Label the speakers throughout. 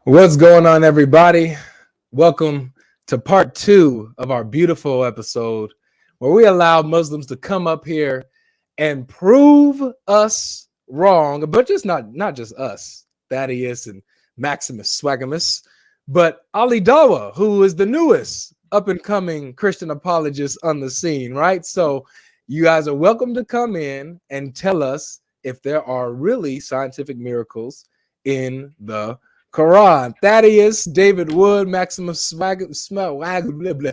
Speaker 1: What's going on, everybody? Welcome to part 2 of our beautiful episode where we allow Muslims to come up here and prove us wrong, but just not just us, Thaddeus and Maximus Swagamus, but Ali Dawah, who is the newest up-and-coming Christian apologist on the scene, right? So you guys are welcome to come in and tell us if there are really scientific miracles in the Quran. Thaddeus, David Wood, Maximus Swag, blah, blah.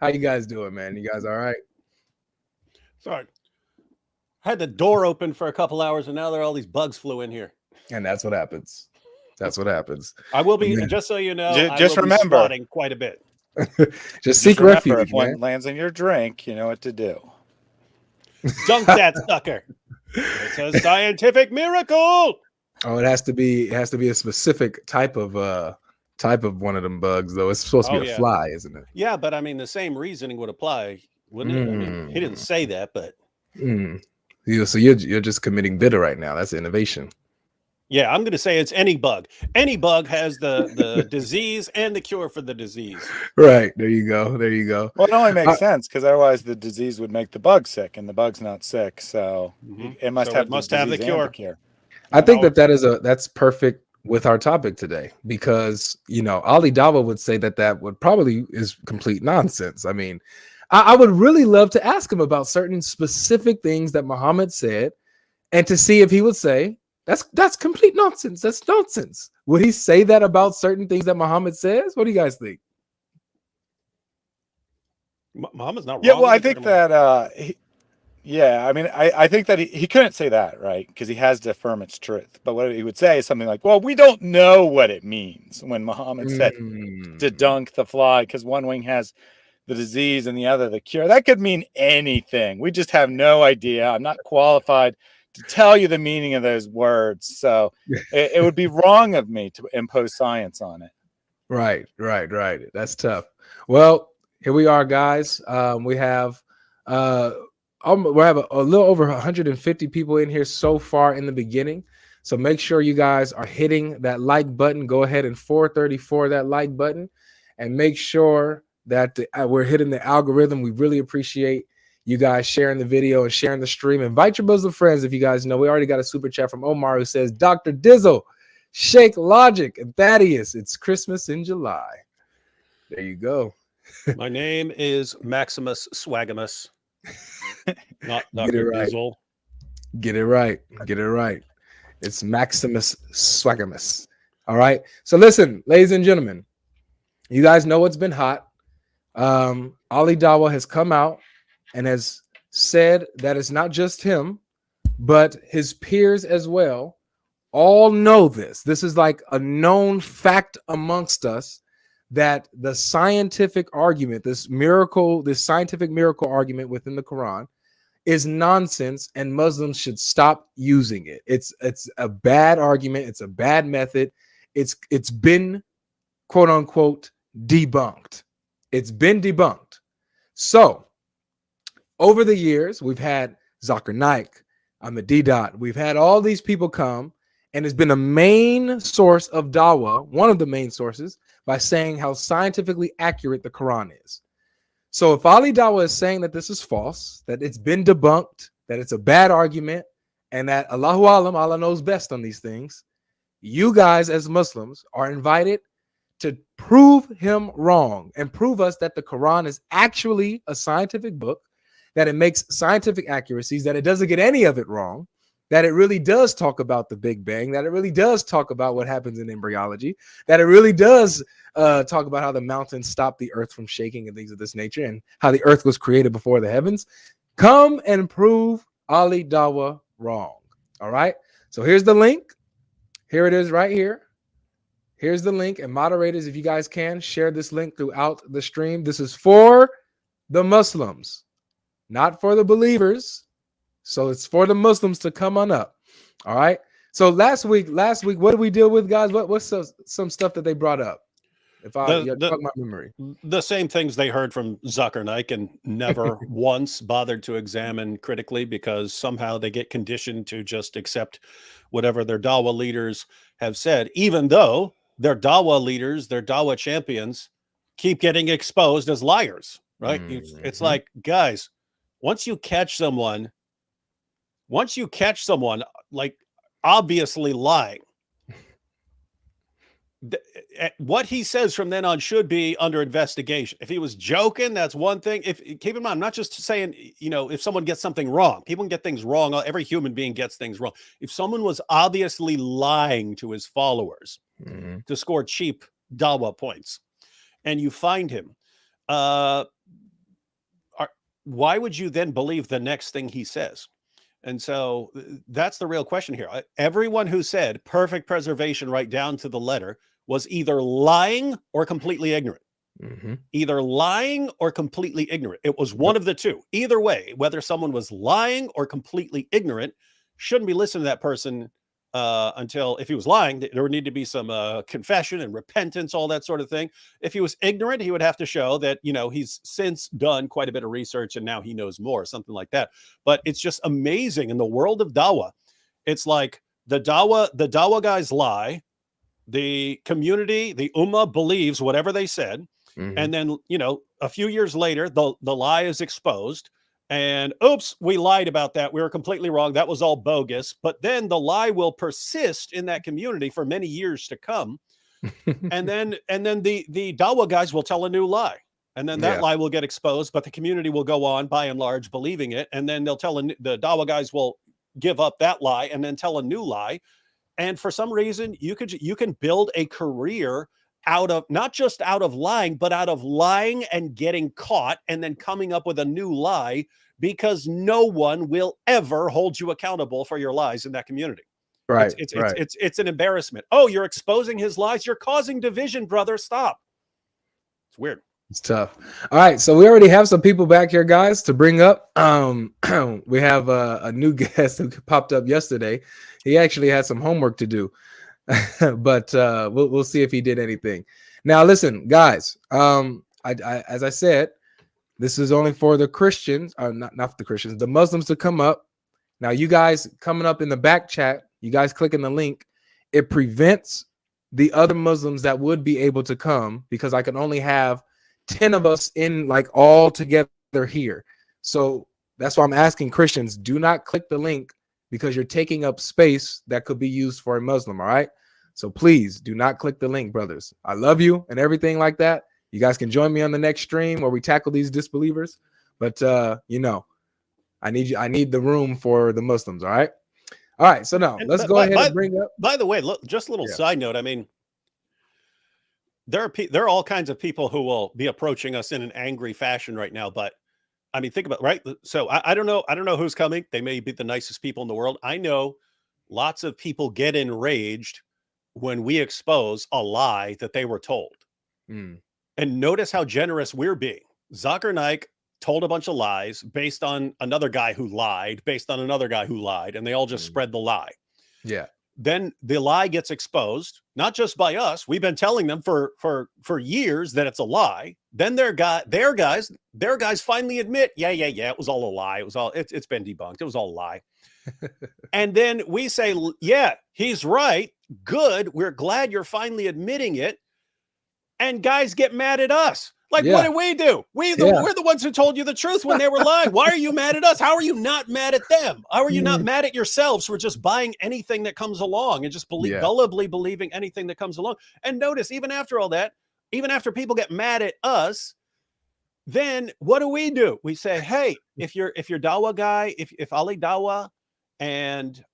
Speaker 1: How you guys doing, man? You guys all right?
Speaker 2: Sorry. Had the door open for a couple hours, and now there are all these bugs flew in here.
Speaker 1: And that's what happens. That's what happens.
Speaker 2: I will be, just so you know,
Speaker 3: just remember,
Speaker 2: spotting quite a bit.
Speaker 1: just seek refuge,
Speaker 3: if one lands in your drink, you know what to do.
Speaker 2: Dunk that sucker. It's a scientific miracle.
Speaker 1: Oh, it has to be a specific type of one of them bugs, though. It's supposed to be a fly, isn't it?
Speaker 2: Yeah, but I mean the same reasoning would apply, wouldn't it? I mean, he didn't say that, but
Speaker 1: so you're just committing bitter right now. That's innovation.
Speaker 2: Yeah, I'm going to say it's any bug. Any bug has the disease and the cure for the disease.
Speaker 1: Right. There you go. There you go.
Speaker 3: Well, it only makes sense because otherwise the disease would make the bug sick, and the bug's not sick, so it must have the cure.
Speaker 1: I think that's perfect with our topic today because, Ali Dawah would say that would probably is complete nonsense. I mean, I would really love to ask him about certain specific things that Muhammad said and to see if he would say, that's complete nonsense. That's nonsense. Would he say that about certain things that Muhammad says? What do you guys think?
Speaker 2: Muhammad's not wrong.
Speaker 3: Yeah, well, I think that, I think that he couldn't say that, right? Because he has to affirm its truth. But what he would say is something like, well, we don't know what it means when Muhammad said to dunk the fly because one wing has the disease and the other the cure. That could mean anything. We just have no idea. I'm not qualified to tell you the meaning of those words. So it would be wrong of me to impose science on it.
Speaker 1: Right. That's tough. Well, here we are, guys. We have a little over 150 people in here so far in the beginning. So make sure you guys are hitting that like button. Go ahead and 434 that like button and make sure that we're hitting the algorithm. We really appreciate you guys sharing the video and sharing the stream. Invite your Muslim friends if you guys know. We already got a super chat from Omar who says, Dr. Dizzle, Sheikh Logic, and Thaddeus, it's Christmas in July. There you go.
Speaker 2: My name is Maximus Swagamus. Not Dr. Dizzle.
Speaker 1: Get it right. It's Maximus Swagamus. All right. So listen, ladies and gentlemen, you guys know what's been hot. Ali Dawah has come out and has said that it's not just him, but his peers as well all know this. This is like a known fact amongst us that the scientific argument, this scientific miracle argument within the Quran is nonsense and Muslims should stop using it. It's a bad argument. It's a bad method. It's been quote unquote debunked. It's been debunked. So over the years, we've had Zakir Naik, Ahmed Deedat. We've had all these people come and it's been a main source of dawah, one of the main sources, by saying how scientifically accurate the Quran is. So if Ali Dawah is saying that this is false, that it's been debunked, that it's a bad argument, and that Allahu Alam, Allah knows best on these things, you guys as Muslims are invited to prove him wrong and prove us that the Quran is actually a scientific book, that it makes scientific accuracies, that it doesn't get any of it wrong, that it really does talk about the Big Bang, that it really does talk about what happens in embryology, that it really does talk about how the mountains stop the earth from shaking and things of this nature and how the earth was created before the heavens. Come and prove Ali Dawah wrong. All right. So here's the link. Here it is right here. Here's the link. And moderators, if you guys can, share this link throughout the stream. This is for the Muslims, not for the believers. So it's for the Muslims to come on up. All right. So last week, what did we deal with, guys? What's some stuff that they brought up? If I fuck my memory,
Speaker 2: the same things they heard from Zakir Naik and never once bothered to examine critically because somehow they get conditioned to just accept whatever their dawah leaders have said, even though their Dawah leaders, their Dawah champions, keep getting exposed as liars, right? It's like, guys, once you catch someone like obviously lying, what he says from then on should be under investigation. If he was joking, that's one thing. Keep in mind, I'm not just saying, if someone gets something wrong, people can get things wrong. Every human being gets things wrong. If someone was obviously lying to his followers to score cheap Dawah points, and you find him, why would you then believe the next thing he says? And so that's the real question here. Everyone who said perfect preservation right down to the letter was either lying or completely ignorant. Either lying or completely ignorant. It was one of the two. Either way, whether someone was lying or completely ignorant, shouldn't be listening to that person until, if he was lying, there would need to be some confession and repentance, all that sort of thing. If he was ignorant, he would have to show that, he's since done quite a bit of research and now he knows more, something like that. But it's just amazing in the world of Dawah. It's like the Dawah guys lie. The community, the Ummah believes whatever they said. And then, a few years later, the lie is exposed. And oops, we lied about that. We were completely wrong. That was all bogus. But then the lie will persist in that community for many years to come. and then the Dawah guys will tell a new lie. And then that lie will get exposed, but the community will go on by and large believing it. And then they'll the Dawah guys will give up that lie and then tell a new lie. And for some reason, you can build a career out of, not just out of lying, but out of lying and getting caught and then coming up with a new lie, because no one will ever hold you accountable for your lies in that community.
Speaker 1: Right.
Speaker 2: It's an embarrassment. Oh, you're exposing his lies. You're causing division, brother. Stop. It's weird.
Speaker 1: It's tough. All right. So we already have some people back here, guys, to bring up. We have a new guest who popped up yesterday. He actually had some homework to do. But we'll see if he did anything. Now, listen, guys. As I said, this is only for the Christians, not the Christians, the Muslims to come up. Now, you guys coming up in the back chat, you guys clicking the link, it prevents the other Muslims that would be able to come, because I can only have 10 of us in, like, all together here. So that's why I'm asking Christians, do not click the link, because you're taking up space that could be used for a Muslim. All right. So please do not click the link, brothers. I love you and everything like that. You guys can join me on the next stream where we tackle these disbelievers. But I need the room for the Muslims. All right. All right. So now let's go ahead and bring up.
Speaker 2: By the way, look, just a little side note. I mean, there are all kinds of people who will be approaching us in an angry fashion right now, but I mean, think about, right? So I don't know who's coming. They may be the nicest people in the world. I know lots of people get enraged when we expose a lie that they were told. And notice how generous we're being. Zakir Naik told a bunch of lies based on another guy who lied, based on another guy who lied, and they all just spread the lie. Yeah. Then the lie gets exposed, not just by us. We've been telling them for years that it's a lie. Then their guys finally admit, yeah, it was all a lie. It's been debunked. It was all a lie. And then we say, yeah, he's right. Good. We're glad you're finally admitting it. And guys get mad at us. Like, what did we do? We're the ones who told you the truth when they were lying. Why are you mad at us? How are you not mad at them? How are you not mad at yourselves for just buying anything that comes along and just gullibly believing anything that comes along? And notice, even after all that, even after people get mad at us, then what do? We say, hey, if you're Dawah guy, if Ali Dawah and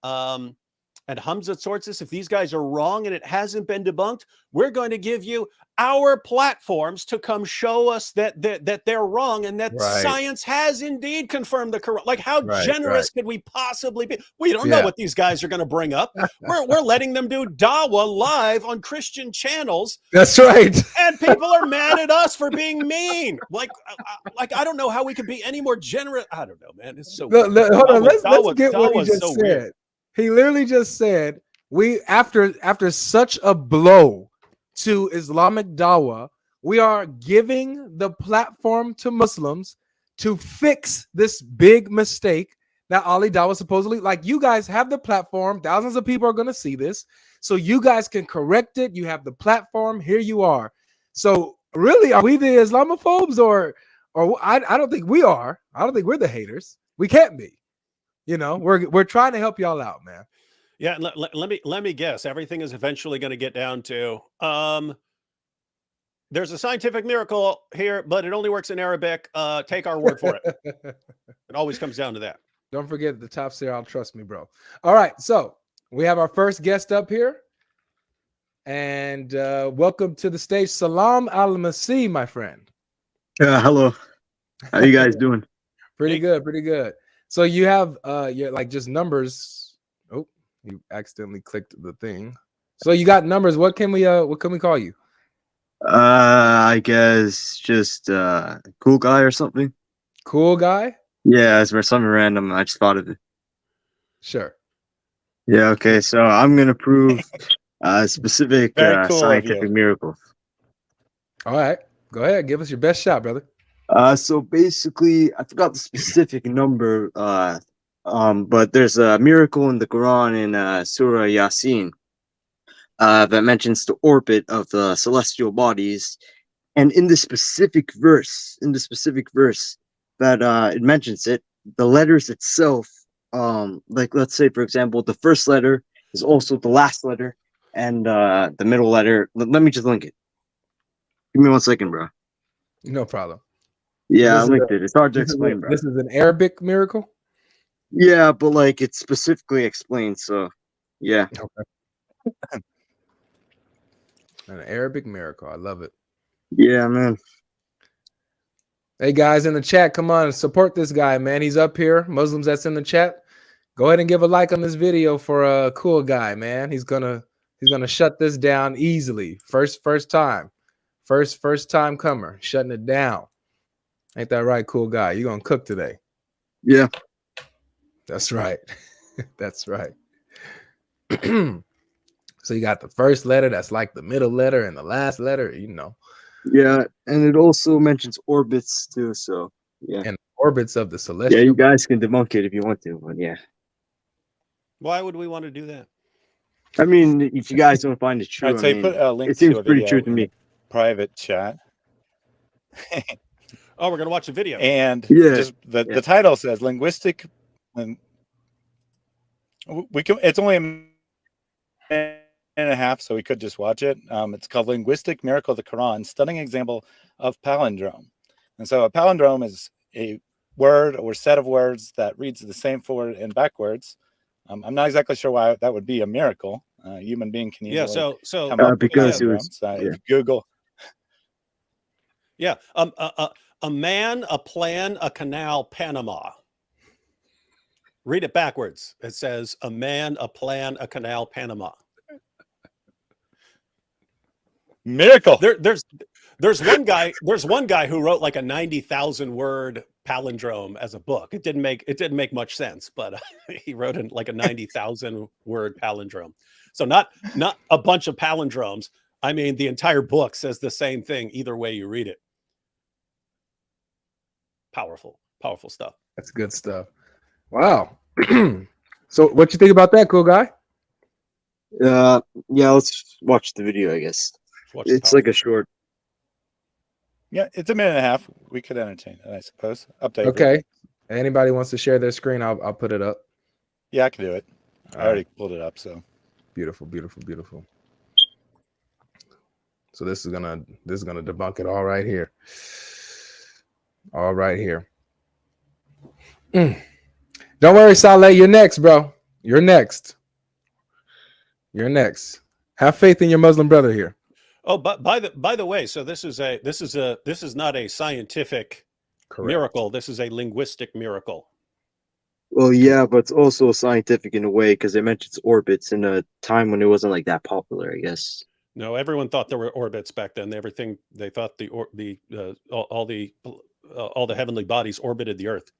Speaker 2: Hamza Sortis, if these guys are wrong and it hasn't been debunked, we're going to give you our platforms to come show us that they're wrong and that science has indeed confirmed the correct. Like, how generous could we possibly be? We don't know what these guys are going to bring up. We're letting them do Dawah live on Christian channels.
Speaker 1: That's right.
Speaker 2: And people are mad at us for being mean. Like I don't know how we could be any more generous. I don't know, man. It's so
Speaker 1: hold on. Let's get what he just said. Weird. He literally just said, we after such a blow to Islamic Dawah, we are giving the platform to Muslims to fix this big mistake that Ali Dawah supposedly, like, you guys have the platform. Thousands of people are going to see this. so you guys can correct it. You have the platform. Here you are. So really, are we the Islamophobes or I don't think we are. I don't think we're the haters. We can't be. You know, we're trying to help y'all out, man.
Speaker 2: Yeah, let me guess. Everything is eventually going to get down to there's a scientific miracle here, but it only works in Arabic. Take our word for it. It always comes down to that.
Speaker 1: Don't forget the Tafsir. I'll trust me, bro. All right, so we have our first guest up here, and welcome to the stage, Salam Al-Masih, my friend.
Speaker 4: Hello. How you guys doing?
Speaker 1: Pretty good, pretty good. So you have you're like just numbers. Oh, you accidentally clicked the thing. So you got numbers. What can we call you?
Speaker 4: I guess just cool guy or something.
Speaker 1: Cool guy?
Speaker 4: Yeah, it's for something random. I just thought of it.
Speaker 1: Sure.
Speaker 4: Yeah, okay. So I'm gonna prove a specific
Speaker 3: Very cool
Speaker 4: scientific miracle.
Speaker 1: All right. Go ahead. Give us your best shot, brother.
Speaker 4: So basically, I forgot the specific number, but there's a miracle in the Quran in Surah Yasin that mentions the orbit of the celestial bodies, and in the specific verse that it mentions it, the letters itself, like let's say for example, the first letter is also the last letter, and the middle letter. Let me just link it. Give me 1 second, bro.
Speaker 1: No problem.
Speaker 4: Yeah, I linked it. It's hard to explain, bro.
Speaker 1: This is an Arabic miracle?
Speaker 4: Yeah, but like it's specifically explained, so yeah.
Speaker 1: Okay. An Arabic miracle. I love it.
Speaker 4: Yeah, man.
Speaker 1: Hey guys in the chat, come on, support this guy, man. He's up here. Muslims that's in the chat, go ahead and give a like on this video for a cool guy, man. He's gonna shut this down easily. First time comer, shutting it down. Ain't that right, cool guy? You gonna cook today?
Speaker 4: Yeah.
Speaker 1: That's right. That's right. So you got the first letter that's like the middle letter and the last letter, you know.
Speaker 4: Yeah, and it also mentions orbits too, so yeah.
Speaker 1: And orbits of the celestial.
Speaker 4: Yeah, you guys can debunk it if you want to, but yeah.
Speaker 2: Why would we want to do that?
Speaker 4: I mean, if you guys don't find it true,
Speaker 3: I'd say put a link
Speaker 4: it seems
Speaker 3: to a
Speaker 4: pretty
Speaker 3: video
Speaker 4: true to me.
Speaker 3: Private chat.
Speaker 2: Oh, we're gonna watch a video.
Speaker 3: And
Speaker 4: yeah,
Speaker 3: just the title says linguistic. We can. It's only a minute and a half, so we could just watch it. It's called Linguistic Miracle of the Quran, stunning example of palindrome. And so a palindrome is a word or set of words that reads the same forward and backwards. I'm not exactly sure why that would be a miracle. A human being can easily come up
Speaker 4: because
Speaker 3: with
Speaker 4: it was
Speaker 3: Google.
Speaker 2: Yeah, a man, a plan, a canal, Panama. Read it backwards. It says a man, a plan, a canal, Panama.
Speaker 3: Miracle.
Speaker 2: There's one guy who wrote like a 90,000 word palindrome as a book. It didn't make much sense, but he wrote in like a 90,000 word palindrome. So not a bunch of palindromes. I mean, the entire book says the same thing either way you read it. Powerful stuff.
Speaker 1: That's good stuff. Wow. So what you think about that, cool guy?
Speaker 4: Yeah, let's watch the video, I guess. It's like a short.
Speaker 3: Yeah, it's a minute and a half. We could entertain it, I suppose. Update.
Speaker 1: Okay. Anybody wants to share their screen, I'll put it up.
Speaker 3: Yeah, I can do it. I already pulled it up, so.
Speaker 1: Beautiful. So this is gonna debunk it all right here. All right here. Don't worry, Salah, you're next, bro. You're next. Have faith in your Muslim brother here.
Speaker 2: Oh, but by the way, so this is not a scientific miracle. This is a linguistic miracle.
Speaker 4: Well, yeah, but it's also scientific in a way because it mentions orbits in a time when it wasn't like that popular, I guess.
Speaker 2: No, everyone thought there were orbits back then. They thought all the heavenly bodies orbited the Earth.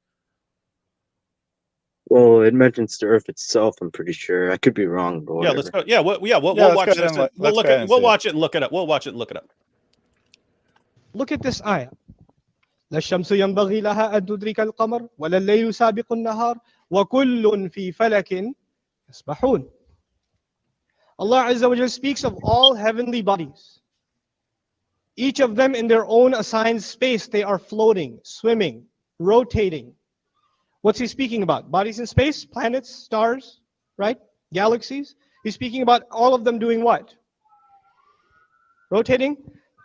Speaker 4: Well, it mentions the Earth itself. I'm pretty sure. I could be wrong, but whatever.
Speaker 2: Yeah, let's go. Yeah, we'll watch this. We'll watch it and look it up. We'll watch it and look it up.
Speaker 5: Look at this ayah. لا الشمس ينبغي لها أن تدرك القمر ولا الليل سابق النهار وكل في فلك يسبحون. Allah Azza wa Jal speaks of all heavenly bodies. Each of them in their own assigned space, they are floating, swimming, rotating. What's he speaking about? Bodies in space, planets, stars, right? Galaxies. He's speaking about all of them doing what? Rotating.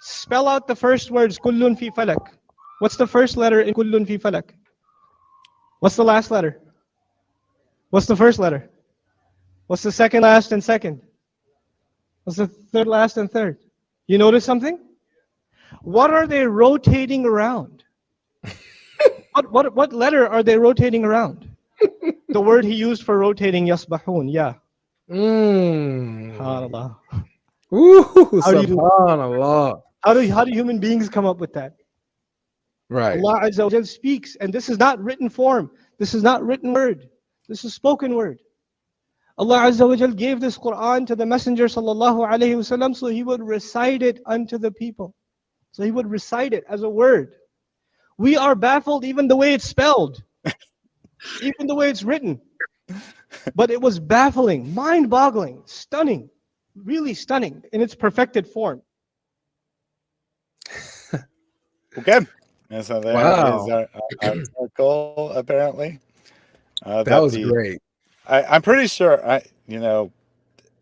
Speaker 5: Spell out the first words, kullun fi falak. What's the first letter in kullun fi falak? What's the last letter? What's the first letter? What's the second last and second? What's the third last and third? You notice something? What are they rotating around? What letter are they rotating around? The word he used for rotating, yasbahun, yeah. SubhanAllah.
Speaker 1: Ooh,
Speaker 5: subhanallah. How do human beings come up with that?
Speaker 1: Right.
Speaker 5: Allah Azza wa Jal speaks, and this is not written form. This is not written word. This is spoken word. Allah Azza wa Jal gave this Quran to the Messenger sallallahu alaihi wasallam so he would recite it unto the people. So he would recite it as a word. We are baffled even the way it's spelled, even the way it's written. But it was baffling, mind-boggling, stunning, really stunning in its perfected form.
Speaker 3: Okay. And so there is our circle, apparently.
Speaker 1: That was great.
Speaker 3: I'm pretty sure,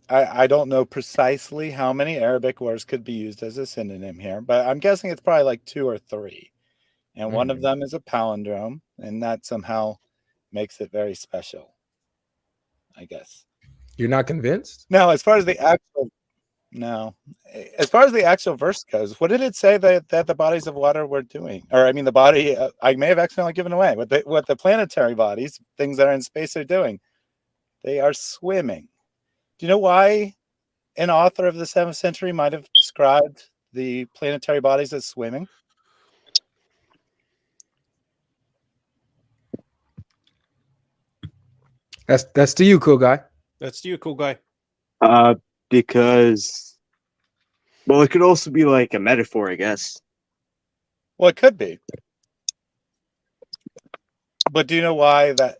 Speaker 3: I don't know precisely how many Arabic words could be used as a synonym here, but I'm guessing it's probably like 2 or 3. And one of them is a palindrome, and that somehow makes it very special, I guess.
Speaker 1: You're not convinced?
Speaker 3: No, as far as the actual verse goes, what did it say that the bodies of water were doing? Or I mean, the body, I may have accidentally given away what the planetary bodies, things that are in space, are doing. They are swimming. Do you know why an author of the 7th century might have described the planetary bodies as swimming?
Speaker 1: That's to you, cool guy.
Speaker 2: That's to you, cool guy.
Speaker 4: Because, well, it could also be like a metaphor, I guess.
Speaker 3: Well, it could be. But do you know why that?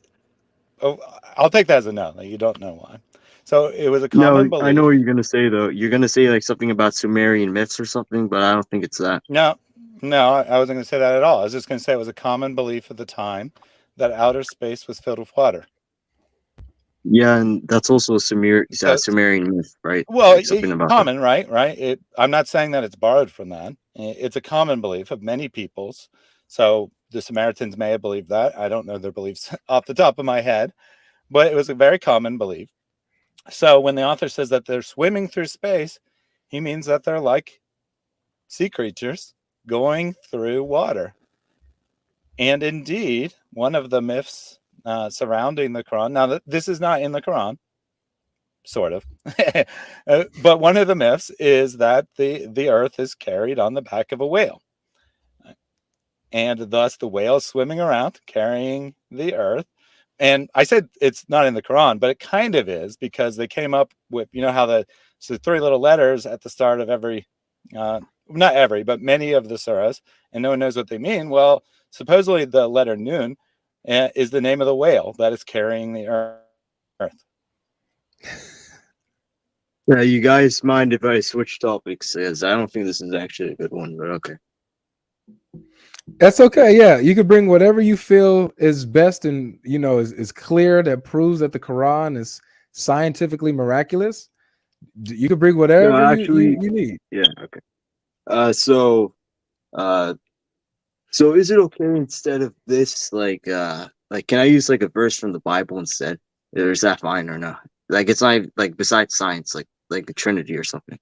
Speaker 3: Oh, I'll take that as a no. Like, you don't know why. So it was a common belief.
Speaker 4: I know what you're gonna say though. You're gonna say like something about Sumerian myths or something, but I don't think it's that.
Speaker 3: No, I wasn't gonna say that at all. I was just gonna say it was a common belief at the time that outer space was filled with water.
Speaker 4: Yeah, and that's also a Sumerian myth, right?
Speaker 3: Well,
Speaker 4: like something about
Speaker 3: common, that. Right? I'm not saying that it's borrowed from that. It's a common belief of many peoples. So the Samaritans may have believed that. I don't know their beliefs off the top of my head, but it was a very common belief. So when the author says that they're swimming through space, he means that they're like sea creatures going through water. And indeed, one of the myths surrounding the Quran, now this is not in the Quran, sort of, but one of the myths is that the earth is carried on the back of a whale. And thus the whale is swimming around carrying the earth. And I said it's not in the Quran, but it kind of is, because they came up with, you know how so 3 little letters at the start of every, not every, but many of the surahs, and no one knows what they mean. Well, supposedly the letter Nun is the name of the whale that is carrying the earth.
Speaker 4: Yeah, you guys mind if I switch topics? Because I don't think this is actually a good one, but okay.
Speaker 1: That's okay. Yeah, you could bring whatever you feel is best and is clear, that proves that the Quran is scientifically miraculous. You could bring whatever you need.
Speaker 4: Yeah. Okay. So is it okay instead of this, like can I use like a verse from the Bible instead? Or is that fine or not? Like it's not like besides science, like the Trinity or something.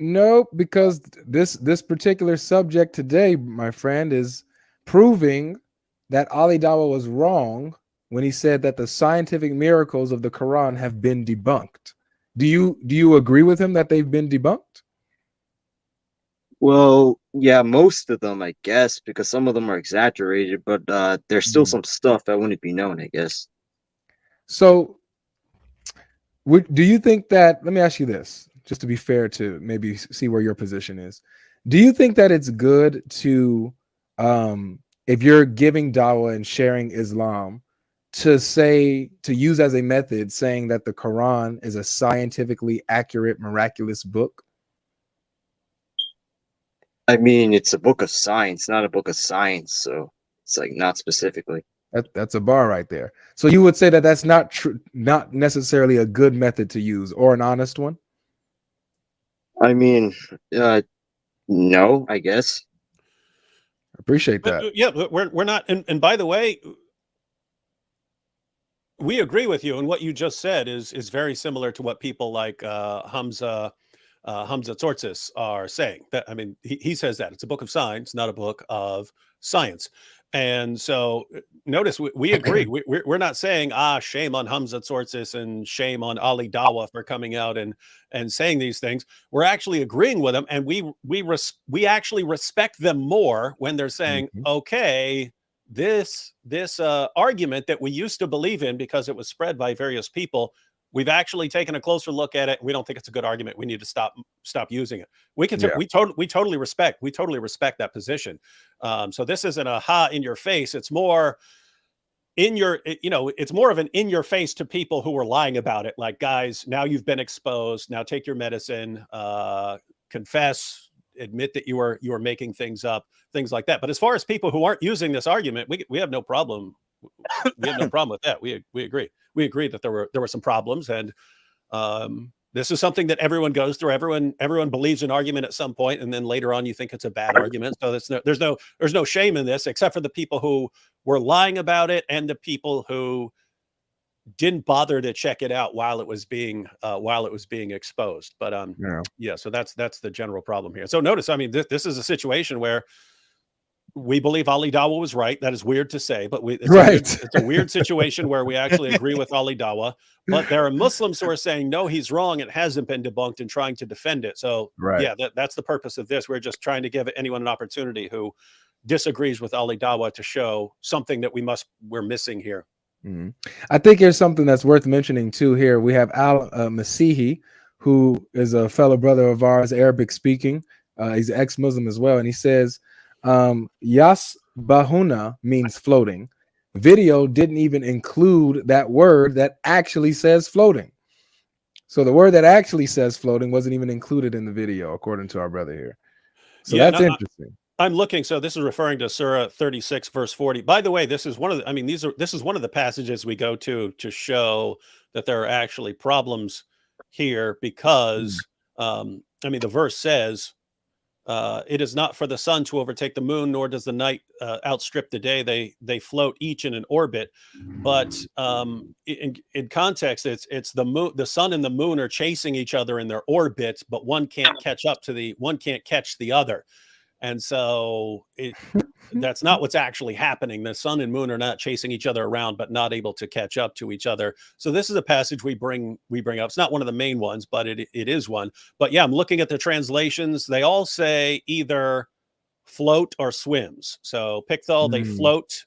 Speaker 1: No, because this particular subject today, my friend, is proving that Ali Dawah was wrong when he said that the scientific miracles of the Quran have been debunked. Do you agree with him that they've been debunked?
Speaker 4: Well, yeah, most of them, I guess, because some of them are exaggerated, but there's still some stuff that wouldn't be known, I guess.
Speaker 1: So, do you think that? Let me ask you this, just to be fair, to maybe see where your position is. Do you think that it's good to, if you're giving dawah and sharing Islam, to use as a method saying that the Quran is a scientifically accurate, miraculous book?
Speaker 4: I mean, it's a book of science, not a book of science, so it's like not specifically.
Speaker 1: That's a bar right there. So you would say that that's not true, not necessarily a good method to use, or an honest one?
Speaker 4: I mean, no, I guess.
Speaker 1: Appreciate that.
Speaker 2: But, yeah, but we're not. And by the way, we agree with you, and what you just said is very similar to what people like Hamza Tzortzis are saying. That, I mean, he says that it's a book of science, not a book of science. And so notice we agree. We're not saying, shame on Hamza Tzortzis and shame on Ali Dawah for coming out and saying these things. We're actually agreeing with them, and we actually respect them more when they're saying, okay, this argument that we used to believe in because it was spread by various people, we've actually taken a closer look at it. We don't think it's a good argument. We need to stop using it. We totally respect that position. So this isn't a in your face. It's more it's more of an in your face to people who were lying about it. Like, guys, now you've been exposed. Now take your medicine, confess, admit that you were making things up, things like that. But as far as people who aren't using this argument, we have no problem. We have no problem with that. We agree. We agree that there were some problems, and this is something that everyone goes through. Everyone believes an argument at some point, and then later on you think it's a bad argument. So there's no shame in this, except for the people who were lying about it and the people who didn't bother to check it out while it was being exposed. But so that's the general problem here. So notice, I mean, this is a situation where we believe Ali Dawah was right. That is weird to say, but it's a weird situation where we actually agree with Ali Dawah. But there are Muslims who are saying, no, he's wrong. It hasn't been debunked, and trying to defend it. So that's the purpose of this. We're just trying to give anyone an opportunity who disagrees with Ali Dawah to show something that we're missing here.
Speaker 1: Mm-hmm. I think here's something that's worth mentioning too. Here we have Al Masihi, who is a fellow brother of ours, Arabic speaking. He's ex-Muslim as well, and he says, Yas Bahuna means floating. Video didn't even include that word that actually says floating. So the word that actually says floating wasn't even included in the video, according to our brother here. So that's interesting.
Speaker 2: I'm looking. So this is referring to Surah 36, verse 40. By the way, this is one of the passages we go to show that there are actually problems here, because the verse says, it is not for the sun to overtake the moon, nor does the night outstrip the day. They float each in an orbit. But in context, it's the moon, the sun and the moon are chasing each other in their orbits, but one can't catch the other. And so that's not what's actually happening. The sun and moon are not chasing each other around, but not able to catch up to each other. So this is a passage we bring up. It's not one of the main ones, but it is one. But yeah, I'm looking at the translations. They all say either float or swims. So Pickthall,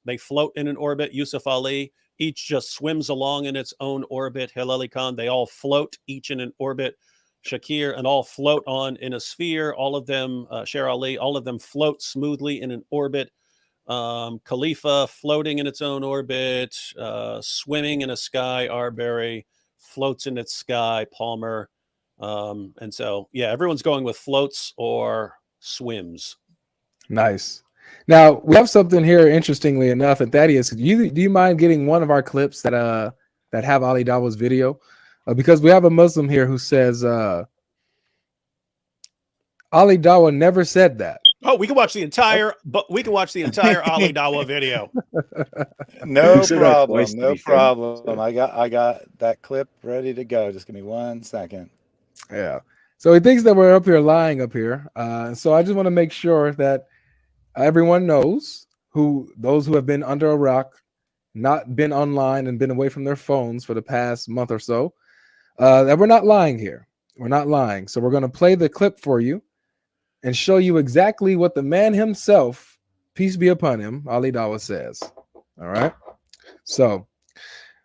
Speaker 2: they float in an orbit. Yusuf Ali, each just swims along in its own orbit. Hilali Khan, they all float each in an orbit. Shakir, and all float on in a sphere. All of them, Sher Ali, all of them float smoothly in an orbit. Khalifa floating in its own orbit, swimming in a sky. Arbery floats in its sky. Palmer, and so everyone's going with floats or swims.
Speaker 1: Nice. Now we have something here, interestingly enough, and Thaddeus, do you mind getting one of our clips that have Ali Dawah's video? Because we have a Muslim here who says Ali Dawah never said that.
Speaker 2: Oh, we can watch the entire Ali Dawah video.
Speaker 3: No problem. I got that clip ready to go. Just give me 1 second.
Speaker 1: Yeah. So he thinks that we're up here lying up here. So I just want to make sure that everyone knows, those who have been under a rock, not been online and been away from their phones for the past month or so, that we're not lying here. We're not lying. So we're going to play the clip for you and show you exactly what the man himself, peace be upon him, Ali Dawah, says. All right. So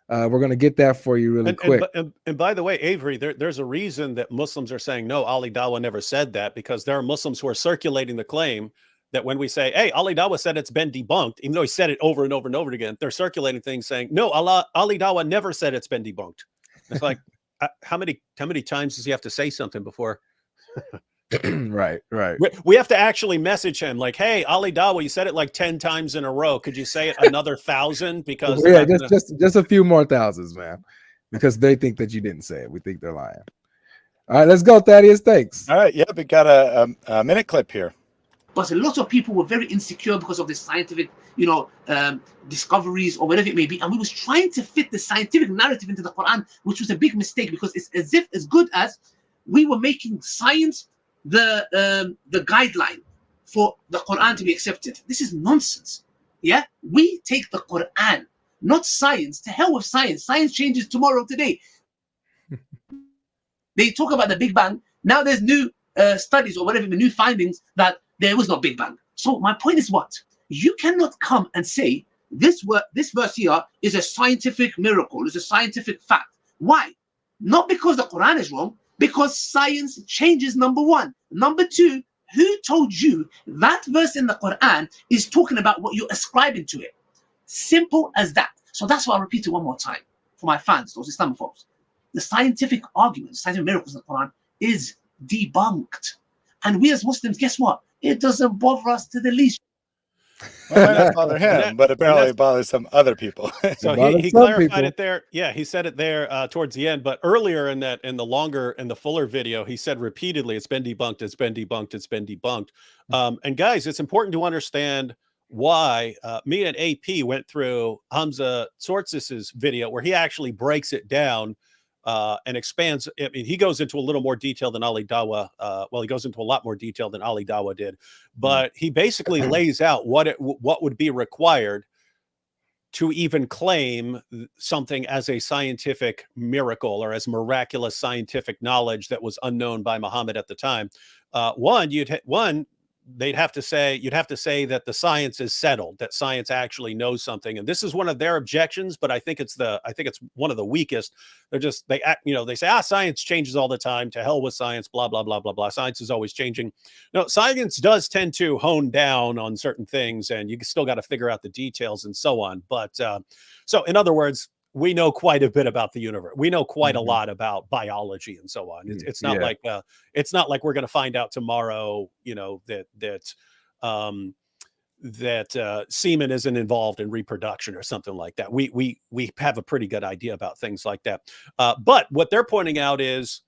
Speaker 1: we're going to get that for you really quick.
Speaker 2: And by the way, Avery, there's a reason that Muslims are saying, no, Ali Dawah never said that, because there are Muslims who are circulating the claim that when we say, hey, Ali Dawah said it's been debunked, even though he said it over and over and over again, they're circulating things saying, no, Ali Dawah never said it's been debunked. It's like, how many times does he have to say something before?
Speaker 1: Right.
Speaker 2: We have to actually message him like, hey, Ali Dawah, you said it like 10 times in a row. Could you say it another 1,000? Because
Speaker 1: yeah, just a few more thousands, man, because they think that you didn't say it. We think they're lying. All right, let's go, Thaddeus. Thanks.
Speaker 3: All right, yeah, we got a minute clip here.
Speaker 6: But a lot of people were very insecure because of the scientific, discoveries or whatever it may be, and we was trying to fit the scientific narrative into the Quran, which was a big mistake, because it's as if as good as we were making science the guideline for the Quran to be accepted. This is nonsense. Yeah, we take the Quran, not science. To hell with science. Science changes tomorrow, today. They talk about the Big Bang. Now there's new studies or whatever, new findings that there was no Big Bang. So my point is what? You cannot come and say this verse here is a scientific miracle, is a scientific fact. Why? Not because the Quran is wrong, because science changes, number one. Number two, who told you that verse in the Quran is talking about what you're ascribing to it? Simple as that. So that's why I repeat it one more time for my fans, those Islamophobes. The scientific arguments, scientific miracles in the Quran is debunked. And we as Muslims, guess what? It doesn't bother us to the least.
Speaker 3: Well, it might not bother him, but apparently it bothers some other people.
Speaker 2: So he clarified it there. Yeah, he said it there towards the end. But earlier in the fuller video, he said repeatedly, it's been debunked, it's been debunked, it's been debunked. And guys, it's important to understand why me and AP went through Hamza Tzortzis's video, where he actually breaks it down and expands. I mean, he goes into a little more detail than Ali Dawah. Well, he goes into a lot more detail than Ali Dawah did, but he basically lays out what would be required to even claim something as a scientific miracle or as miraculous scientific knowledge that was unknown by Muhammad at the time. You'd have to say that the science is settled, that science actually knows something. And this is one of their objections, but I think it's one of the weakest. They say, science changes all the time, to hell with science, blah, blah, blah, blah, blah. Science is always changing. No, science does tend to hone down on certain things, and you still got to figure out the details and so on. But so in other words, we know quite a bit about the universe. We know quite a lot about biology and so on. It's not like we're going to find out tomorrow, that semen isn't involved in reproduction or something like that. We have a pretty good idea about things like that. But what they're pointing out is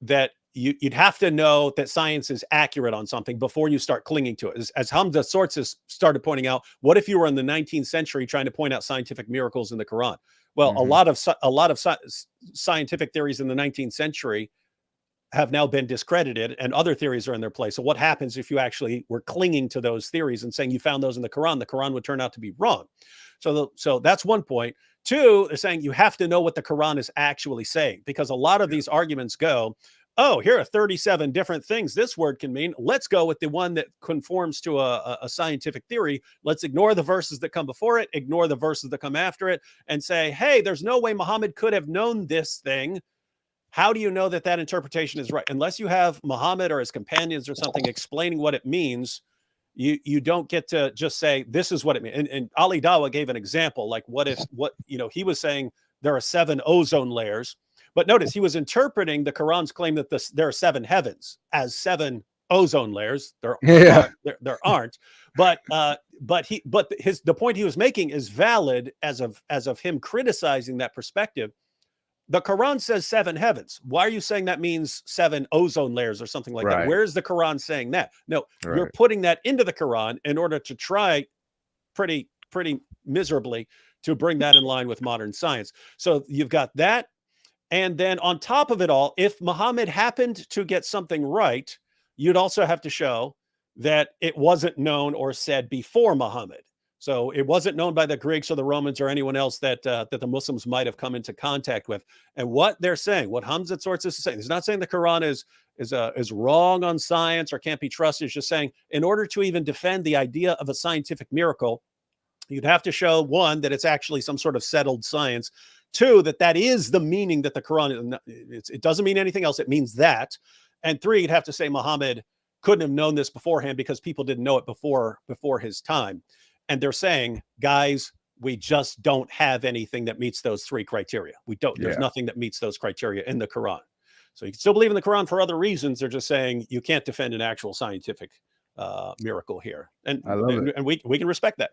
Speaker 2: that you'd have to know that science is accurate on something before you start clinging to it. As Hamza Tzortzis started pointing out, what if you were in the 19th century trying to point out scientific miracles in the Quran? Well, a lot of scientific theories in the 19th century have now been discredited, and other theories are in their place. So what happens if you actually were clinging to those theories and saying you found those in the Quran? The Quran would turn out to be wrong. So that's one point. Two, they're saying you have to know what the Quran is actually saying, because a lot of these arguments go, oh, here are 37 different things this word can mean. Let's go with the one that conforms to a scientific theory. Let's ignore the verses that come before it, ignore the verses that come after it, and say, hey, there's no way Muhammad could have known this thing. How do you know that interpretation is right? Unless you have Muhammad or his companions or something explaining what it means, you don't get to just say, this is what it means. And Ali Dawah gave an example, like he was saying there are 7 ozone layers. But notice he was interpreting the Quran's claim that there are 7 heavens as 7 ozone layers. There aren't. But the point he was making is valid as of him criticizing that perspective. The Quran says 7 heavens. Why are you saying that means 7 ozone layers or something like that? Where is the Quran saying that? No, you're putting that into the Quran in order to try pretty miserably to bring that in line with modern science. So you've got that. And then on top of it all, if Muhammad happened to get something right, you'd also have to show that it wasn't known or said before Muhammad. So it wasn't known by the Greeks or the Romans or anyone else that the Muslims might have come into contact with. And what they're saying, what Hamza Tzortzis is saying, he's not saying the Quran is wrong on science or can't be trusted. It's just saying, in order to even defend the idea of a scientific miracle, you'd have to show, one, that it's actually some sort of settled science. 2, that is the meaning that the Quran, it doesn't mean anything else. It means that. And 3, you'd have to say Muhammad couldn't have known this beforehand because people didn't know it before his time. And they're saying, guys, we just don't have anything that meets those three criteria. We don't. There's nothing that meets those criteria in the Quran. So you can still believe in the Quran for other reasons. They're just saying you can't defend an actual scientific miracle here. And
Speaker 1: I love it.
Speaker 2: And we can respect that.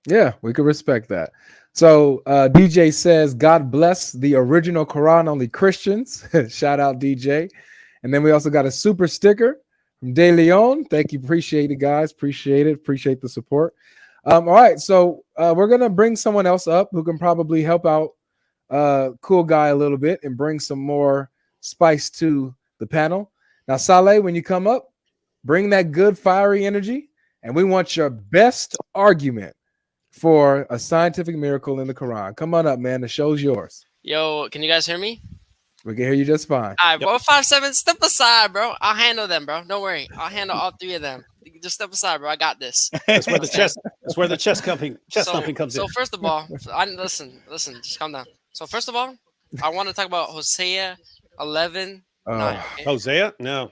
Speaker 1: Yeah, we can respect that. So DJ says, God bless the original Quran only Christians. Shout out DJ. And then we also got a super sticker from De Leon. Thank you. Appreciate it, guys. Appreciate it. Appreciate the support. All right. So we're going to bring someone else up who can probably help out Cool Guy a little bit and bring some more spice to the panel. Now, Saleh, when you come up, bring that good fiery energy, and we want your best argument for a scientific miracle in the Quran. Come on up, man. The show's yours.
Speaker 7: Yo, can you guys hear me?
Speaker 1: We can hear you just fine.
Speaker 7: All right, bro. 5'7", step aside, bro. I'll handle them, bro. Don't worry. I'll handle all three of them. Just step aside, bro. I got this.
Speaker 2: That's where the chest. That's where the chest thumping comes in.
Speaker 7: So first of all, listen. Just calm down. So first of all, I want to talk about Hosea 11. 9. Okay?
Speaker 2: Hosea? No.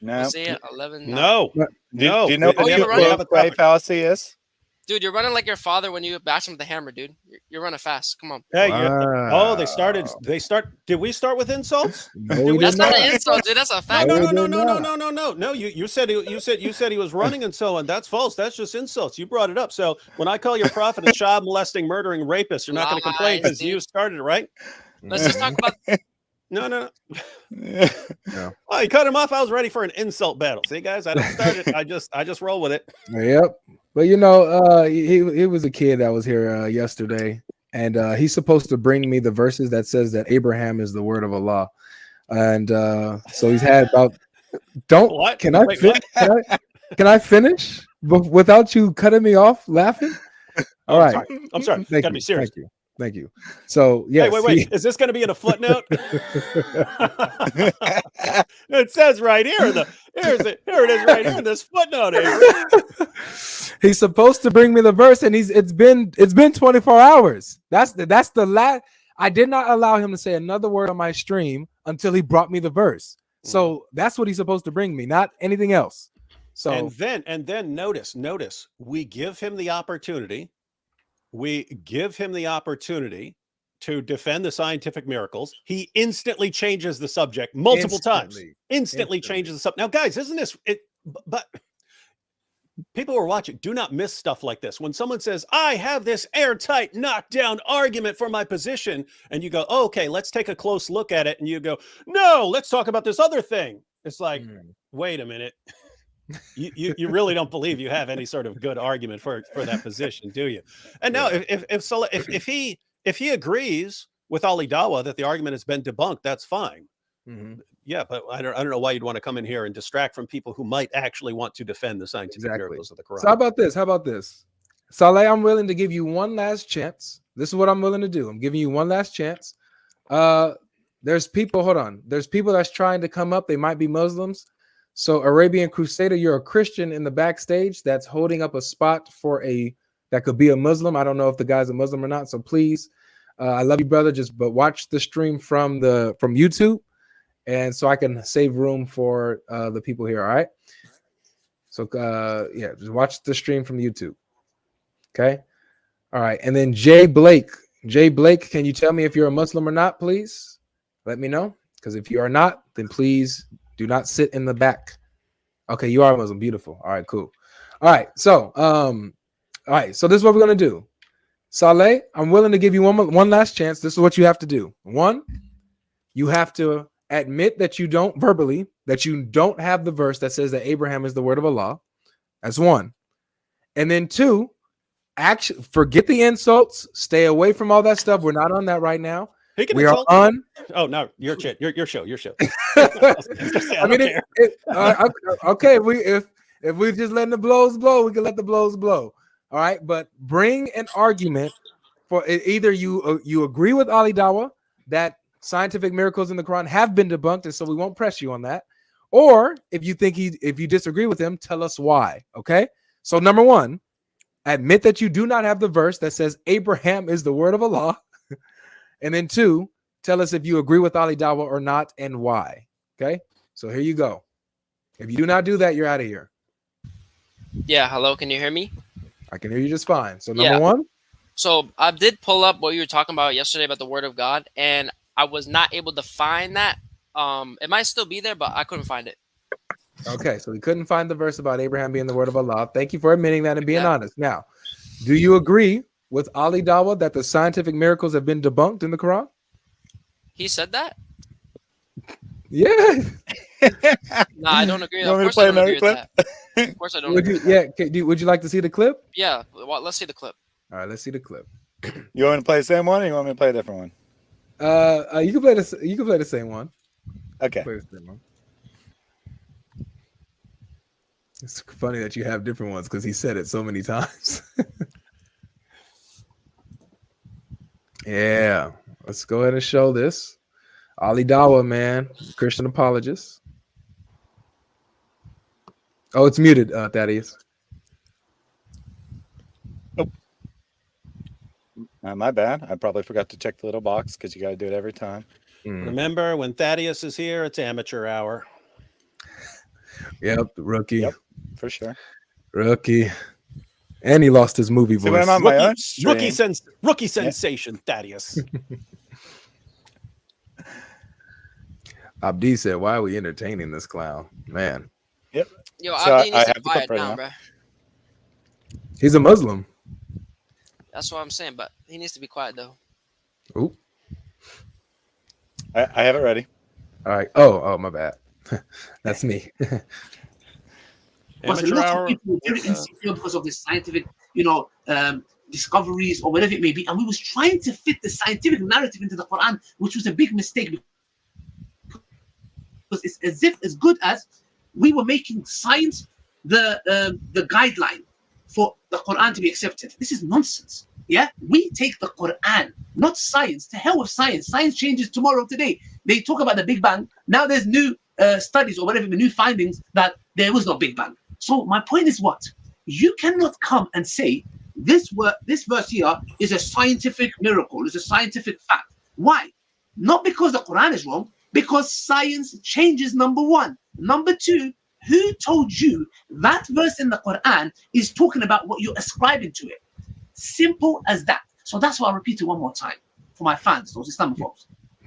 Speaker 7: Hosea 11. 9.
Speaker 2: No.
Speaker 3: Do you know what the play fallacy is?
Speaker 7: Dude, you're running like your father when you bash him with the hammer, dude. You're running fast. Come on.
Speaker 2: Hey, they started. Did we start with insults?
Speaker 1: No,
Speaker 7: that's not an insult, dude. That's a fact.
Speaker 2: No. You said he was running and so on. That's false. That's just insults. You brought it up. So when I call your prophet a child molesting, murdering rapist, you're not going to complain because you started it, right?
Speaker 7: Let's just talk about.
Speaker 2: No. Oh, you cut him off. I was ready for an insult battle. See, guys, I don't start it. I just roll with it.
Speaker 1: Yep. But you know, he was a kid that was here yesterday, and he's supposed to bring me the verses that says that Abraham is the word of Allah, and so he's had about.
Speaker 2: What?
Speaker 1: Can I finish without you cutting me off laughing? All right.
Speaker 2: I'm sorry. Gotta be serious.
Speaker 1: Thank you. So yes.
Speaker 2: Hey, wait. Is this going to be in a footnote? It says right here. Here it is right here in this footnote.
Speaker 1: He's supposed to bring me the verse, and it's been 24 hours. That's the last. I did not allow him to say another word on my stream until he brought me the verse. So that's what he's supposed to bring me, not anything else. So
Speaker 2: and then notice, we give him the opportunity. We give him the opportunity to defend the scientific miracles. He instantly changes the subject multiple times. Instantly changes the subject. Now, guys, isn't this it? But people who are watching, do not miss stuff like this. When someone says, I have this airtight knockdown argument for my position, and you go, oh, okay, let's take a close look at it. And you go, no, let's talk about this other thing. It's like, wait a minute. You really don't believe you have any sort of good argument for that position, do you? And now if he agrees with Ali Dawah that the argument has been debunked, that's fine. Yeah, but I don't know why you'd want to come in here and distract from people who might actually want to defend the scientific miracles of the Quran.
Speaker 1: So how about this? Saleh, I'm willing to give you one last chance. This is what I'm willing to do. I'm giving you one last chance. There's people that's trying to come up. They might be Muslims. So Arabian Crusader, you're a Christian in the backstage that's holding up a spot for that could be a Muslim. I don't know if the guy's a Muslim or not. So please, I love you, brother. But watch the stream from YouTube, and so I can save room for the people here. All right. So just watch the stream from YouTube. Okay. All right. And then Jay Blake, can you tell me if you're a Muslim or not, please? Let me know, because if you are not, then please do not sit in the back. Okay, you are a Muslim. Beautiful. All right, cool. All right, so so this is what we're gonna do. Saleh, I'm willing to give you one last chance. This is what you have to do. One, you have to admit that you don't have the verse that says that Abraham is the word of Allah. That's one. And then two, actually forget the insults. Stay away from all that stuff. We're not on that right now. We are on.
Speaker 2: Oh no, your show.
Speaker 1: I mean, okay. If we just letting the blows blow, we can let the blows blow. All right, but bring an argument for either you agree with Ali Dawah that scientific miracles in the Quran have been debunked, and so we won't press you on that. Or if you disagree with him, tell us why. Okay. So number one, admit that you do not have the verse that says Abraham is the word of Allah. And then two, tell us if you agree with Ali Dawah or not and why. Okay, so here you go. If you do not do that, you're out of here.
Speaker 7: Yeah, hello, can you hear me?
Speaker 1: I can hear you just fine. So
Speaker 7: Yeah.
Speaker 1: number one.
Speaker 7: So I did pull up what you were talking about yesterday about the Word of God, and I was not able to find that. It might still be there, but I couldn't find it.
Speaker 1: Okay, so we couldn't find the verse about Abraham being the word of Allah. Thank you for admitting that and being
Speaker 7: Yeah.
Speaker 1: honest. Now, do you agree with Ali Dawah that the scientific miracles have been debunked in the Quran?
Speaker 7: He said that?
Speaker 1: Yeah.
Speaker 7: No, I don't agree.
Speaker 3: You
Speaker 7: Of
Speaker 3: want me to
Speaker 7: course,
Speaker 3: play
Speaker 7: I don't
Speaker 3: another
Speaker 7: agree with that. Of course, I don't
Speaker 1: Would
Speaker 7: agree
Speaker 1: you,
Speaker 7: with that.
Speaker 1: would you like to see the clip?
Speaker 7: Yeah, well, let's see the clip.
Speaker 1: All right, let's see the clip.
Speaker 3: You want me to play the same one, or you want me to play a different one?
Speaker 1: You can play this. You can play the same one.
Speaker 3: Okay.
Speaker 1: Play the same one. It's funny that you have different ones because he said it so many times. Yeah, let's go ahead and show this. Ali Dawah, man, Christian apologist. Oh, it's muted, Thaddeus.
Speaker 3: My bad. I probably forgot to check the little box because you got to do it every time.
Speaker 2: Remember, when Thaddeus is here, it's amateur hour.
Speaker 1: Yep, rookie.
Speaker 3: Yep, for sure.
Speaker 1: Rookie. And he lost his movie
Speaker 3: See, when
Speaker 1: voice.
Speaker 3: I'm on my own stream,
Speaker 2: Rookie sensation, Thaddeus.
Speaker 1: Abdi said, "Why are we entertaining this clown, man?
Speaker 3: Yep.
Speaker 7: Yo,
Speaker 3: So
Speaker 7: Abdi
Speaker 3: I
Speaker 7: needs
Speaker 3: have
Speaker 7: to
Speaker 3: the
Speaker 7: quiet
Speaker 3: clip right
Speaker 7: down,
Speaker 3: now.
Speaker 7: bro.
Speaker 1: He's a Muslim."
Speaker 7: That's what I'm saying, but he needs to be quiet though.
Speaker 1: Ooh.
Speaker 3: I have it ready.
Speaker 1: All right. Oh, my bad. That's me.
Speaker 6: Because a
Speaker 2: Amateur
Speaker 6: lot
Speaker 2: hour.
Speaker 6: of people were very insecure because of the scientific, discoveries or whatever it may be, and we was trying to fit the scientific narrative into the Quran, which was a big mistake because it's as good as we were making science the guideline for the Quran to be accepted. This is nonsense. Yeah, we take the Quran, not science. To hell with science. Science changes tomorrow, today. They talk about the Big Bang. Now there's new studies or whatever, the new findings that there was no Big Bang. So my point is what? You cannot come and say this verse here is a scientific miracle, is a scientific fact. Why? Not because the Quran is wrong, because science changes, number one. Number two, who told you that verse in the Quran is talking about what you're ascribing to it? Simple as that. So that's why I repeat it one more time for my fans, those Islamophobes.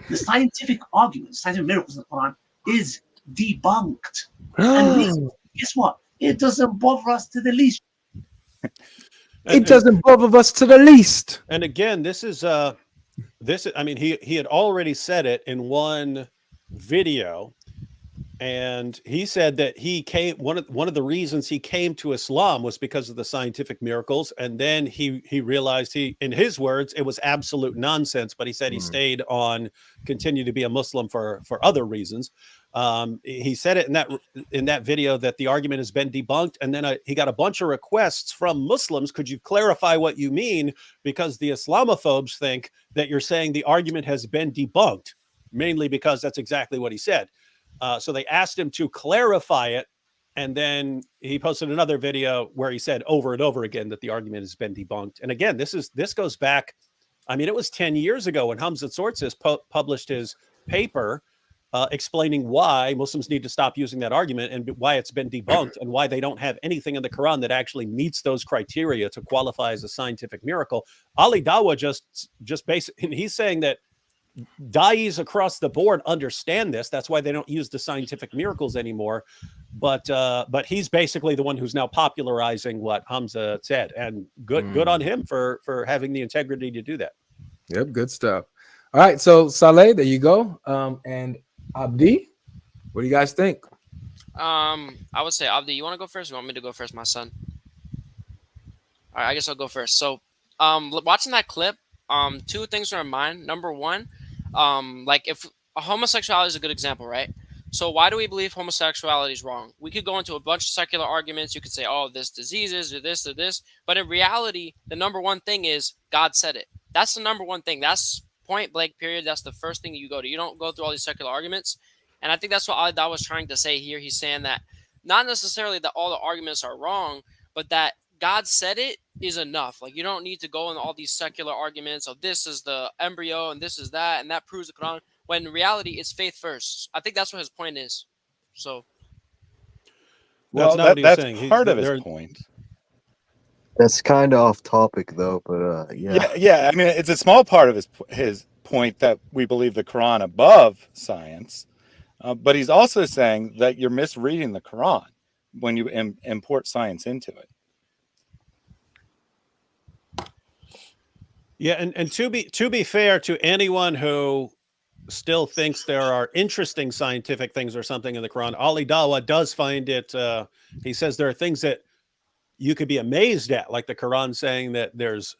Speaker 6: The scientific arguments, scientific miracles in the Quran is debunked. And guess what? It doesn't bother us to the least.
Speaker 1: It doesn't bother us to the least.
Speaker 2: And again, this is I mean, he had already said it in one video, and he said that he came one of the reasons he came to Islam was because of the scientific miracles, and then he realized in his words, it was absolute nonsense, but he said he stayed on, continued to be a Muslim for other reasons. He said it in that video that the argument has been debunked, and then he got a bunch of requests from Muslims. Could you clarify what you mean? Because the Islamophobes think that you're saying the argument has been debunked, mainly because that's exactly what he said. So they asked him to clarify it, and then he posted another video where he said over and over again that the argument has been debunked. And again, this goes back. I mean, it was 10 years ago when Hamza Tzortzis published his paper explaining why Muslims need to stop using that argument and why it's been debunked and why they don't have anything in the Quran that actually meets those criteria to qualify as a scientific miracle. Ali Dawah just basically, he's saying that da'is across the board understand this. That's why they don't use the scientific miracles anymore. But he's basically the one who's now popularizing what Hamza said, and good on him for having the integrity to do that.
Speaker 1: Yep, good stuff. All right, so Saleh, there you go. And Abdi, what do you guys think?
Speaker 7: I would say, Abdi, you want to go first? Or you want me to go first, my son? All right, I guess I'll go first. So, watching that clip, two things are in mind. Number one, like if homosexuality is a good example, right? So why do we believe homosexuality is wrong? We could go into a bunch of secular arguments. You could say, oh, this diseases or this or this. But in reality, the number one thing is God said it. That's the number one thing. That's point blank period. That's the first thing you go to. You don't go through all these secular arguments. And I think that's what Ali Dawah was trying to say here. He's saying that not necessarily that all the arguments are wrong, but that God said it is enough. Like, you don't need to go into all these secular arguments of this is the embryo and this is that and that proves the Quran, when in reality it's faith first. I think that's what his point is. So
Speaker 3: Well,
Speaker 2: not what he was
Speaker 3: that's
Speaker 2: saying.
Speaker 3: part of his point.
Speaker 8: That's kind of off topic, though. But yeah.
Speaker 3: Yeah. I mean, it's a small part of his point that we believe the Quran above science, but he's also saying that you're misreading the Quran when you import science into it.
Speaker 2: Yeah, and to be fair to anyone who still thinks there are interesting scientific things or something in the Quran, Ali Dawah does find it. He says there are things that you could be amazed at, like the Quran saying that there's,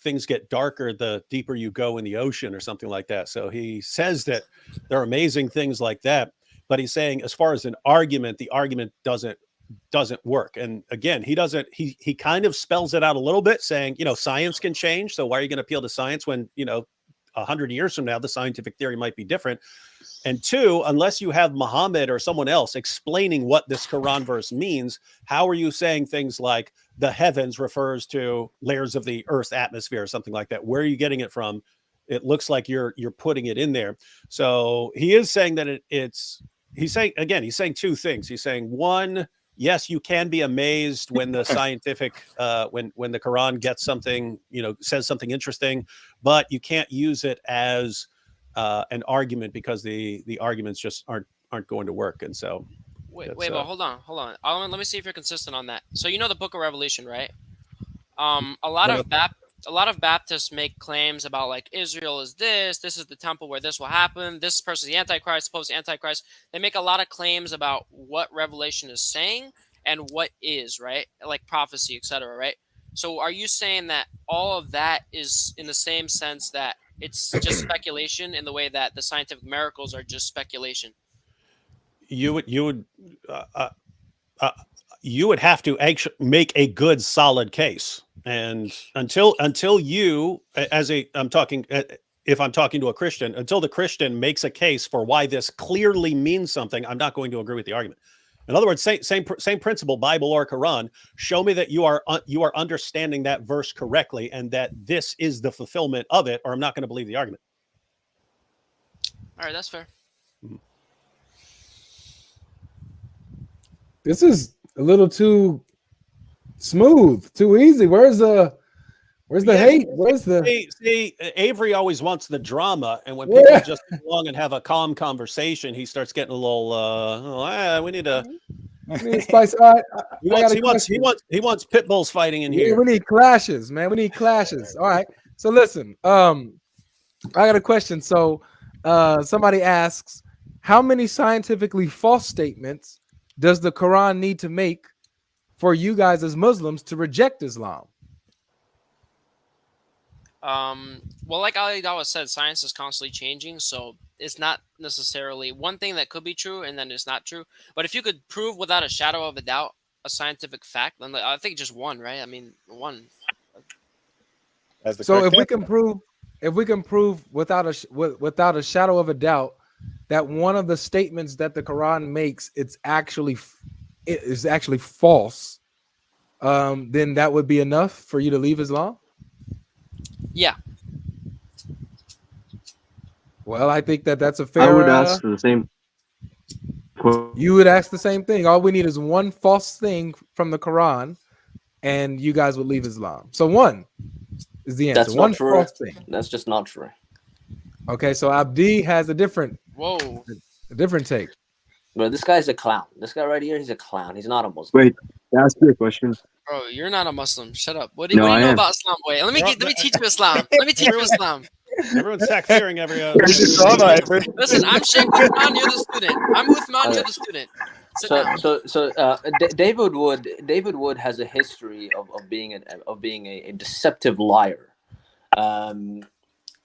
Speaker 2: things get darker the deeper you go in the ocean or something like that. So he says that there are amazing things like that, but he's saying as far as an argument, the argument doesn't work. And again, he kind of spells it out a little bit, saying, science can change. So why are you going to appeal to science when, 100 years from now, the scientific theory might be different? And two, unless you have Muhammad or someone else explaining what this Quran verse means, how are you saying things like the heavens refers to layers of the Earth's atmosphere or something like that? Where are you getting it from? It looks like you're putting it in there. So he is saying that he's saying two things. He's saying, one, yes, you can be amazed when the scientific, when the Quran gets something, says something interesting, but you can't use it as an argument because the arguments just aren't going to work. And so,
Speaker 7: wait, but hold on. Let me see if you're consistent on that. So the Book of Revelation, right? A lot of Baptists make claims about like Israel is this is the temple where this will happen. This person is the Antichrist, supposed Antichrist. They make a lot of claims about what Revelation is saying and what is, right? Like prophecy, etc., right? So are you saying that all of that is in the same sense that it's just speculation in the way that the scientific miracles are just speculation?
Speaker 2: You would have to actually make a good solid case. And until you, if I'm talking to a Christian, until the Christian makes a case for why this clearly means something, I'm not going to agree with the argument. In other words, same principle, Bible or Quran. Show me that you are understanding that verse correctly and that this is the fulfillment of it, or I'm not going to believe the argument.
Speaker 7: All right, that's fair.
Speaker 1: This is a little too smooth, too easy. Where's the hate? Where's the
Speaker 2: see? Avery always wants the drama, and when people just come along and have a calm conversation, he starts getting a little. We need to
Speaker 1: spice.
Speaker 2: He wants pit bulls fighting in here.
Speaker 1: We need clashes, man. We need clashes. All right. So listen, I got a question. So somebody asks, how many scientifically false statements does the Quran need to make for you guys as Muslims to reject Islam?
Speaker 7: Well, like Ali Dawah said, science is constantly changing, so it's not necessarily one thing that could be true and then it's not true. But if you could prove without a shadow of a doubt a scientific fact, then I think just one, right? I mean, one.
Speaker 1: So if we can prove without a shadow of a doubt that one of the statements that the Quran makes is actually false, then that would be enough for you to leave Islam?
Speaker 7: Yeah.
Speaker 1: Well, I think that's a fair.
Speaker 4: I would ask for the same.
Speaker 1: You would ask the same thing. All we need is one false thing from the Quran, and you guys would leave Islam. So one is the answer.
Speaker 9: That's
Speaker 1: one
Speaker 9: not true.
Speaker 1: false thing.
Speaker 9: That's just not true.
Speaker 1: Okay, so Abdi has a different take.
Speaker 9: Bro, this guy's a clown. This guy right here, he's a clown. He's not a Muslim.
Speaker 4: Wait, ask you a question.
Speaker 7: Bro, you're not a Muslim. Shut up. What do you know about Islam? Wait, let me teach you Islam. Let me teach you Islam.
Speaker 2: Everyone's sectaring every other.
Speaker 7: Listen, I'm Sheikh Uthman, you're the student. I'm Uthman, you're the student.
Speaker 9: David Wood has a history of being a deceptive liar.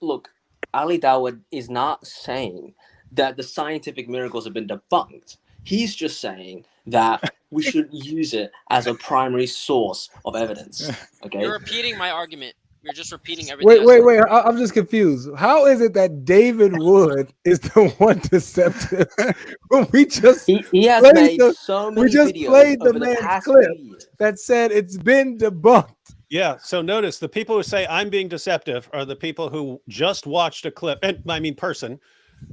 Speaker 9: Look, Ali Dawah is not saying that the scientific miracles have been debunked. He's just saying that we should use it as a primary source of evidence. Okay.
Speaker 7: You're repeating my argument. You're just repeating everything.
Speaker 1: Wait. I'm just confused. How is it that David Wood is the one deceptive? We just
Speaker 9: he has made so many videos
Speaker 1: played the
Speaker 9: over the
Speaker 1: man's
Speaker 9: past
Speaker 1: clip
Speaker 9: 2 years
Speaker 1: that said it's been debunked.
Speaker 2: Yeah. So notice the people who say I'm being deceptive are the people who just watched a clip, and I mean person,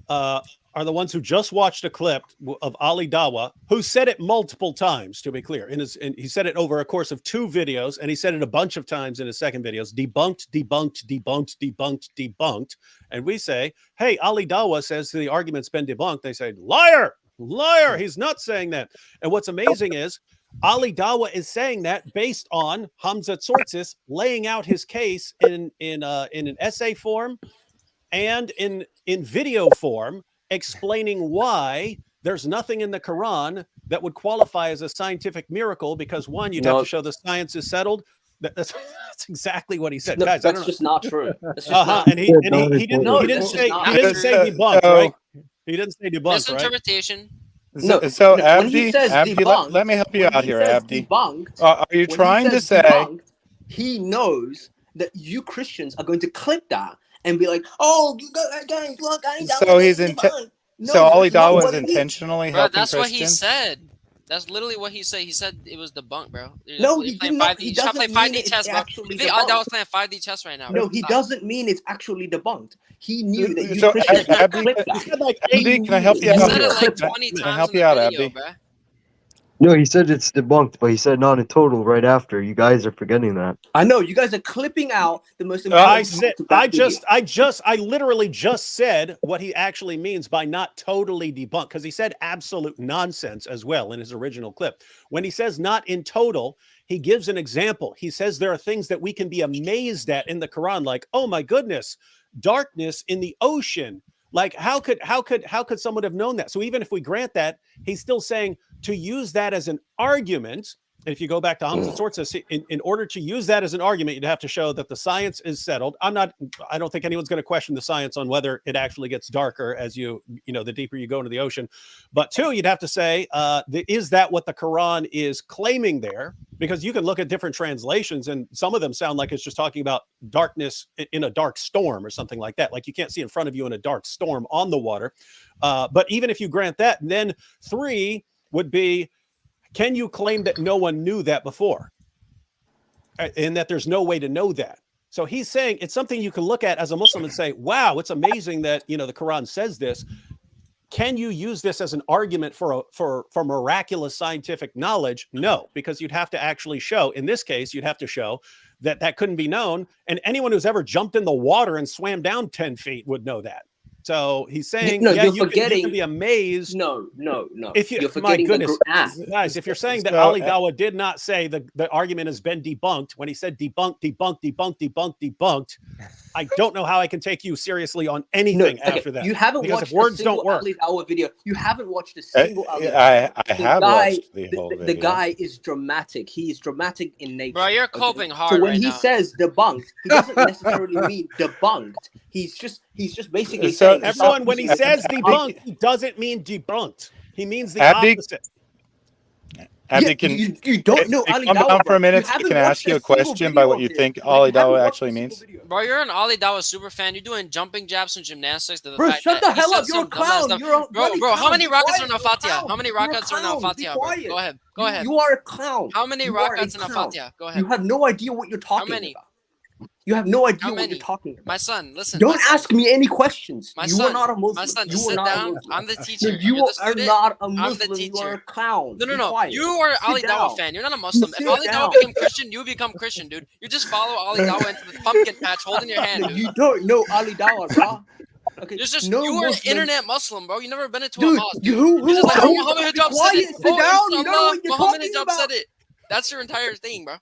Speaker 2: are are the ones who just watched a clip of Ali Dawah, who said it multiple times, to be clear. And he said it over a course of 2 videos, and he said it a bunch of times in his second videos, debunked, debunked, debunked, debunked, debunked. And we say, hey, Ali Dawah says the argument's been debunked. They say, liar, liar, he's not saying that. And what's amazing is Ali Dawah is saying that based on Hamza Tsortzis laying out his case in an essay form and in video form, explaining why there's nothing in the Quran that would qualify as a scientific miracle, because one, you'd have to show the science is settled. That's exactly what he said.
Speaker 9: No,
Speaker 2: guys,
Speaker 9: that's just not true. That's just not
Speaker 2: and he didn't say debunked, right? He didn't say debunked, right?
Speaker 7: Misinterpretation.
Speaker 3: So Abdi,
Speaker 9: debunked,
Speaker 3: let me help you out here, Abdi.
Speaker 9: Debunked,
Speaker 3: are you trying to say
Speaker 9: debunked, he knows that you Christians are going to clip that and be like, "Oh, guys, look,
Speaker 3: so he's so Ali Dawah is intentionally helping
Speaker 7: That's
Speaker 3: Christians?
Speaker 7: what he said. That's literally what he said. He said it was debunked, bro.
Speaker 9: No, he did not.
Speaker 7: He doesn't mean 5D chess, bro.
Speaker 9: actually
Speaker 7: You think Ali Dawah's playing 5D chess right now?
Speaker 9: No, he doesn't mean it's actually debunked. He knew that you
Speaker 3: So,
Speaker 9: Christians
Speaker 3: Abdi,
Speaker 9: clip that.
Speaker 3: Abdi, can I help you
Speaker 7: He
Speaker 3: out
Speaker 7: said
Speaker 3: here?
Speaker 7: it like 20
Speaker 3: Can I
Speaker 7: times
Speaker 3: help
Speaker 7: in
Speaker 3: you
Speaker 7: the
Speaker 3: out,
Speaker 7: video,
Speaker 3: Abdi?
Speaker 7: bro.
Speaker 8: No, he said it's debunked, but he said not in total right after. You guys are forgetting that.
Speaker 9: I know you guys are clipping out the most important.
Speaker 2: I literally just said what he actually means by not totally debunked, because he said absolute nonsense as well in his original clip. When he says not in total, he gives an example. He says there are things that we can be amazed at in the Quran, like, oh my goodness, darkness in the ocean. Like, how could someone have known that? So even if we grant that, he's still saying to use that as an argument. And if you go back to Hamza Tsortzis, in order to use that as an argument, you'd have to show that the science is settled. I don't think anyone's going to question the science on whether it actually gets darker as the deeper you go into the ocean. But 2, you'd have to say, is that what the Quran is claiming there? Because you can look at different translations, and some of them sound like it's just talking about darkness in a dark storm or something like that. Like you can't see in front of you in a dark storm on the water. But even if you grant that, then 3 would be, can you claim that no one knew that before? And that there's no way to know that? So he's saying it's something you can look at as a Muslim and say, wow, it's amazing that, the Quran says this. Can you use this as an argument for miraculous scientific knowledge? No, because you'd have to actually show, in this case, you'd have to show that couldn't be known. And anyone who's ever jumped in the water and swam down 10 feet would know that. So he's saying, you can be amazed.
Speaker 9: No.
Speaker 2: If you're forgetting guys, if you're saying that Ali Dawah did not say the argument has been debunked, when he said debunked, I don't know how I can take you seriously on anything after that.
Speaker 9: You haven't watched
Speaker 2: words don't work.
Speaker 9: Ali Dawah video. You haven't watched a single Ali Dawah.
Speaker 3: I have watched the whole video.
Speaker 9: The guy is dramatic. He is dramatic in nature.
Speaker 7: Bro, you're coping hard.
Speaker 9: So when he says debunked, he doesn't necessarily mean debunked. He's just basically saying.
Speaker 2: Everyone, when he says debunked, he doesn't mean debunked. He means the opposite.
Speaker 3: Abdi,
Speaker 9: you don't know Ali
Speaker 3: Dawah. Come down for a minute. Can I ask you a question by what you think Ali Dawah actually means?
Speaker 7: Bro, you're an Ali Dawah super fan. You're doing jumping jabs and gymnastics.
Speaker 9: Bro, shut the hell up. You're a clown.
Speaker 7: Bro, how many rockets are in Al-Fatiha? How many rockets are in Al-Fatiha, bro? Go ahead.
Speaker 9: You are a clown.
Speaker 7: How many rockets in Al-Fatiha? Go ahead.
Speaker 9: You have no idea what you're talking about. You have no idea what you're talking about.
Speaker 7: My son, listen.
Speaker 9: Don't ask me any questions.
Speaker 7: You
Speaker 9: are not a Muslim.
Speaker 7: My son, just sit down. I'm the teacher.
Speaker 9: You are not a Muslim. You are a clown.
Speaker 7: No. You are an Ali Dawah fan. You're not a Muslim. If Ali Dawah became Christian, you become Christian, dude. You just follow Ali Dawah into the pumpkin patch holding your hand, dude.
Speaker 9: You don't know Ali Dawah, bro.
Speaker 7: Okay, you are an internet Muslim, bro. You never been into
Speaker 9: a
Speaker 7: mosque.
Speaker 9: Muhammad
Speaker 7: Hijab said it.
Speaker 9: Sit down. You know what you're
Speaker 7: Muhammad
Speaker 9: talking
Speaker 7: Hijab
Speaker 9: about.
Speaker 7: said it. That's your entire thing, bro.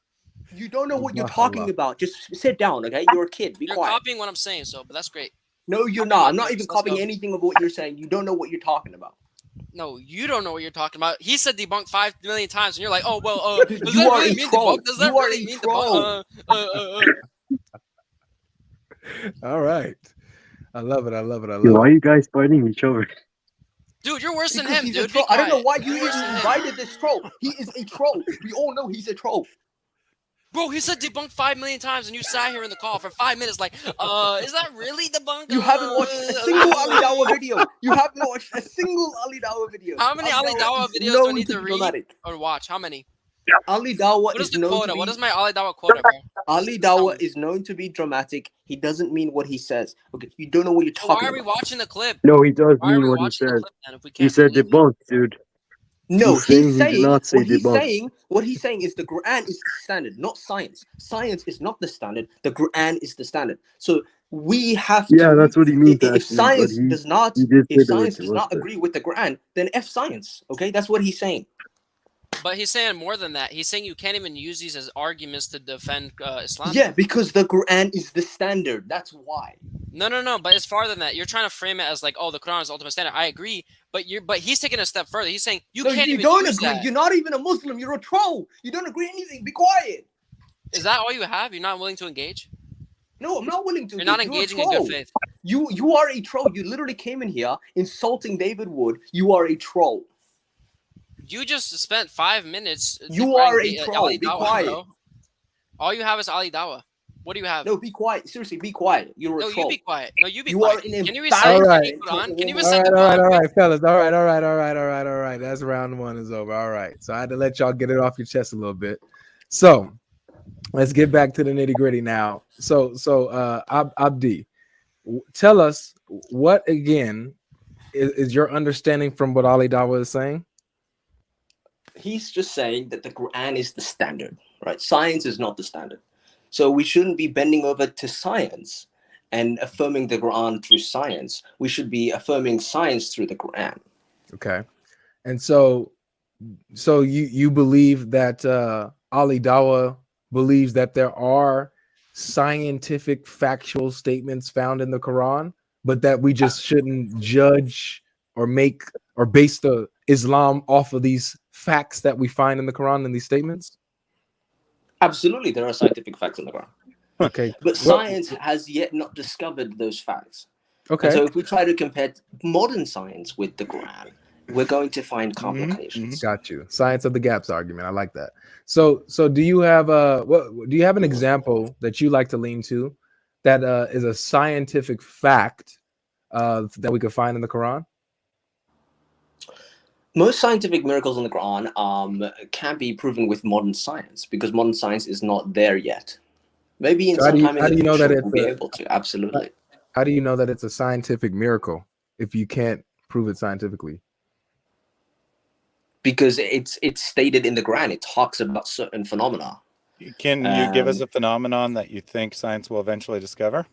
Speaker 9: You don't know what you're talking about. Just sit down, okay? You're a kid. Be quiet.
Speaker 7: You're copying what I'm saying, but that's great.
Speaker 9: No, you're not. I'm not even copying anything of what you're saying. You don't know what you're talking about.
Speaker 7: No, you don't know what you're talking about. He said debunked 5 million times, and you're like, oh, well, does that really mean debunked? Does that really mean debunked?
Speaker 1: All right. I love it.
Speaker 8: Why are you guys fighting each other?
Speaker 7: Dude, you're worse than him, dude.
Speaker 9: I don't know why you even invited this troll. He is a troll. We all know he's a troll.
Speaker 7: Bro, he said debunked 5 million times, and you sat here in the call for 5 minutes like, is that really debunked?
Speaker 9: You haven't watched a single Ali Dawah video. You haven't watched a single Ali Dawah video.
Speaker 7: How many Ali Dawah videos do I need to read or watch? How many?
Speaker 9: Ali Dawah
Speaker 7: What is
Speaker 9: is
Speaker 7: the
Speaker 9: known
Speaker 7: quota?
Speaker 9: to be
Speaker 7: What is my Ali Dawah quota, bro?
Speaker 9: Ali Dawah is known to be dramatic. He doesn't mean what he says. Okay, you don't know what you're
Speaker 7: So why
Speaker 9: talking
Speaker 7: are we
Speaker 9: about.
Speaker 7: watching the clip?
Speaker 8: No, he does
Speaker 7: Why are
Speaker 8: mean
Speaker 7: we
Speaker 8: what he
Speaker 7: watching the
Speaker 8: says.
Speaker 7: clip then if we
Speaker 8: He
Speaker 7: can't
Speaker 8: said
Speaker 7: believe it?
Speaker 8: debunked, dude.
Speaker 9: No,
Speaker 8: He's saying he did
Speaker 9: saying
Speaker 8: not say
Speaker 9: what he's
Speaker 8: debunked.
Speaker 9: saying. What he's saying is the Quran is the standard, not science. Science is not the standard. The Quran is the standard. So we have
Speaker 8: Yeah,
Speaker 9: to.
Speaker 8: that's what he means
Speaker 9: If
Speaker 8: actually, but
Speaker 9: science does not,
Speaker 8: he did
Speaker 9: if
Speaker 8: say that
Speaker 9: science
Speaker 8: it
Speaker 9: does
Speaker 8: was
Speaker 9: not
Speaker 8: there.
Speaker 9: agree with the Quran, then F science. Okay, that's what he's saying.
Speaker 7: But he's saying more than that. He's saying you can't even use these as arguments to defend Islam.
Speaker 9: Yeah, because the Quran is the standard. That's why.
Speaker 7: No. But it's farther than that. You're trying to frame it as like, oh, the Quran is the ultimate standard. I agree, but he's taking a step further. He's saying you
Speaker 9: So
Speaker 7: can't
Speaker 9: you
Speaker 7: even
Speaker 9: don't
Speaker 7: use
Speaker 9: agree.
Speaker 7: that.
Speaker 9: You're not even a Muslim. You're a troll. You don't agree anything. Be quiet.
Speaker 7: Is that all you have? You're not willing to engage?
Speaker 9: No, I'm not willing to.
Speaker 7: You're not engaging in good faith.
Speaker 9: You are a troll. You literally came in here insulting David Wood. You are a troll.
Speaker 7: You just spent 5 minutes.
Speaker 9: You are a
Speaker 7: decrying
Speaker 9: troll.
Speaker 7: Ali
Speaker 9: Be
Speaker 7: Dawah,
Speaker 9: quiet.
Speaker 7: bro. All you have is Ali Dawah. What do you have?
Speaker 9: No, be quiet. Seriously, be quiet. You're a
Speaker 7: No,
Speaker 9: troll.
Speaker 7: you be quiet. No, you be
Speaker 9: You
Speaker 7: quiet.
Speaker 9: are an
Speaker 7: Can you
Speaker 9: embarrassment.
Speaker 7: recite
Speaker 1: All
Speaker 7: the
Speaker 1: right.
Speaker 7: Quran? Can you
Speaker 1: All
Speaker 7: recite
Speaker 1: right,
Speaker 7: the
Speaker 1: all right,
Speaker 7: Quran?
Speaker 1: all right, fellas. All right. That's round one is over. All right. So I had to let y'all get it off your chest a little bit. So let's get back to the nitty gritty now. So Abdi, tell us what again is your understanding from what Ali Dawah is saying?
Speaker 9: He's just saying that the Quran is the standard, right? Science is not the standard. So we shouldn't be bending over to science and affirming the Quran through science. We should be affirming science through the Quran.
Speaker 1: Okay. And so you believe that Ali Dawah believes that there are scientific factual statements found in the Quran, but that we just shouldn't judge or make or base the Islam off of these facts that we find in the Quran and these statements?
Speaker 9: Absolutely, there are scientific facts in the Quran.
Speaker 1: Okay.
Speaker 9: But science has yet not discovered those facts.
Speaker 1: Okay.
Speaker 9: And so if we try to compare modern science with the Quran, we're going to find complications.
Speaker 1: Got you. Science of the gaps argument. I like that. So do you have do you have an example that you like to lean to that is a scientific fact that we could find in the Quran?
Speaker 9: Most scientific miracles in the Quran can be proven with modern science because modern science is not there yet. Maybe in some time in the future we'll be able to. Absolutely.
Speaker 1: How do you know that it's a scientific miracle if you can't prove it scientifically?
Speaker 9: Because it's stated in the Quran. It talks about certain phenomena.
Speaker 3: Can you give us a phenomenon that you think science will eventually discover?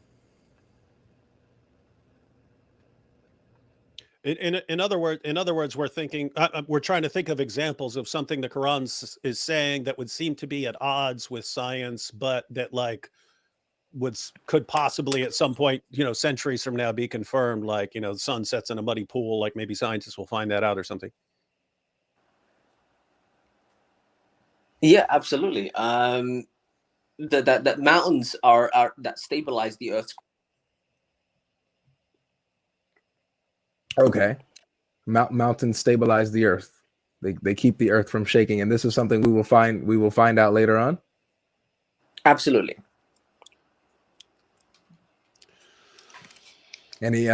Speaker 2: In other words, we're thinking, we're trying to think of examples of something the Quran is saying that would seem to be at odds with science, but that could possibly at some point, centuries from now, be confirmed. Like, the sun sets in a muddy pool. Like maybe scientists will find that out or something.
Speaker 9: Yeah, absolutely. That mountains are that stabilize the earth.
Speaker 1: Okay. Mountains stabilize the earth. They keep the earth from shaking, and this is something we will find out later on.
Speaker 9: Absolutely.
Speaker 1: Any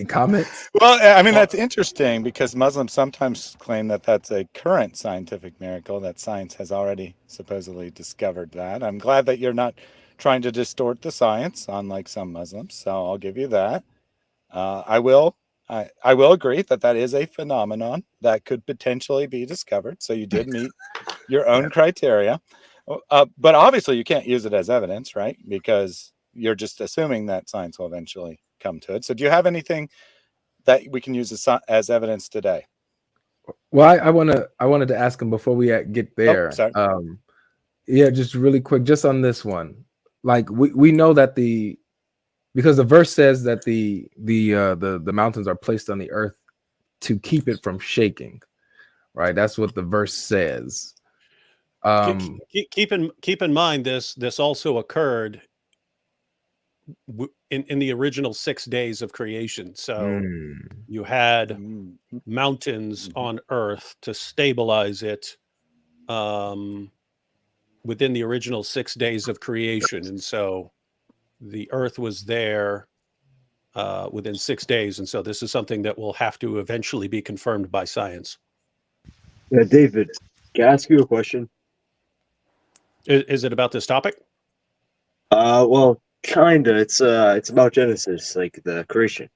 Speaker 1: comments?
Speaker 3: Well, I mean, that's interesting because Muslims sometimes claim that that's a current scientific miracle, that science has already supposedly discovered that. I'm glad that you're not trying to distort the science, unlike some Muslims. So I'll give you that. I will agree that is a phenomenon that could potentially be discovered. So you did meet your own criteria, but obviously you can't use it as evidence, right? Because you're just assuming that science will eventually come to it. So do you have anything that we can use as evidence today?
Speaker 1: Well, I wanted to ask him before we get there. Yeah, just really quick, just on this one. Like we know that because the verse says that the mountains are placed on the earth to keep it from shaking, right? That's what the verse says.
Speaker 2: Keep in mind this also occurred in the original 6 days of creation. So you had mountains on earth to stabilize it within the original 6 days of creation, and so the earth was there within 6 days, and so this is something that will have to eventually be confirmed by science.
Speaker 8: Yeah, David. Can I ask you a question?
Speaker 2: Is it about this topic?
Speaker 8: Well, kinda. It's about Genesis, like the creation.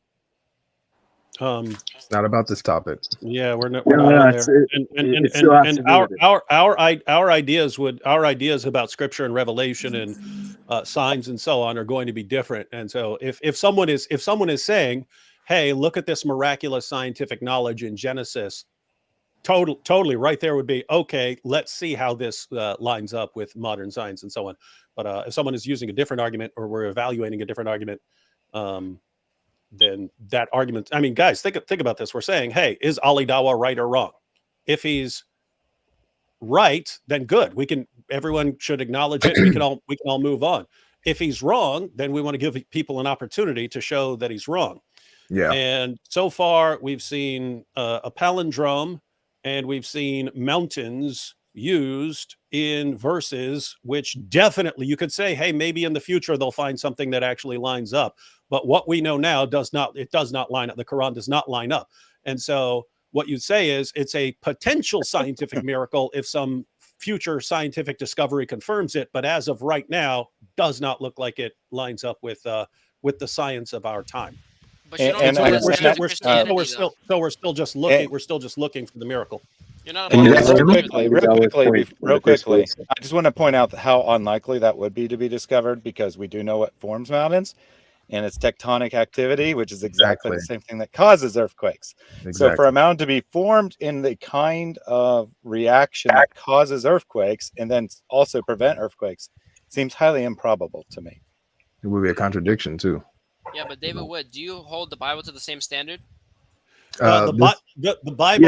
Speaker 1: It's not about this topic.
Speaker 2: Yeah, we're not
Speaker 8: No,
Speaker 2: on
Speaker 8: it's,
Speaker 2: there.
Speaker 8: it still has to do with it.
Speaker 2: Our ideas about Scripture and Revelation and signs and so on are going to be different. And so if someone is saying, "Hey, look at this miraculous scientific knowledge in Genesis," totally right there would be okay. Let's see how this lines up with modern science and so on. But if someone is using a different argument, or we're evaluating a different argument, then that argument, I mean, guys, think about this. We're saying, hey, is Ali Dawah right or wrong? If he's right, then good. Everyone should acknowledge it. We can all move on. If he's wrong, then we want to give people an opportunity to show that he's wrong.
Speaker 1: Yeah.
Speaker 2: And so far we've seen a palindrome, and we've seen mountains used in verses, which definitely you could say, hey, maybe in the future they'll find something that actually lines up. But what we know now does not line up. The Quran does not line up. And so what you say is it's a potential scientific miracle if some future scientific discovery confirms it. But as of right now, does not look like it lines up with the science of our time.
Speaker 7: But you don't
Speaker 2: we're still just looking. We're still just looking for the miracle.
Speaker 7: You're not
Speaker 3: And
Speaker 7: about
Speaker 3: real quickly, I just want to point out how unlikely that would be to be discovered, because we do know what forms mountains, and it's tectonic activity, which is exactly the same thing that causes earthquakes.
Speaker 1: Exactly.
Speaker 3: So for a mountain to be formed in the kind of reaction that causes earthquakes and then also prevent earthquakes seems highly improbable to me.
Speaker 1: It would be a contradiction too.
Speaker 7: Yeah, but David Wood, do you hold the Bible to the same standard?
Speaker 2: The Bible,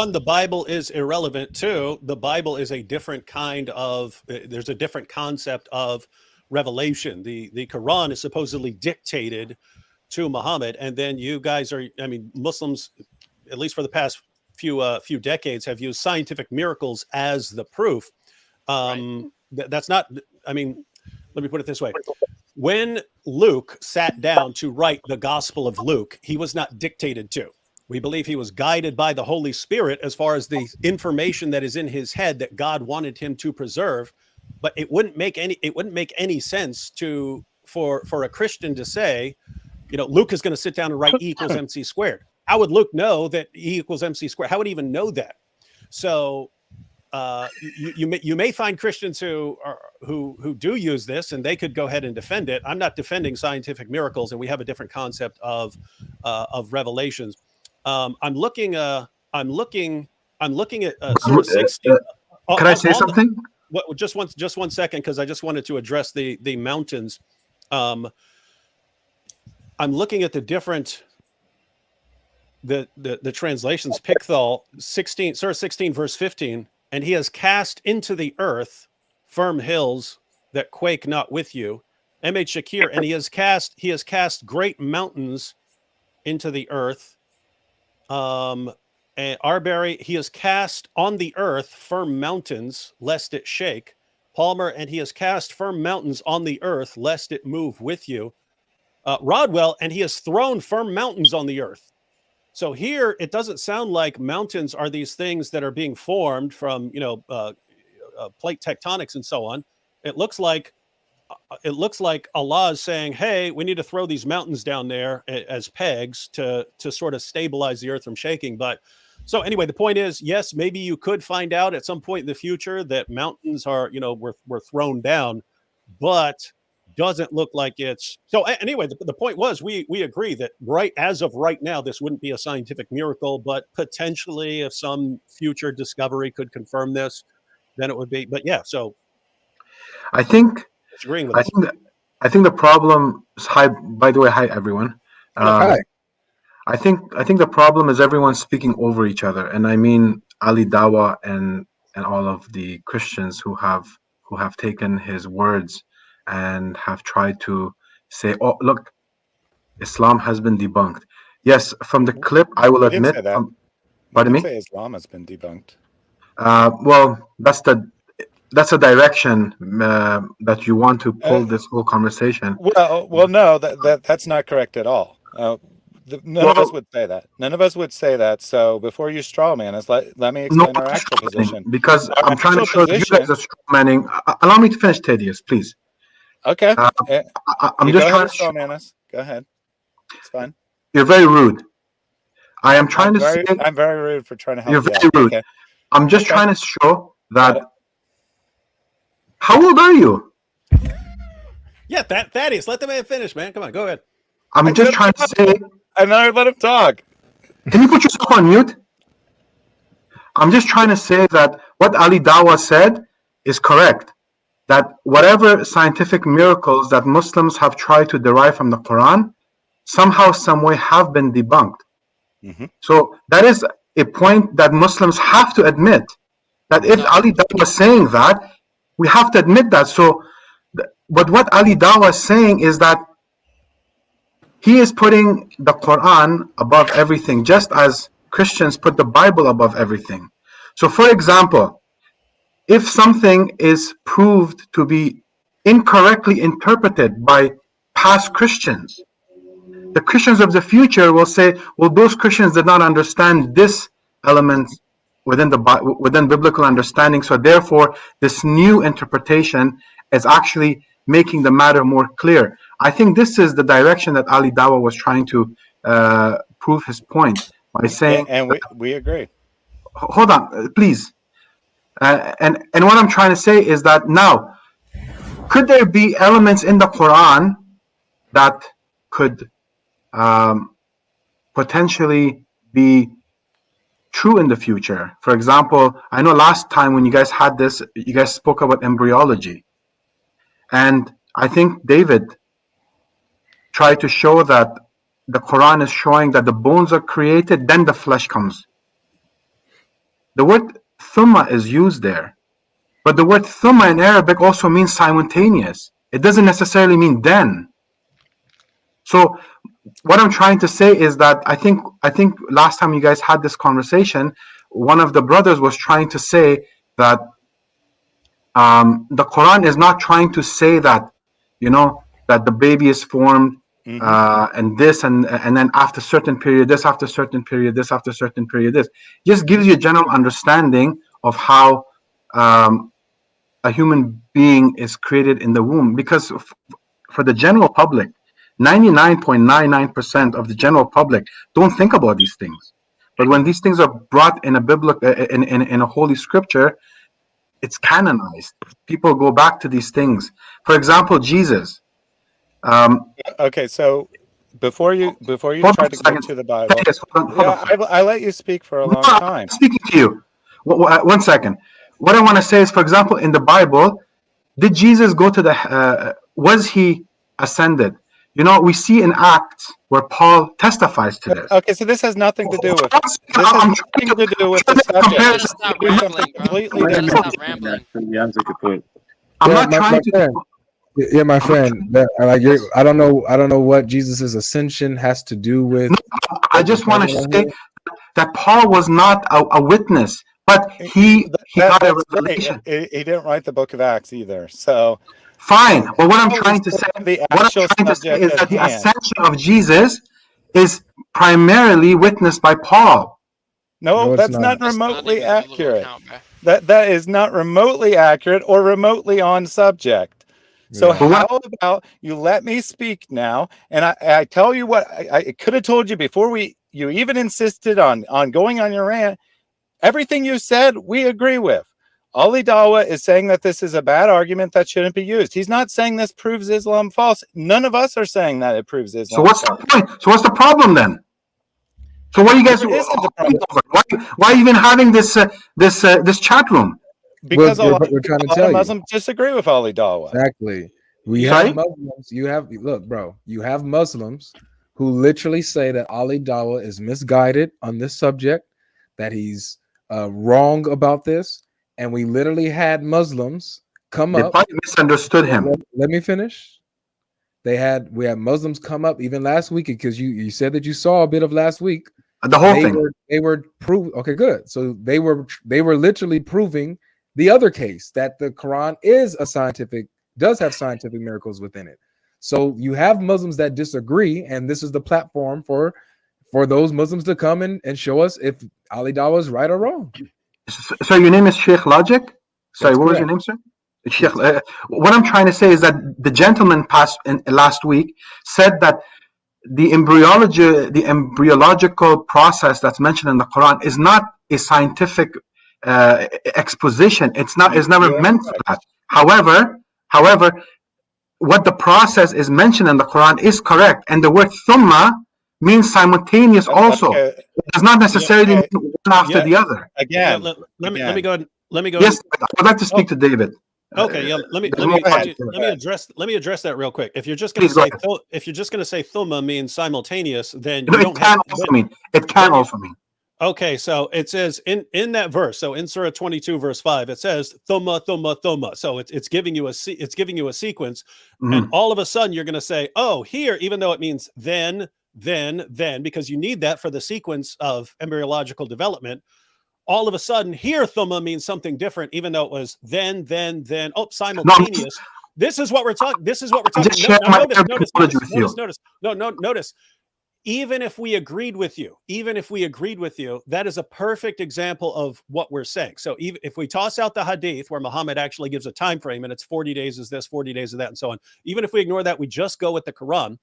Speaker 2: the Bible is irrelevant. Two, the Bible is a different kind of. There's a different concept of revelation. The Quran is supposedly dictated to Muhammad, and then you guys are. I mean, Muslims, at least for the past few decades, have used scientific miracles as the proof. That's not. I mean, let me put it this way. When Luke sat down to write the Gospel of Luke, he was not dictated to. We believe he was guided by the Holy Spirit as far as the information that is in his head that God wanted him to preserve. But it wouldn't make any sense for a Christian to say, Luke is going to sit down and write E equals MC squared. How would Luke know that E equals MC squared? How would he even know that? So you may find Christians who do use this, and they could go ahead and defend it. I'm not defending scientific miracles, and we have a different concept of revelations. I'm looking at Surah 16.
Speaker 10: Can I say something?
Speaker 2: Just one second, because I just wanted to address the mountains. I'm looking at the different the translations. Pickthall 16, Surah 16, verse 15. And he has cast into the earth firm hills that quake not with you. M.H. Shakir, and he has cast great mountains into the earth. And Arbery, he has cast on the earth firm mountains, lest it shake. Palmer, and he has cast firm mountains on the earth, lest it move with you. Rodwell, and he has thrown firm mountains on the earth. So here, it doesn't sound like mountains are these things that are being formed from, plate tectonics and so on. It looks like Allah is saying, "Hey, we need to throw these mountains down there as pegs to sort of stabilize the earth from shaking." But so anyway, the point is, yes, maybe you could find out at some point in the future that mountains are, were thrown down, but doesn't look like it's so. Anyway, the point was we agree that as of right now, this wouldn't be a scientific miracle, but potentially if some future discovery could confirm this, then it would be. But yeah, so
Speaker 10: I think
Speaker 2: agreeing with
Speaker 10: I think the problem is hi. By the way, hi everyone.
Speaker 1: Hi.
Speaker 10: I think the problem is everyone speaking over each other, and I mean Ali Dawah and all of the Christians who have taken his words and have tried to say, "Oh, look, Islam has been debunked." Yes, from the clip, I will admit. Pardon me?
Speaker 3: Say Islam has been debunked.
Speaker 10: Well, that's a direction that you want to pull this whole conversation.
Speaker 3: Well, no, that's not correct at all. None of us would say that. None of us would say that. So before you straw man us, let me explain our actual position.
Speaker 10: Because
Speaker 3: Our
Speaker 10: I'm trying to show that you guys are straw manning. Allow me to finish, Thaddeus, please.
Speaker 3: Okay.
Speaker 10: I'm
Speaker 3: you
Speaker 10: just
Speaker 3: go
Speaker 10: trying
Speaker 3: ahead
Speaker 10: to
Speaker 3: straw man us. Go ahead. It's fine.
Speaker 10: You're very rude. I'm trying to say
Speaker 3: I'm very rude for trying to help
Speaker 10: you're
Speaker 3: you
Speaker 10: very
Speaker 3: out.
Speaker 10: rude.
Speaker 3: Okay.
Speaker 10: I'm just trying to show that. How old are you?
Speaker 2: Yeah, that is. Let the man finish, man. Come on, go ahead.
Speaker 10: I'm just trying to say.
Speaker 3: I know. Let him talk.
Speaker 10: Can you put yourself on mute? I'm just trying to say that what Ali Dawah said is correct. That whatever scientific miracles that Muslims have tried to derive from the Quran, somehow, some way, have been debunked.
Speaker 3: Mm-hmm.
Speaker 10: So that is a point that Muslims have to admit. That if Ali Dawah was saying that, we have to admit that. So, but what Ali Dawah is saying is that he is putting the Quran above everything, just as Christians put the Bible above everything. So, for example, if something is proved to be incorrectly interpreted by past Christians, the Christians of the future will say, well, those Christians did not understand this element within biblical understanding, so therefore this new interpretation is actually making the matter more clear. I think this is the direction that Ali Dawah was trying to prove his point by saying,
Speaker 3: and we agree.
Speaker 10: Hold on, please. And what I'm trying to say is that now, could there be elements in the Quran that could potentially be true in the future? For example, I know last time when you guys had this, you guys spoke about embryology. And I think David tried to show that the Quran is showing that the bones are created, then the flesh comes. The word thumma is used there. But the word thumma in Arabic also means simultaneous. It doesn't necessarily mean then. So what I'm trying to say is that I think last time you guys had this conversation, one of the brothers was trying to say that the Quran is not trying to say that, that the baby is formed and this and then after certain period, this after certain period, this after certain period, this. Just gives you a general understanding of how a human being is created in the womb. Because for the general public, 99.99% of the general public don't think about these things. But when these things are brought in a biblical, in a holy scripture, it's canonized. People go back to these things. For example, Jesus.
Speaker 3: Okay, so before you try to get to the Bible, I let you speak for a long time.
Speaker 10: I'm speaking to you. 1 second. What I want to say is, for example, in the Bible, did Jesus go to the? Was he ascended? We see in Acts where Paul testifies to this.
Speaker 3: Okay, so this has nothing to do with it. This has nothing to do with the subject.
Speaker 7: Stop rambling, completely different. Stop rambling.
Speaker 10: I'm not trying to.
Speaker 1: Yeah, my friend. I don't know what Jesus's ascension has to do with.
Speaker 10: No, I just want to say that Paul was not a witness, but he got a revelation.
Speaker 3: He didn't write the Book of Acts either, so.
Speaker 10: Fine, but what I'm trying to say is that the ascension of Jesus is primarily witnessed by Paul.
Speaker 3: No, that's not remotely accurate. That is not remotely accurate or remotely on subject. So how about you let me speak now, and I tell you what I could have told you before you even insisted on going on your rant. Everything you said, we agree with. Ali Dawah is saying that this is a bad argument that shouldn't be used. He's not saying this proves Islam false. None of us are saying that it proves Islam.
Speaker 10: So what's the point? So what's the problem then? So what are you guys? Why even having this chat room?
Speaker 3: Because
Speaker 1: we're trying to tell you,
Speaker 3: Muslims disagree with Ali Dawah.
Speaker 1: Exactly. We have Muslims. You have Muslims who literally say that Ali Dawah is misguided on this subject, that he's wrong about this. And we literally had Muslims come up.
Speaker 10: They misunderstood him.
Speaker 1: Let me finish. We had Muslims come up even last week, because you said that you saw a bit of last week.
Speaker 10: The whole thing.
Speaker 1: They were okay, good. So they were literally proving the other case, that the Quran does have scientific miracles within it. So you have Muslims that disagree, and this is the platform for for those Muslims to come and show us if Ali Dawah is right or wrong.
Speaker 10: So your name is Sheikh Logic? Sorry,
Speaker 1: That's
Speaker 10: what was your
Speaker 1: correct.
Speaker 10: name, sir? Sheikh. What I'm trying to say is that the gentleman last week said that the embryological process that's mentioned in the Quran is not a scientific exposition. It's not. It's never meant for that. However, what the process is mentioned in the Quran is correct, and the word thumma means simultaneous also.
Speaker 3: Okay.
Speaker 10: It does not necessarily mean one after the other.
Speaker 3: Again,
Speaker 2: let me go ahead. Let me go.
Speaker 10: Yes, I would like to speak to David.
Speaker 2: Okay, yeah. Let me address that real quick. If you're just going to say thumma means simultaneous, then you don't have.
Speaker 10: It can also mean.
Speaker 2: Okay, so it says in that verse. So in Surah 22, verse 5, it says thumma thumma thumma. So it's giving you a sequence, and all of a sudden you're going to say, oh, here, even though it means then, because you need that for the sequence of embryological development. All of a sudden, here thumma means something different, even though it was then, simultaneous. This is what we're talking. This is what we're talking. Notice. Even if we agreed with you, that is a perfect example of what we're saying. So even if we toss out the hadith where Muhammad actually gives a time frame and it's 40 days is this, 40 days of that, and so on. Even if we ignore that, we just go with the Quran.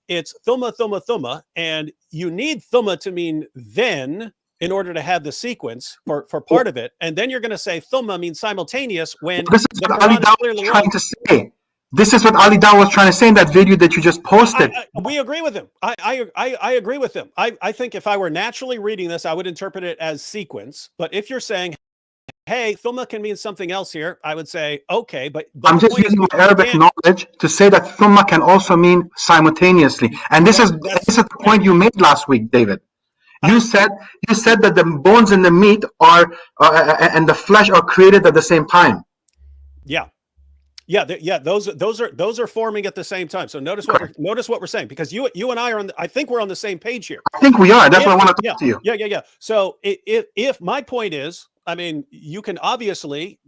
Speaker 2: It's thumma, and you need thumma to mean then in order to have the sequence for part of it. And then you're going to say thumma means simultaneous when
Speaker 10: this is what Ali Dawah was trying to say. This is what Ali Dawah was trying to say in that video that you just posted.
Speaker 2: We agree with him. I agree with him. I think if I were naturally reading this, I would interpret it as sequence. But if you're saying, hey, thumma can mean something else here, I would say, okay, but
Speaker 10: I'm just using my Arabic knowledge to say that thumma can also mean simultaneously. And this is the point you made last week, David. You said that the bones and the meat are and the flesh are created at the same time.
Speaker 2: Yeah. Those are forming at the same time. So notice what we're saying, because you and I I think we're on the same page here.
Speaker 10: I think we are. That's why I want to talk to you.
Speaker 2: Yeah. So if my point is, I mean, you can obviously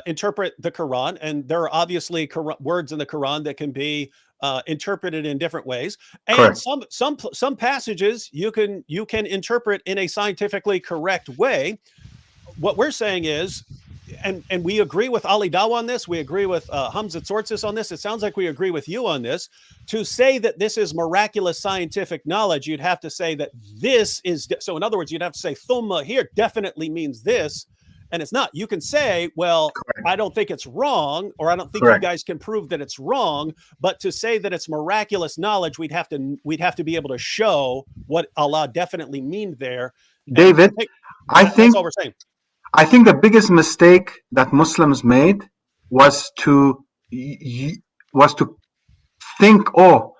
Speaker 2: interpret the Quran, and there are obviously words in the Quran that can be interpreted in different ways, and some passages you can interpret in a scientifically correct way. What we're saying is, and we agree with Ali Dawah on this, we agree with Hamza Tzortzis on this, it sounds like we agree with you on this. To say that this is miraculous scientific knowledge, you'd have to say that this is, so in other words, you'd have to say thumma here definitely means this, and it's not. You can say, well, I don't think it's wrong, or I don't think you guys can prove that it's wrong, but to say that it's miraculous knowledge, we'd have to be able to show what Allah definitely mean there.
Speaker 10: David,
Speaker 2: that's all we're saying.
Speaker 10: I think the biggest mistake that Muslims made was to think, oh,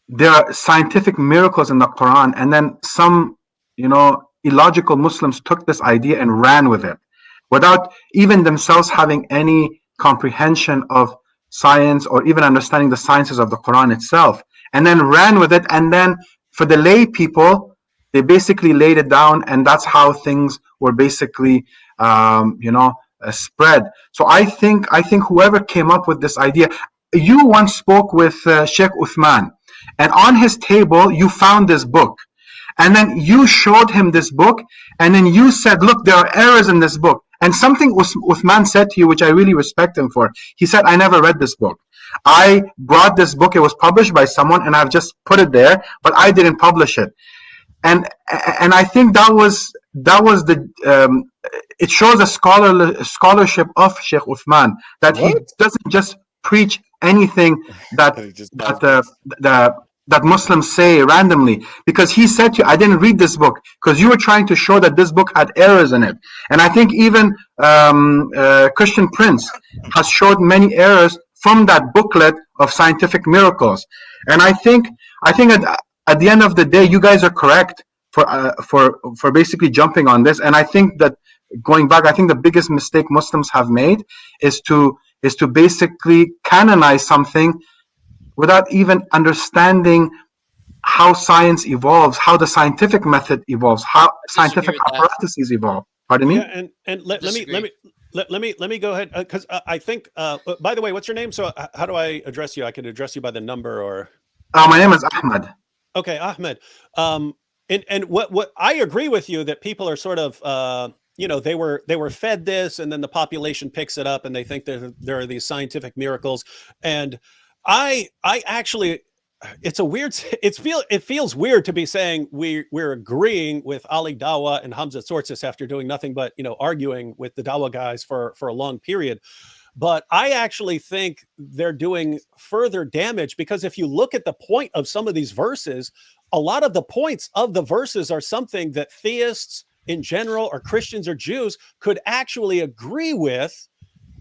Speaker 10: there are scientific miracles in the Quran, and then some, illogical Muslims took this idea and ran with it without even themselves having any comprehension of science or even understanding the sciences of the Quran itself, and then ran with it. And then for the lay people, they basically laid it down, and that's how things were basically spread. So I think whoever came up with this idea, you once spoke with Sheikh Uthman, and on his table you found this book, and then you showed him this book, and then you said, look, there are errors in this book. And something Uthman said to you, which I really respect him for. He said, I never read this book. I brought this book, it was published by someone, and I've just put it there, but I didn't publish it. And I think that was the it shows a scholarship of Sheikh Uthman, that he doesn't just preach anything that Muslims say randomly, because he said to you, I didn't read this book because you were trying to show that this book had errors in it. And I think even Christian Prince has showed many errors from that booklet of scientific miracles. And I think at the end of the day, you guys are correct for basically jumping on this. And I think that going back, I think the biggest mistake Muslims have made is to basically canonize something without even understanding how science evolves, how the scientific method evolves, how scientific apparatuses evolve. Pardon me?
Speaker 2: Yeah, and let me go ahead, because I think. By the way, what's your name? So how do I address you? I can address you by the number, or.
Speaker 10: My name is Ahmed.
Speaker 2: Okay, Ahmed. And what I agree with you that people are sort of they were fed this, and then the population picks it up and they think there are these scientific miracles. And I actually, it feels weird to be saying we're agreeing with Ali Dawah and Hamza Tzortzis after doing nothing but arguing with the Dawah guys for a long period. But I actually think they're doing further damage, because if you look at the point of some of these verses, a lot of the points of the verses are something that theists in general, or Christians or Jews, could actually agree with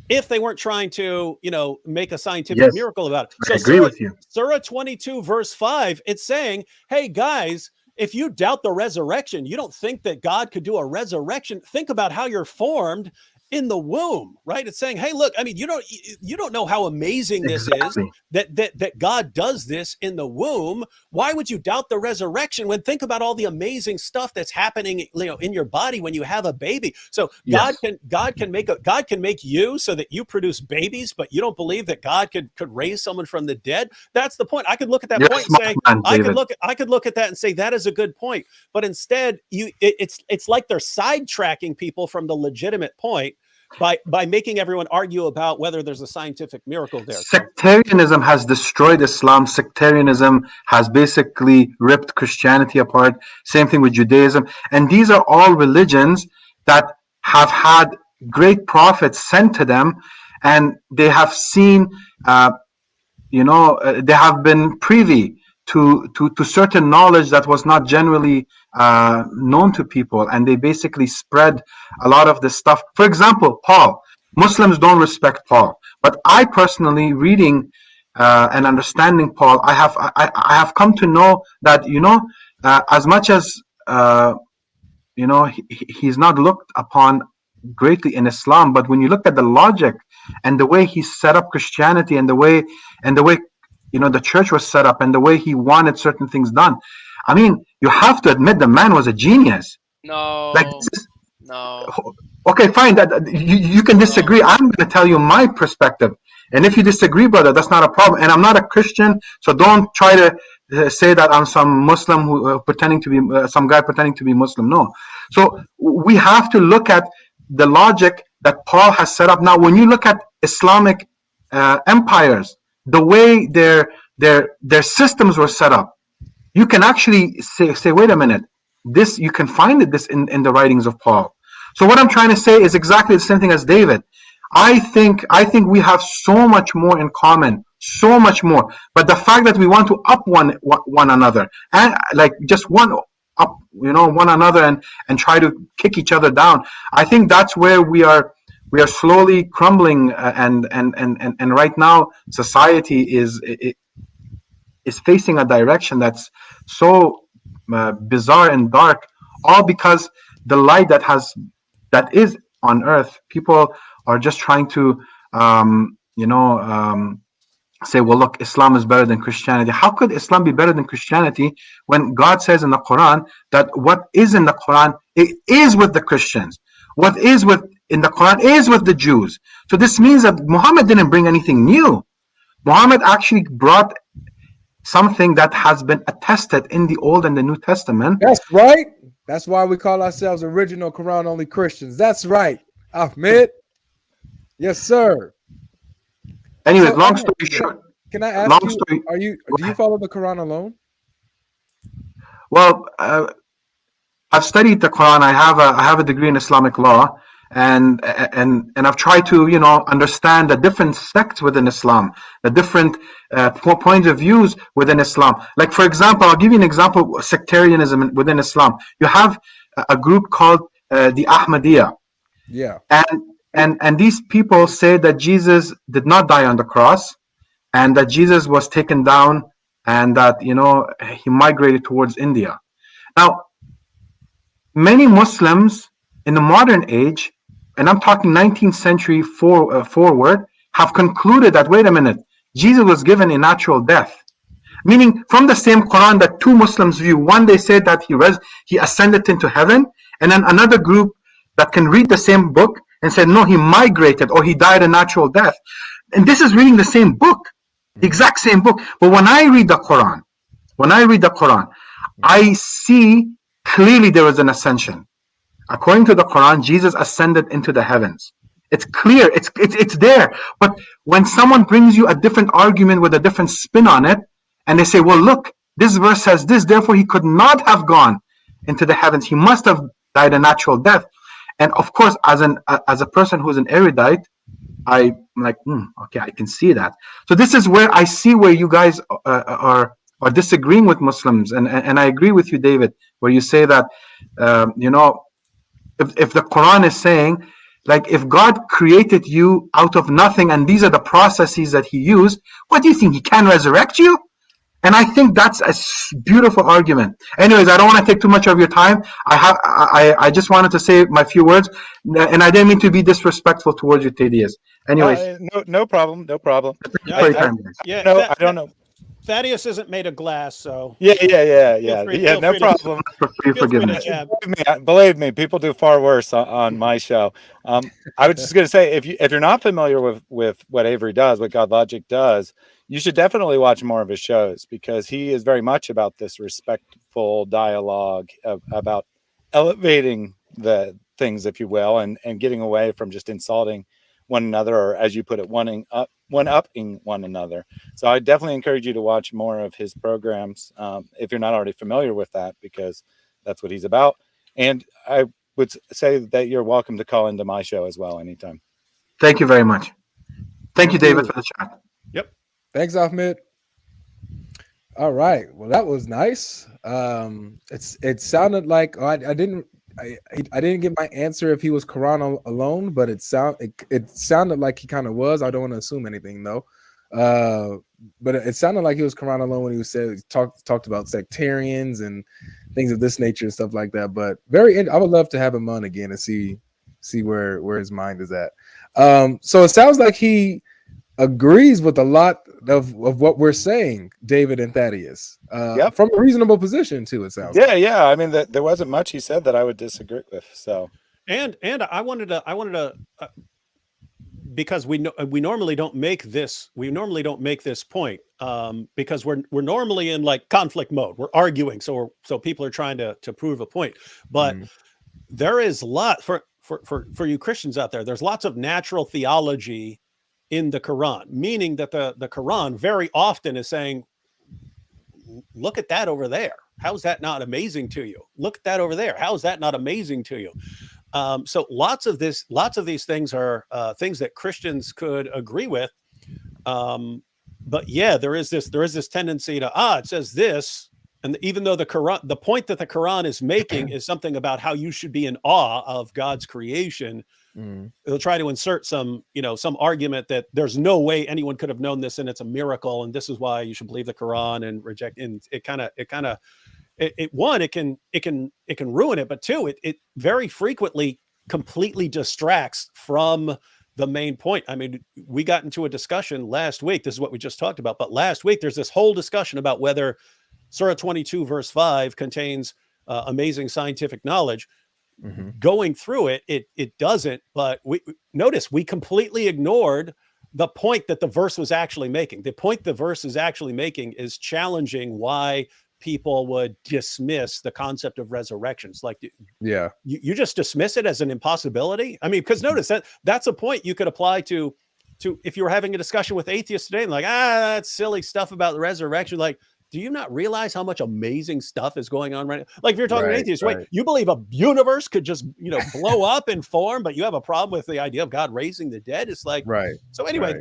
Speaker 2: if they weren't trying to, make a scientific miracle about it. So
Speaker 10: I agree with you.
Speaker 2: Surah 22, verse 5, it's saying, hey, guys, if you doubt the resurrection, you don't think that God could do a resurrection, think about how you're formed in the womb, right? It's saying, hey, look, I mean, you don't know how amazing this is, that God does this in the womb. Why would you doubt the resurrection when think about all the amazing stuff that's happening, in your body when you have a baby? So God can make you so that you produce babies, but you don't believe that God could raise someone from the dead. That's the point. I could look at that point and say, I could look at that and say that is a good point. But instead, it's like they're sidetracking people from the legitimate point by making everyone argue about whether there's a scientific miracle there.
Speaker 10: Sectarianism has destroyed Islam. Sectarianism has basically ripped Christianity apart. Same thing with Judaism. And these are all religions that have had great prophets sent to them, and they have seen, they have been privy to certain knowledge that was not generally known to people, and they basically spread a lot of this stuff. For example, Paul. Muslims don't respect Paul, but I personally, reading and understanding Paul, I have come to know that as much as he's not looked upon greatly in Islam, but when you look at the logic and the way he set up Christianity and the way the church was set up and the way he wanted certain things done, I mean, you have to admit the man was a genius.
Speaker 7: No. No.
Speaker 10: Okay, fine. That you can disagree. I'm going to tell you my perspective, and if you disagree, brother, that's not a problem. And I'm not a Christian, so don't try to say that I'm some Muslim who pretending to be some guy pretending to be Muslim. No. So we have to look at the logic that Paul has set up. Now, when you look at Islamic empires, the way their systems were set up, you can actually say, wait a minute, this you can find this in the writings of Paul. So what I'm trying to say is exactly the same thing as David. I think we have so much more in common, so much more. But the fact that we want to up one another and like just one up, one another and try to kick each other down, I think that's where we are slowly crumbling. And right now society is facing a direction that's so bizarre and dark, all because the light that is on earth, people are just trying to say, well, look, Islam is better than Christianity. How could Islam be better than Christianity when God says in the Quran that what is in the Quran, it is with the Christians, what is in the Quran is with the Jews? So this means that Muhammad didn't bring anything new. Muhammad actually brought something that has been attested in the Old and the New Testament.
Speaker 1: That's right. That's why we call ourselves original Quran only Christians. That's right, Ahmed. Yes, sir.
Speaker 10: Anyway,
Speaker 1: So,
Speaker 10: long
Speaker 1: Ahmed,
Speaker 10: story short.
Speaker 1: Can I ask
Speaker 10: Long
Speaker 1: you?
Speaker 10: story.
Speaker 1: Do you follow the Quran alone?
Speaker 10: Well, I've studied the Quran. I have a degree in Islamic law, and I've tried to understand the different sects within Islam, the different points of views within Islam. Like, for example, I'll give you an example of sectarianism within Islam. You have a group called the Ahmadiyya.
Speaker 1: Yeah.
Speaker 10: And these people say that Jesus did not die on the cross, and that Jesus was taken down, and that he migrated towards India. Now, many Muslims in the modern age, and I'm talking 19th century forward, have concluded that, wait a minute, Jesus was given a natural death. Meaning, from the same Quran that two Muslims view, one, they say that he ascended into heaven, and then another group that can read the same book and say, no, he migrated or he died a natural death. And this is reading the same book, the exact same book. But when I read the Quran, I see clearly there was an ascension. According to the Quran, Jesus ascended into the heavens. It's clear. It's there. But when someone brings you a different argument with a different spin on it, and they say, well, look, this verse says this, therefore he could not have gone into the heavens. He must have died a natural death. And of course, as a person who's an erudite, I'm like, okay, I can see that. So this is where I see where you guys are disagreeing with Muslims, and I agree with you, David, where you say that, if the Quran is saying, like, if God created you out of nothing, and these are the processes that He used, what do you think? He can resurrect you? And I think that's a beautiful argument. Anyways, I don't want to take too much of your time. I just wanted to say my few words, and I didn't mean to be disrespectful towards you, Thaddeus. Anyways,
Speaker 3: no problem.
Speaker 2: I
Speaker 3: don't know.
Speaker 2: Thaddeus isn't made of glass, so
Speaker 3: yeah. No
Speaker 2: free
Speaker 3: problem.
Speaker 10: forgiveness.
Speaker 3: Believe me, people do far worse on my show. I was just going to say, if you're not familiar with what Avery does, what God Logic does, you should definitely watch more of his shows, because he is very much about this respectful dialogue about elevating the things, if you will, and getting away from just insulting one another, or as you put it, one-upping one another. So I definitely encourage you to watch more of his programs if you're not already familiar with that, because that's what he's about. And I would say that you're welcome to call into my show as well anytime.
Speaker 10: Thank you very much. Thank you, David, for the chat.
Speaker 2: Yep.
Speaker 1: Thanks, Ahmed. All right. Well, that was nice. It sounded like I didn't get my answer if he was Quran alone, but it sounded like he kind of was. I don't want to assume anything though. But it sounded like he was Quran alone when he talked about sectarians and things of this nature and stuff like that. But I would love to have him on again and see where his mind is at. So it sounds like he agrees with a lot of what we're saying, David and Thaddeus, from a reasonable position too. It sounds.
Speaker 3: Yeah. I mean, there wasn't much he said that I would disagree with. So,
Speaker 2: and I wanted to, because we normally don't make this point, because we're normally in like conflict mode. We're arguing, so people are trying to prove a point, but there is for you Christians out there. There's lots of natural theology in the Quran, meaning that the Quran very often is saying, look at that over there. How is that not amazing to you? Look at that over there. How is that not amazing to you? So lots of these things are things that Christians could agree with. But yeah, there is this tendency to, it says this. And even though the point that the Quran is making is something about how you should be in awe of God's creation, they'll try to insert some argument that there's no way anyone could have known this, and it's a miracle, and this is why you should believe the Quran and reject. And it can ruin it, but two, it very frequently completely distracts from the main point. I mean, we got into a discussion last week. This is what we just talked about, but last week there's this whole discussion about whether Surah 22 verse 5 contains amazing scientific knowledge. Going through it doesn't, but we completely ignored the point that the verse was actually making. The point the verse is actually making is challenging why people would dismiss the concept of resurrections. Like, you just dismiss it as an impossibility. I mean, because notice that's a point you could apply to if you were having a discussion with atheists today, and like, that's silly stuff about the resurrection. Like, do you not realize how much amazing stuff is going on right now? Like, if you're talking to atheists, wait, you believe a universe could just, blow up and form, but you have a problem with the idea of God raising the dead? It's like, right. So anyway,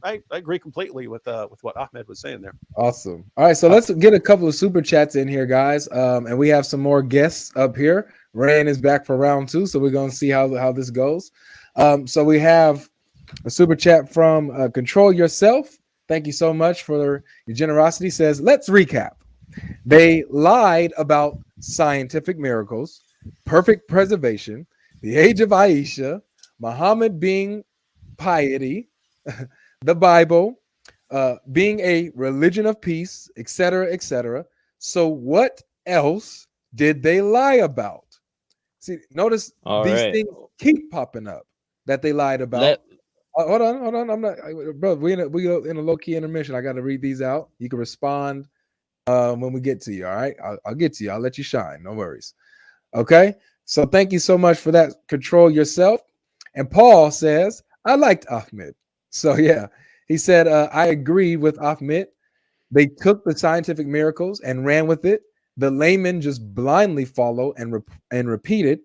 Speaker 2: I agree completely with what Ahmed was saying there.
Speaker 1: Awesome. All right, so let's get a couple of super chats in here, guys. And we have some more guests up here. Ryan is back for round 2, so we're going to see how this goes. So we have a super chat from Control Yourself. Thank you so much for your generosity. Says, let's recap. They lied about scientific miracles, perfect preservation, the age of Aisha, Muhammad being piety, the Bible, being a religion of peace, etc., etc. So what else did they lie about? See, notice these things keep popping up that they lied about. Hold on. I'm not, bro. We in a low key intermission. I got to read these out. You can respond when we get to you. All right, I'll get to you. I'll let you shine. No worries. Okay. So thank you so much for that. Control yourself. And Paul says, I liked Ahmed. So yeah, he said, I agree with Ahmed. They took the scientific miracles and ran with it. The laymen just blindly follow and repeat it.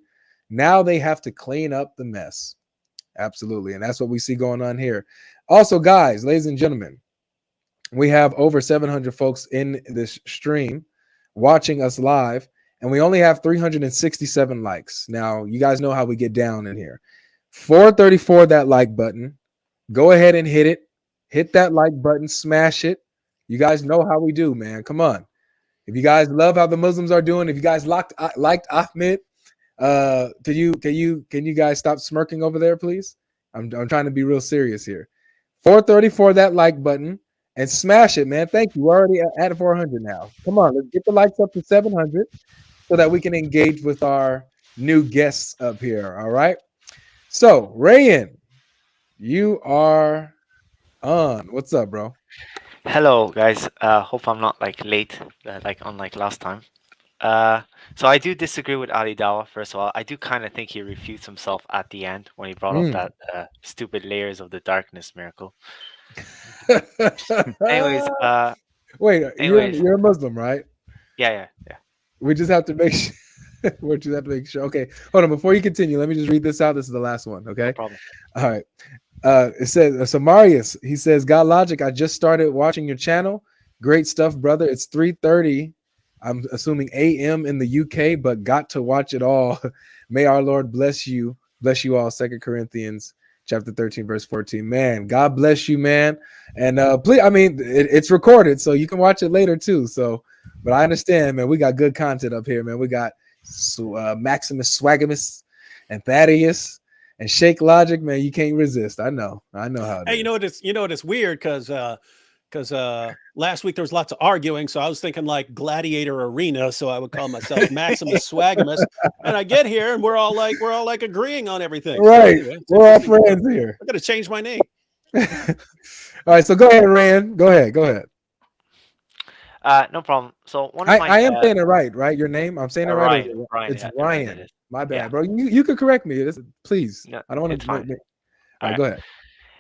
Speaker 1: Now they have to clean up the mess. Absolutely. And that's what we see going on here. Also, guys, ladies and gentlemen, we have over 700 folks in this stream watching us live, and we only have 367 likes. Now, you guys know how we get down in here. 434, that like button. Go ahead and hit it. Hit that like button. Smash it. You guys know how we do, man. Come on. If you guys love how the Muslims are doing, if you guys liked Ahmed, can you guys stop smirking over there, please? I'm trying to be real serious here. 434, that like button, and smash it, man. Thank you. We're already at 400 now. Come on, let's get the likes up to 700 so that we can engage with our new guests up here. All right. So, Rayan, you are on. What's up, bro?
Speaker 11: Hello, guys. Hope I'm not like late, like unlike last time. So I do disagree with Ali Dawah. First of all, I do kind of think he refutes himself at the end when he brought up that stupid layers of the darkness miracle. Anyways,
Speaker 1: wait, you're a Muslim, right?
Speaker 11: Yeah.
Speaker 1: We just have to make sure. We just have to make sure. Okay, hold on. Before you continue, let me just read this out. This is the last one. Okay.
Speaker 11: No problem.
Speaker 1: All right. It says, so Marius, he says, God Logic, I just started watching your channel. Great stuff, brother. It's 3:30. I'm assuming AM in the UK, but got to watch it all. May our Lord bless you all. 2 Corinthians chapter 13, verse 14. Man, God bless you, man. And please, I mean, it's recorded, so you can watch it later too. So, but I understand, man, we got good content up here, man. We got Maximus Swagamus and Thaddeus and Shake Logic, man. You can't resist. I know how it
Speaker 2: Hey,
Speaker 1: is.
Speaker 2: you know what it's weird because last week there was lots of arguing, so I was thinking like Gladiator Arena, so I would call myself Maximus Swagamus, and I get here and we're all like agreeing on everything.
Speaker 1: Right,
Speaker 2: So anyway,
Speaker 1: we're all friends here.
Speaker 2: I got to change my name.
Speaker 1: All right, so go ahead, Rand. Go ahead.
Speaker 11: No problem. So
Speaker 1: I am saying it right? Your name, I'm saying it right.
Speaker 11: Ryan,
Speaker 1: It's
Speaker 11: yeah,
Speaker 1: Ryan. My bad,
Speaker 11: yeah.
Speaker 1: bro. You could correct me. Please.
Speaker 11: No,
Speaker 1: I don't want
Speaker 11: it's
Speaker 1: to.
Speaker 11: fine.
Speaker 1: All right, go ahead.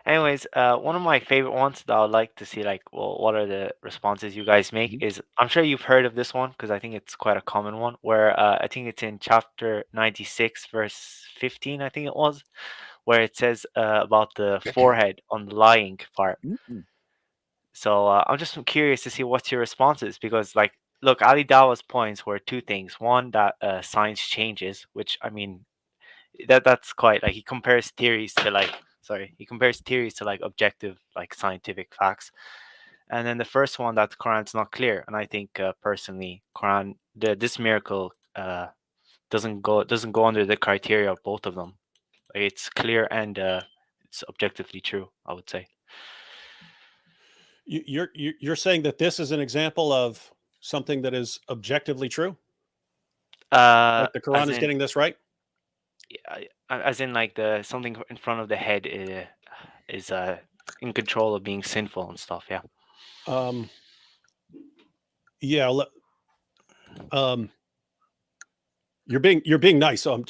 Speaker 11: Anyways, one of my favorite ones that I would like to see, like, well, what are the responses you guys make is, I'm sure you've heard of this one because I think it's quite a common one, where I think it's in chapter 96, verse 15, I think it was, where it says about the forehead on the lying part. So I'm just curious to see what's your responses because, like, look, Ali Dawah's points were two things. One, that science changes, which, I mean, that's quite, like, he compares theories to like objective, like, scientific facts. And then the first one, that the Quran's not clear. And I think personally, this miracle doesn't go under the criteria of both of them. Like, it's clear and it's objectively true, I would say.
Speaker 2: You're saying that this is an example of something that is objectively true?
Speaker 11: Like
Speaker 2: the Quran is getting this right?
Speaker 11: Yeah, as in, like, something in front of the head is in control of being sinful and stuff. Yeah.
Speaker 2: Yeah. You're being nice, so I'm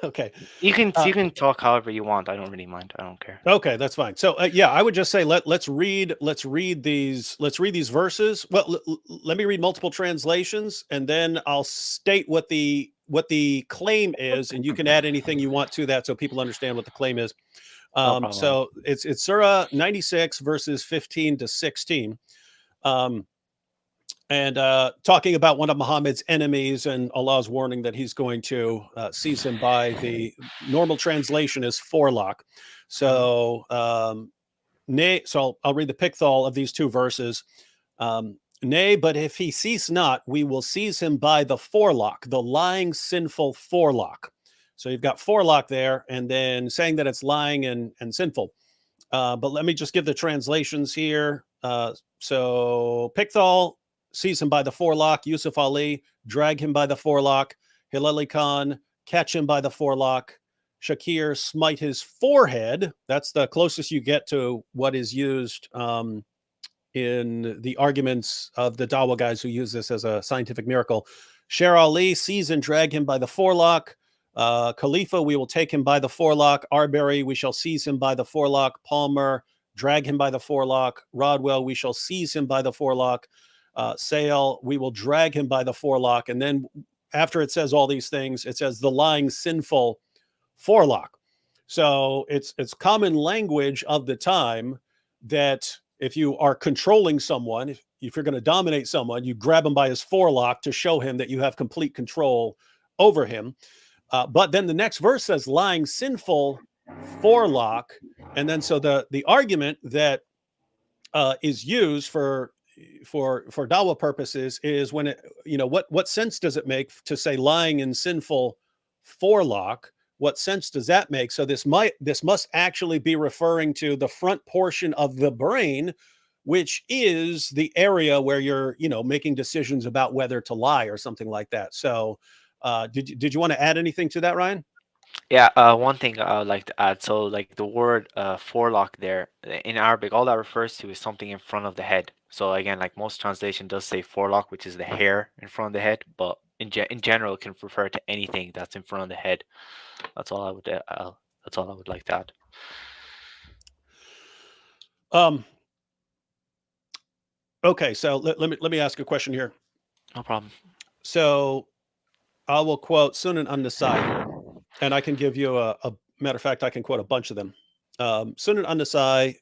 Speaker 2: okay.
Speaker 11: You can talk however you want. I don't really mind. I don't care.
Speaker 2: Okay, that's fine. So yeah, I would just say let's read these verses. Well, let me read multiple translations, and then I'll state what the claim is, and you can add anything you want to that so people understand what the claim is. So it's Surah 96 verses 15 to 16. And talking about one of Muhammad's enemies and Allah's warning that he's going to seize him by the normal translation is forelock. So, I'll read the Pickthall of these two verses. Nay, but if he cease not, we will seize him by the forelock, the lying, sinful forelock. So you've got forelock there, and then saying that it's lying and sinful. But let me just give the translations here. So Pickthall, seize him by the forelock. Yusuf Ali, drag him by the forelock. Hilali Khan, catch him by the forelock. Shakir, smite his forehead. That's the closest you get to what is used in the arguments of the Dawah guys who use this as a scientific miracle. Sher Ali, seize and drag him by the forelock. Khalifa, we will take him by the forelock. Arbery, we shall seize him by the forelock. Palmer, drag him by the forelock. Rodwell, we shall seize him by the forelock. Sale, we will drag him by the forelock. And then after it says all these things, it says the lying sinful forelock. So it's common language of the time that if you are controlling someone, if you're going to dominate someone, you grab him by his forelock to show him that you have complete control over him. But then the next verse says lying sinful forelock. And then so the argument that is used for Dawah purposes is when it, what sense does it make to say lying in sinful forelock? What sense does that make? So this must actually be referring to the front portion of the brain, which is the area where you're, making decisions about whether to lie or something like that. So did you want to add anything to that, Ryan?
Speaker 11: Yeah, one thing I would like to add. So like the word forelock there in Arabic, all that refers to is something in front of the head. So again, like most translation does say forelock, which is the hair in front of the head, but in general it can refer to anything that's in front of the head. That's all I would like to add.
Speaker 2: Okay, so let me ask a question here.
Speaker 11: No problem. So
Speaker 2: I will quote Sunan an-Nasai, and I can give you a matter of fact, I can quote a bunch of them. Sunan an-Nasai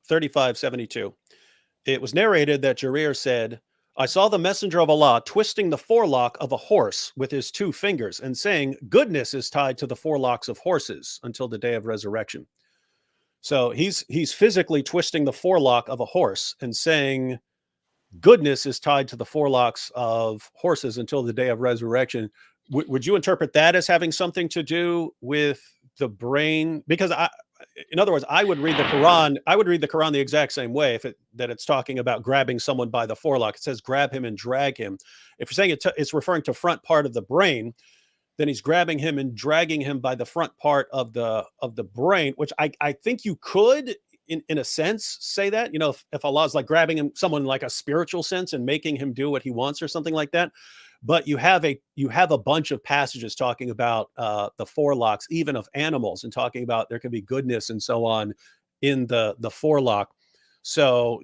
Speaker 2: 3572. It was narrated that Jarir said, I saw the messenger of Allah twisting the forelock of a horse with his 2 fingers and saying, goodness is tied to the forelocks of horses until the day of resurrection. So he's physically twisting the forelock of a horse and saying, goodness is tied to the forelocks of horses until the day of resurrection. Would you interpret that as having something to do with the brain? Because in other words, I would read the Quran. I would read the Quran the exact same way that it's talking about grabbing someone by the forelock. It says grab him and drag him. If you're saying it's referring to front part of the brain, then he's grabbing him and dragging him by the front part of the brain, which I think you could, in a sense, say that, if Allah's like grabbing someone in like a spiritual sense and making him do what he wants or something like that. But you have a bunch of passages talking about the forelocks, even of animals, and talking about there can be goodness and so on in the forelock. So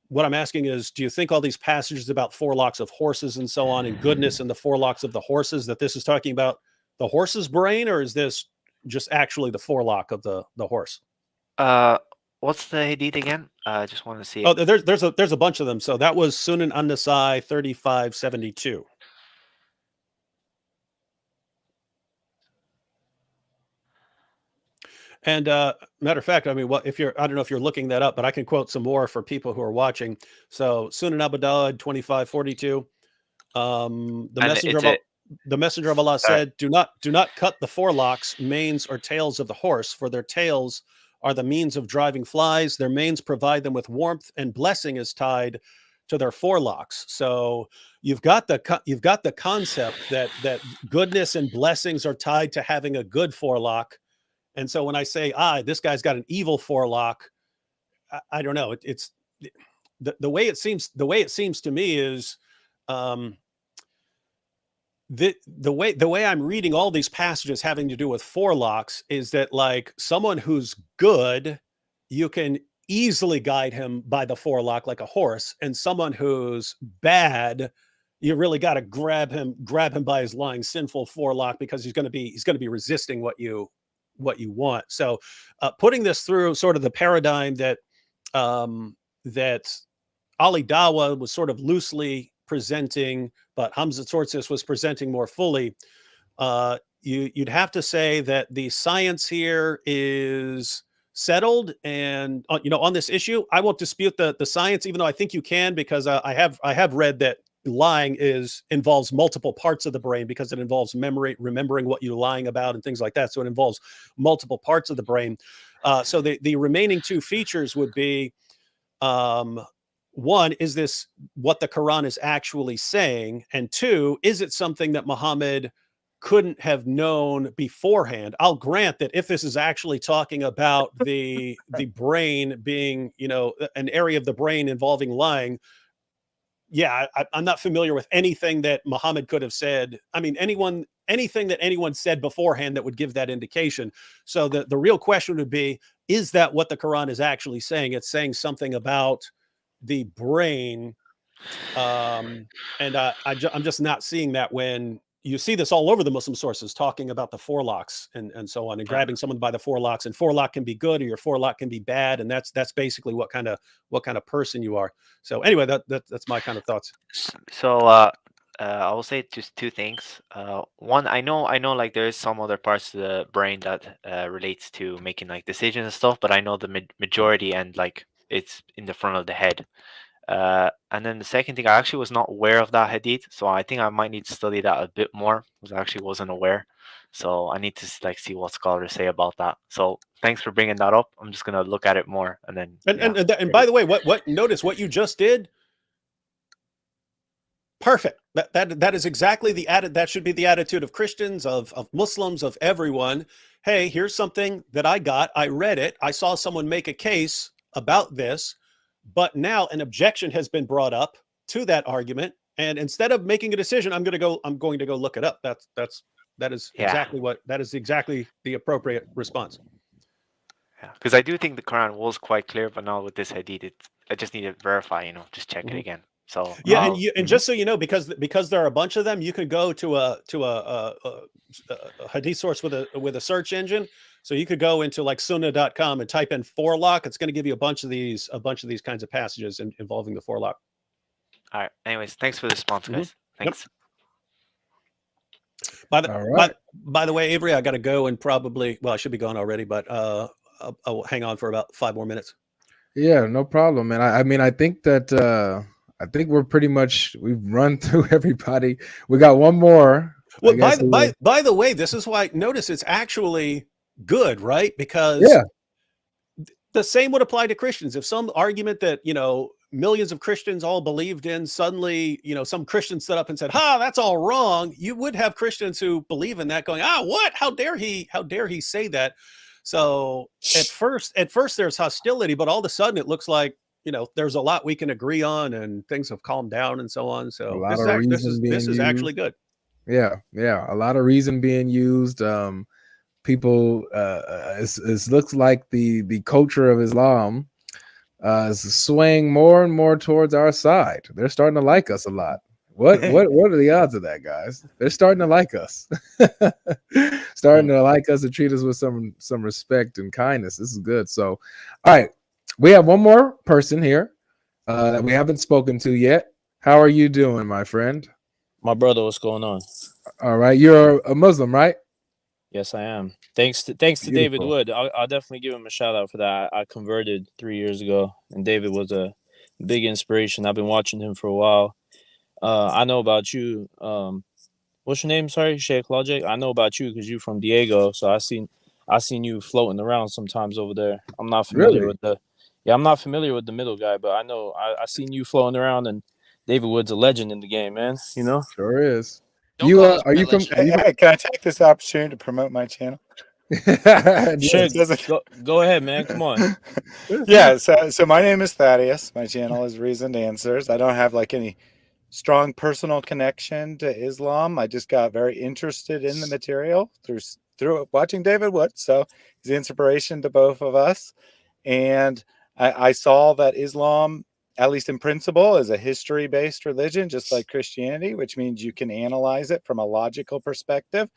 Speaker 2: what I'm asking is, do you think all these passages about forelocks of horses and so on and goodness in the forelocks of the horses, that this is talking about the horse's brain, or is this just actually the forelock of the horse?
Speaker 11: What's the hadith again? I just want to see.
Speaker 2: Oh, there's a bunch of them. So that was Sunan an-Nasai 3572. And matter of fact, I mean, I don't know if you're looking that up, but I can quote some more for people who are watching. So Sunan Abu Dawud 2542. The messenger of Allah said, "Do not cut the forelocks, manes, or tails of the horse, for their tails are the means of driving flies. Their manes provide them with warmth, and blessing is tied to their forelocks." So you've got the concept that goodness and blessings are tied to having a good forelock. And so when I say, this guy's got an evil forelock, I don't know. It's the way it seems. The way it seems to me is, the way I'm reading all these passages having to do with forelocks is that, like, someone who's good, you can easily guide him by the forelock like a horse, and someone who's bad, you really got to grab him by his lying sinful forelock, because he's going to be resisting what you want. So putting this through sort of the paradigm that that Ali Dawah was sort of loosely presenting, but Hamza Tzortzis was presenting more fully, you'd have to say that the science here is settled. And on this issue, I won't dispute the science, even though I think you can, because I have read that lying involves multiple parts of the brain, because it involves remembering what you're lying about and things like that. So it involves multiple parts of the brain. So the remaining 2 features would be, one, is this what the Quran is actually saying? And 2, is it something that Muhammad couldn't have known beforehand. I'll grant that if this is actually talking about the brain being, an area of the brain involving lying, yeah, I'm not familiar with anything that Muhammad could have said. I mean, anything that anyone said beforehand that would give that indication. So the real question would be, is that what the Quran is actually saying? It's saying something about the brain. And I'm just not seeing that when you see this all over the Muslim sources talking about the forelocks and so on, and grabbing someone by the forelocks, and forelock can be good or your forelock can be bad. And that's basically what kind of person you are. So anyway, that's my kind of thoughts.
Speaker 11: So I will say just two things. One, I know like there is some other parts of the brain that relates to making like decisions and stuff, but I know the majority and like it's in the front of the head. And then the second thing, I actually was not aware of that hadith, so I think I might need to study that a bit more because I actually wasn't aware. So I need to like see what scholars say about that. So thanks for bringing that up. I'm just gonna look at it more and then.
Speaker 2: And by the way, what notice what you just did. Perfect. That is exactly that should be the attitude of Christians, of Muslims, of everyone. Hey, here's something that I got. I read it. I saw someone make a case about this. But now an objection has been brought up to that argument, and instead of making a decision, I'm going to go look it up. That is exactly the appropriate response.
Speaker 11: Yeah, because I do think the Quran was quite clear, but now with this hadith, I just need to verify. Just check it again. So
Speaker 2: yeah, and just so you know, because there are a bunch of them, you can go to a hadith source with a search engine. So you could go into like sunnah.com and type in forelock. It's going to give you a bunch of these kinds of passages involving the forelock.
Speaker 11: All right. Anyways, thanks for the response, guys. Thanks.
Speaker 2: Yep. By the way, Avery, I got to go and I should be gone already, but I'll hang on for about 5 more minutes.
Speaker 1: Yeah, no problem. And I mean, I think that we're pretty much, we've run through everybody. We got one more.
Speaker 2: Well, by the way, this is why notice it's actually good, right? Because the same would apply to Christians. If some argument that, millions of Christians all believed in, suddenly, some Christian stood up and said, that's all wrong. You would have Christians who believe in that going, what? How dare he say that? So at first there's hostility, but all of a sudden it looks like, there's a lot we can agree on and things have calmed down and so on. So this is actually good.
Speaker 1: Yeah. A lot of reason being used. People, it looks like the culture of Islam is swaying more and more towards our side. They're starting to like us a lot. What are the odds of that, guys? They're starting to like us, starting to like us and treat us with some respect and kindness. This is good. So, all right, we have one more person here that we haven't spoken to yet. How are you doing, my friend?
Speaker 12: My brother, what's going on?
Speaker 1: All right, you're a Muslim, right?
Speaker 12: Yes, I am. Thanks to David Wood. I'll definitely give him a shout out for that. I converted 3 years ago, and David was a big inspiration. I've been watching him for a while. I know about you. What's your name? Sorry, Sheikh Logic. I know about you because you're from Diego. So I seen you floating around sometimes over there. I'm not familiar with I'm not familiar with the middle guy, but I know I seen you floating around, and David Wood's a legend in the game, man.
Speaker 1: Sure is.
Speaker 3: Can I take this opportunity to promote my channel?
Speaker 12: Sure, go ahead, man. Come on.
Speaker 3: Yeah, so my name is Thaddeus. My channel is Reasoned Answers. I don't have like any strong personal connection to Islam. I just got very interested in the material through watching David Wood. So he's the inspiration to both of us. And I saw that Islam, at least in principle, is a history-based religion, just like Christianity, which means you can analyze it from a logical perspective,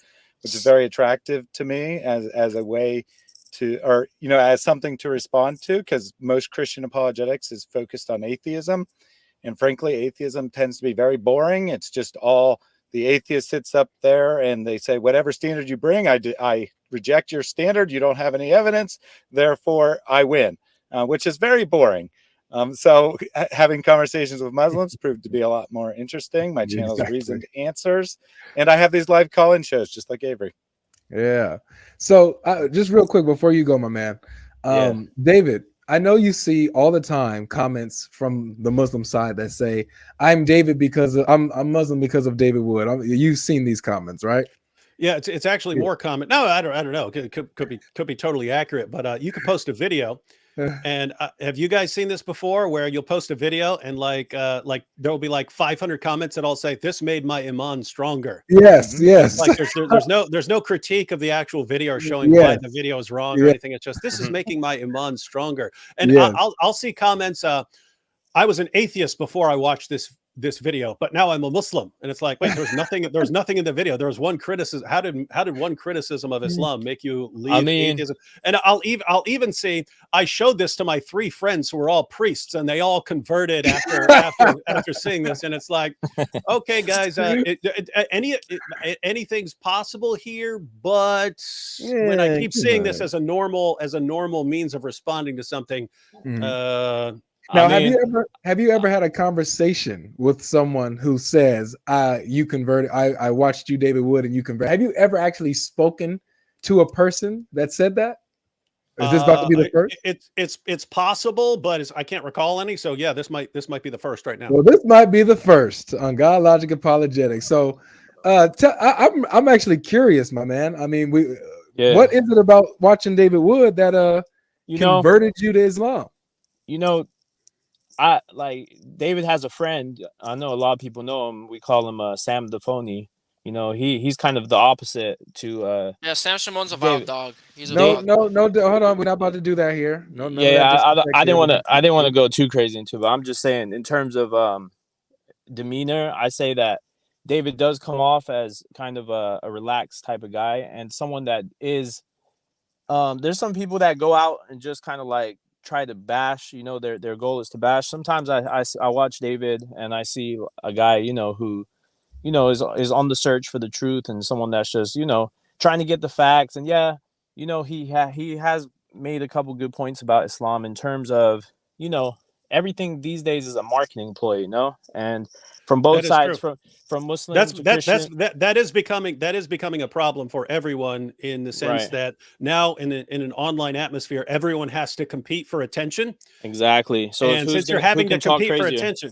Speaker 3: which is very attractive to me as a way to, or, as something to respond to, because most Christian apologetics is focused on atheism. And frankly, atheism tends to be very boring. It's just all the atheist sits up there and they say, whatever standard you bring, I reject your standard. You don't have any evidence. Therefore, I win, which is very boring. So having conversations with Muslims proved to be a lot more interesting. My channel is Reasoned Answers. And I have these live call-in shows just like Avery.
Speaker 1: Yeah. So just real quick before you go, my man, David, I know you see all the time comments from the Muslim side that say, I'm Muslim because of David Wood. You've seen these comments, right?
Speaker 2: Yeah, it's actually more common. No, I don't know. It could be totally accurate, but you could post a video. And have you guys seen this before, where you'll post a video and like there will be like 500 comments that all say this made my iman stronger.
Speaker 1: Yes, yes.
Speaker 2: Like there's no critique of the actual video or showing why the video is wrong or anything. It's just this is making my iman stronger. And I'll see comments. I was an atheist before I watched this video, but now I'm a Muslim, and it's like, wait, there's nothing in the video. There was one criticism. How did one criticism of Islam make you leave atheism? And I'll even see, I showed this to my 3 friends who were all priests, and they all converted after seeing this. And it's like, okay, guys, anything's possible here, but when I keep seeing this as a normal means of responding to something,
Speaker 1: now, have you ever had a conversation with someone who says, you converted, I watched you, David Wood, and you converted? Have you ever actually spoken to a person that said that? Is this about to be the first?
Speaker 2: It's possible, but I can't recall any. So yeah, this might be the first right now.
Speaker 1: Well, this might be the first on God Logic Apologetics. So I'm actually curious, my man. I mean, what is it about watching David Wood that converted you to Islam?
Speaker 12: I like David has a friend. I know a lot of people know him. We call him Sam the Phony. He's kind of the opposite to
Speaker 7: Sam Shimon's a wild dog. He's a
Speaker 1: dog. No, hold on. We're not about to do that here. No,
Speaker 12: I didn't want to go too crazy into it, but I'm just saying in terms of demeanor, I say that David does come off as kind of a relaxed type of guy, and someone that is there's some people that go out and just kind of like try to bash, their goal is to bash. Sometimes I watch David and I see a guy, who, is on the search for the truth, and someone that's just, trying to get the facts. And he has made a couple good points about Islam in terms of, everything these days is a marketing ploy, and from both sides, from Muslims to Christian.
Speaker 2: That is becoming a problem for everyone, in the sense that now in an online atmosphere, everyone has to compete for attention.
Speaker 12: Exactly. So
Speaker 2: since you're having to compete for attention,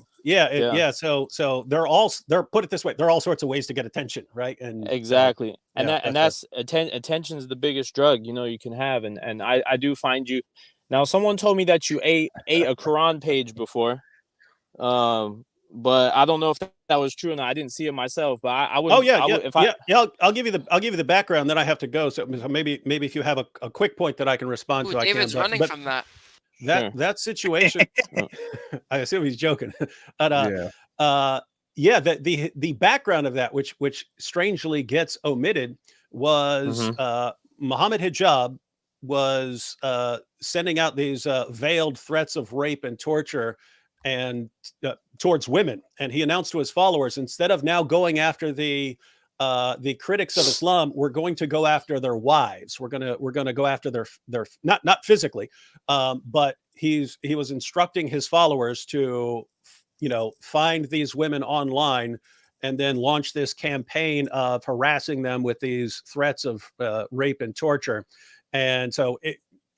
Speaker 2: so they're put it this way, there are all sorts of ways to get attention, right? And
Speaker 12: exactly, that's attention is the biggest drug you can have, and I do find you. Now, someone told me that you ate a Quran page before. But I don't know if that was true, and I didn't see it myself. But I would.
Speaker 2: Oh yeah, I'll give you the background. Then I have to go. So maybe if you have a quick point that I can respond to,
Speaker 7: David's running from that.
Speaker 2: That situation. I assume he's joking. But the background of that, which strangely gets omitted, was Muhammad Hijab was sending out these veiled threats of rape and torture and towards women, and he announced to his followers, instead of now going after the critics of Islam, we're going to go after their wives. We're gonna go after their not physically, but he was instructing his followers to find these women online and then launch this campaign of harassing them with these threats of rape and torture. And so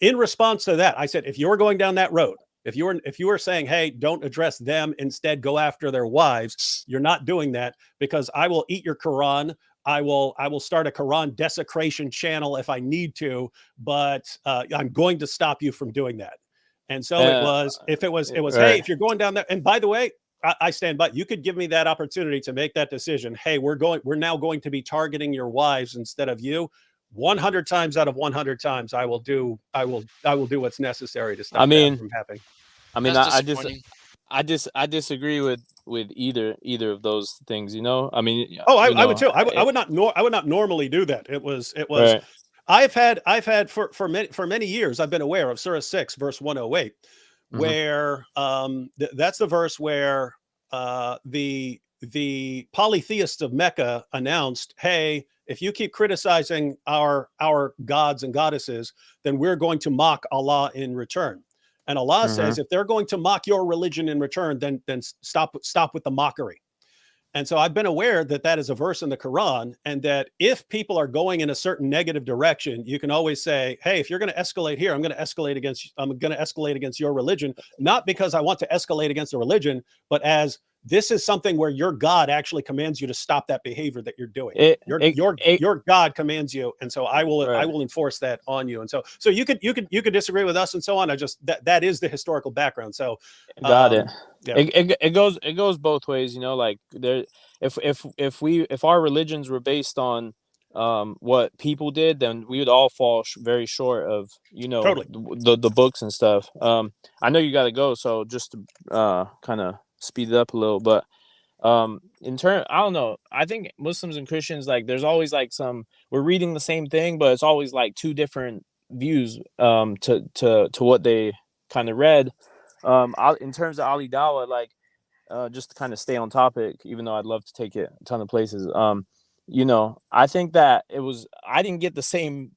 Speaker 2: in response to that, I said, if you're going down that road, if you were saying, hey, don't address them, instead go after their wives, you're not doing that, because I will eat your Quran. I will start a Quran desecration channel if I need to, but I'm going to stop you from doing that. And so it was, hey, if you're going down that, and by the way, I stand by, you could give me that opportunity to make that decision. Hey, we're now going to be targeting your wives instead of you. 100 times out of 100 times, I will do what's necessary to stop that from happening.
Speaker 12: I disagree with either of those things.
Speaker 2: I would too. I would not normally do that. It was. Right. I've had for many years, I've been aware of Surah 6 verse 108, where that's the verse where the polytheists of Mecca announced, hey, if you keep criticizing our gods and goddesses, then we're going to mock Allah in return. And Allah says, if they're going to mock your religion in return, then stop with the mockery. And so I've been aware that is a verse in the Quran, and that if people are going in a certain negative direction, you can always say, hey, if you're going to escalate here, I'm going to escalate against your religion, not because I want to escalate against the religion, but as This is something where your God actually commands you to stop that behavior that you're doing. Your God commands you, and so I will enforce that on you. And so you could disagree with us and so on. I just that is the historical background. So
Speaker 12: got it.
Speaker 2: Yeah.
Speaker 12: It goes both ways, you know. Like there, if our religions were based on what people did, then we would all fall very short of, you know,
Speaker 2: Totally.
Speaker 12: the books and stuff. I know you got to go, so just to kind of speed it up a little, but in turn, I don't know, I think Muslims and Christians, like, there's always like we're reading the same thing, but it's always like two different views to what they kind of read. In terms of Ali Dawah, like, just to kind of stay on topic, even though I'd love to take it a ton of places, you know, I think that I didn't get the same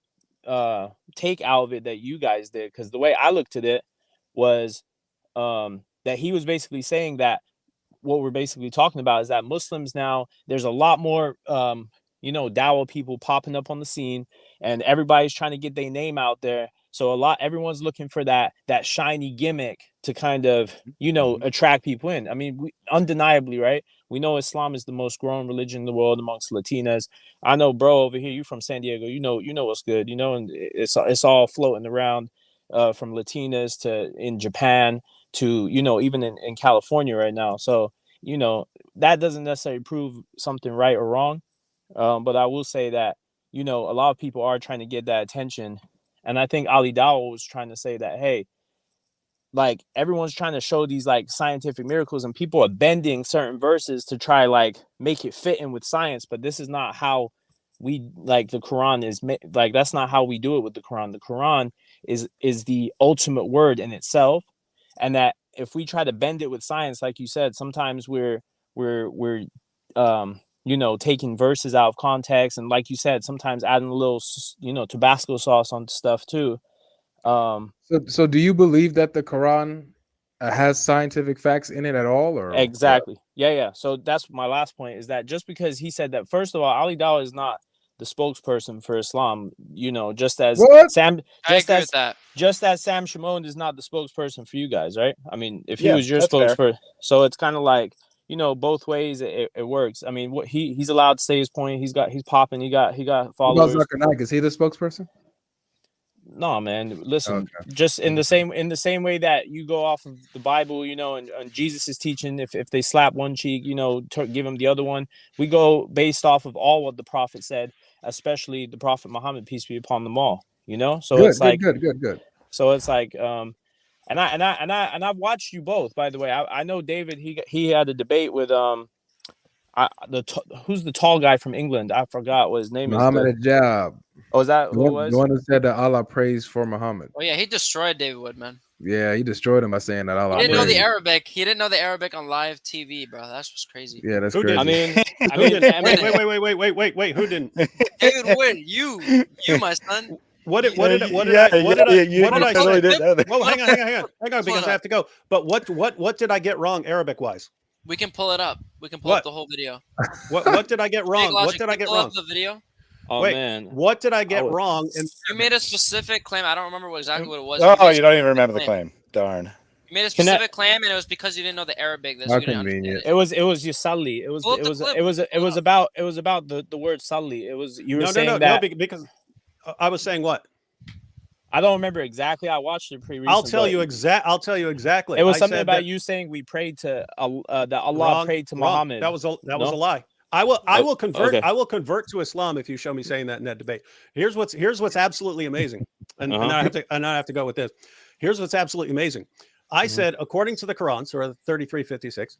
Speaker 12: take out of it that you guys did, because the way I looked at it was that he was basically saying that what we're basically talking about is that Muslims now, there's a lot more you know, Dawah people popping up on the scene, and everybody's trying to get their name out there. So everyone's looking for that shiny gimmick to kind of, you know, attract people in. I mean, undeniably, right? We know Islam is the most growing religion in the world amongst Latinas. I know, bro, over here, you from San Diego, you know what's good, you know, and it's all floating around from Latinas to in Japan to, you know, even in California right now. So, you know, that doesn't necessarily prove something right or wrong. But I will say that, you know, a lot of people are trying to get that attention. And I think Ali Dawah was trying to say that, hey, like, everyone's trying to show these like scientific miracles, and people are bending certain verses to try like make it fit in with science. But this is not how we, like, the Quran is like, that's not how we do it with the Quran. The Quran is the ultimate word in itself. And that if we try to bend it with science, like you said, sometimes we're you know, taking verses out of context, and like you said, sometimes adding a little, you know, Tabasco sauce on stuff too.
Speaker 1: So do you believe that the Quran has scientific facts in it at all, or
Speaker 12: exactly? Yeah. So that's my last point, is that just because he said that, first of all, Ali Dawah is not the spokesperson for Islam, you know, just as Sam Shimon is not the spokesperson for you guys, right? I mean, if he was your spokesperson, so it's kind of like, you know, both ways it works. I mean, what he's allowed to say his point. He's popping. He got followers.
Speaker 1: What about Zakir Naik? Is he the spokesperson?
Speaker 12: No, man. Listen, just in the same way that you go off of the Bible, you know, and Jesus is teaching, if they slap one cheek, you know, give him the other one. We go based off of all what the Prophet said, especially the Prophet Muhammad, peace be upon them all. You know, so it's like good. So it's like, and I've watched you both, by the way. I know David. He had a debate with who's the tall guy from England? I forgot what his name
Speaker 1: Muhammad
Speaker 12: is.
Speaker 1: Hijab.
Speaker 12: Oh, is that who it was?
Speaker 1: The one who said that Allah prays for Muhammad.
Speaker 7: Oh yeah, he destroyed David Wood, man.
Speaker 1: Yeah, he destroyed him by saying that Allah.
Speaker 7: He didn't know the Arabic. He didn't know the Arabic on live TV, bro. That's just crazy.
Speaker 1: Yeah, that's crazy.
Speaker 12: I mean,
Speaker 2: wait. Who didn't?
Speaker 7: David Wood, you, my son.
Speaker 2: What did I well, hang on, because I have to go. But what did I get wrong Arabic wise?
Speaker 7: We can pull it up. We can pull up the whole video.
Speaker 2: What did I get wrong? What did I get wrong?
Speaker 7: The video.
Speaker 12: Oh,
Speaker 2: wait,
Speaker 12: man.
Speaker 2: What did I get wrong?
Speaker 7: You made a specific claim. I don't remember exactly what it was.
Speaker 3: Oh, you don't even remember the claim. Darn.
Speaker 7: You made a specific claim, and it was because you didn't know the Arabic.
Speaker 1: How convenient.
Speaker 12: It was Yusalli. It was about the word Salli. It was
Speaker 2: because I was saying what?
Speaker 12: I don't remember exactly. I watched it pretty recently.
Speaker 2: I'll tell you exactly.
Speaker 12: It was something about you saying we prayed to that Allah prayed to Muhammad.
Speaker 2: That was a lie. I will convert. Okay. I will convert to Islam if you show me saying that in that debate. Here's what's absolutely amazing, and I have to go with this. Here's what's absolutely amazing. I said, according to the Quran, Surah 33:56,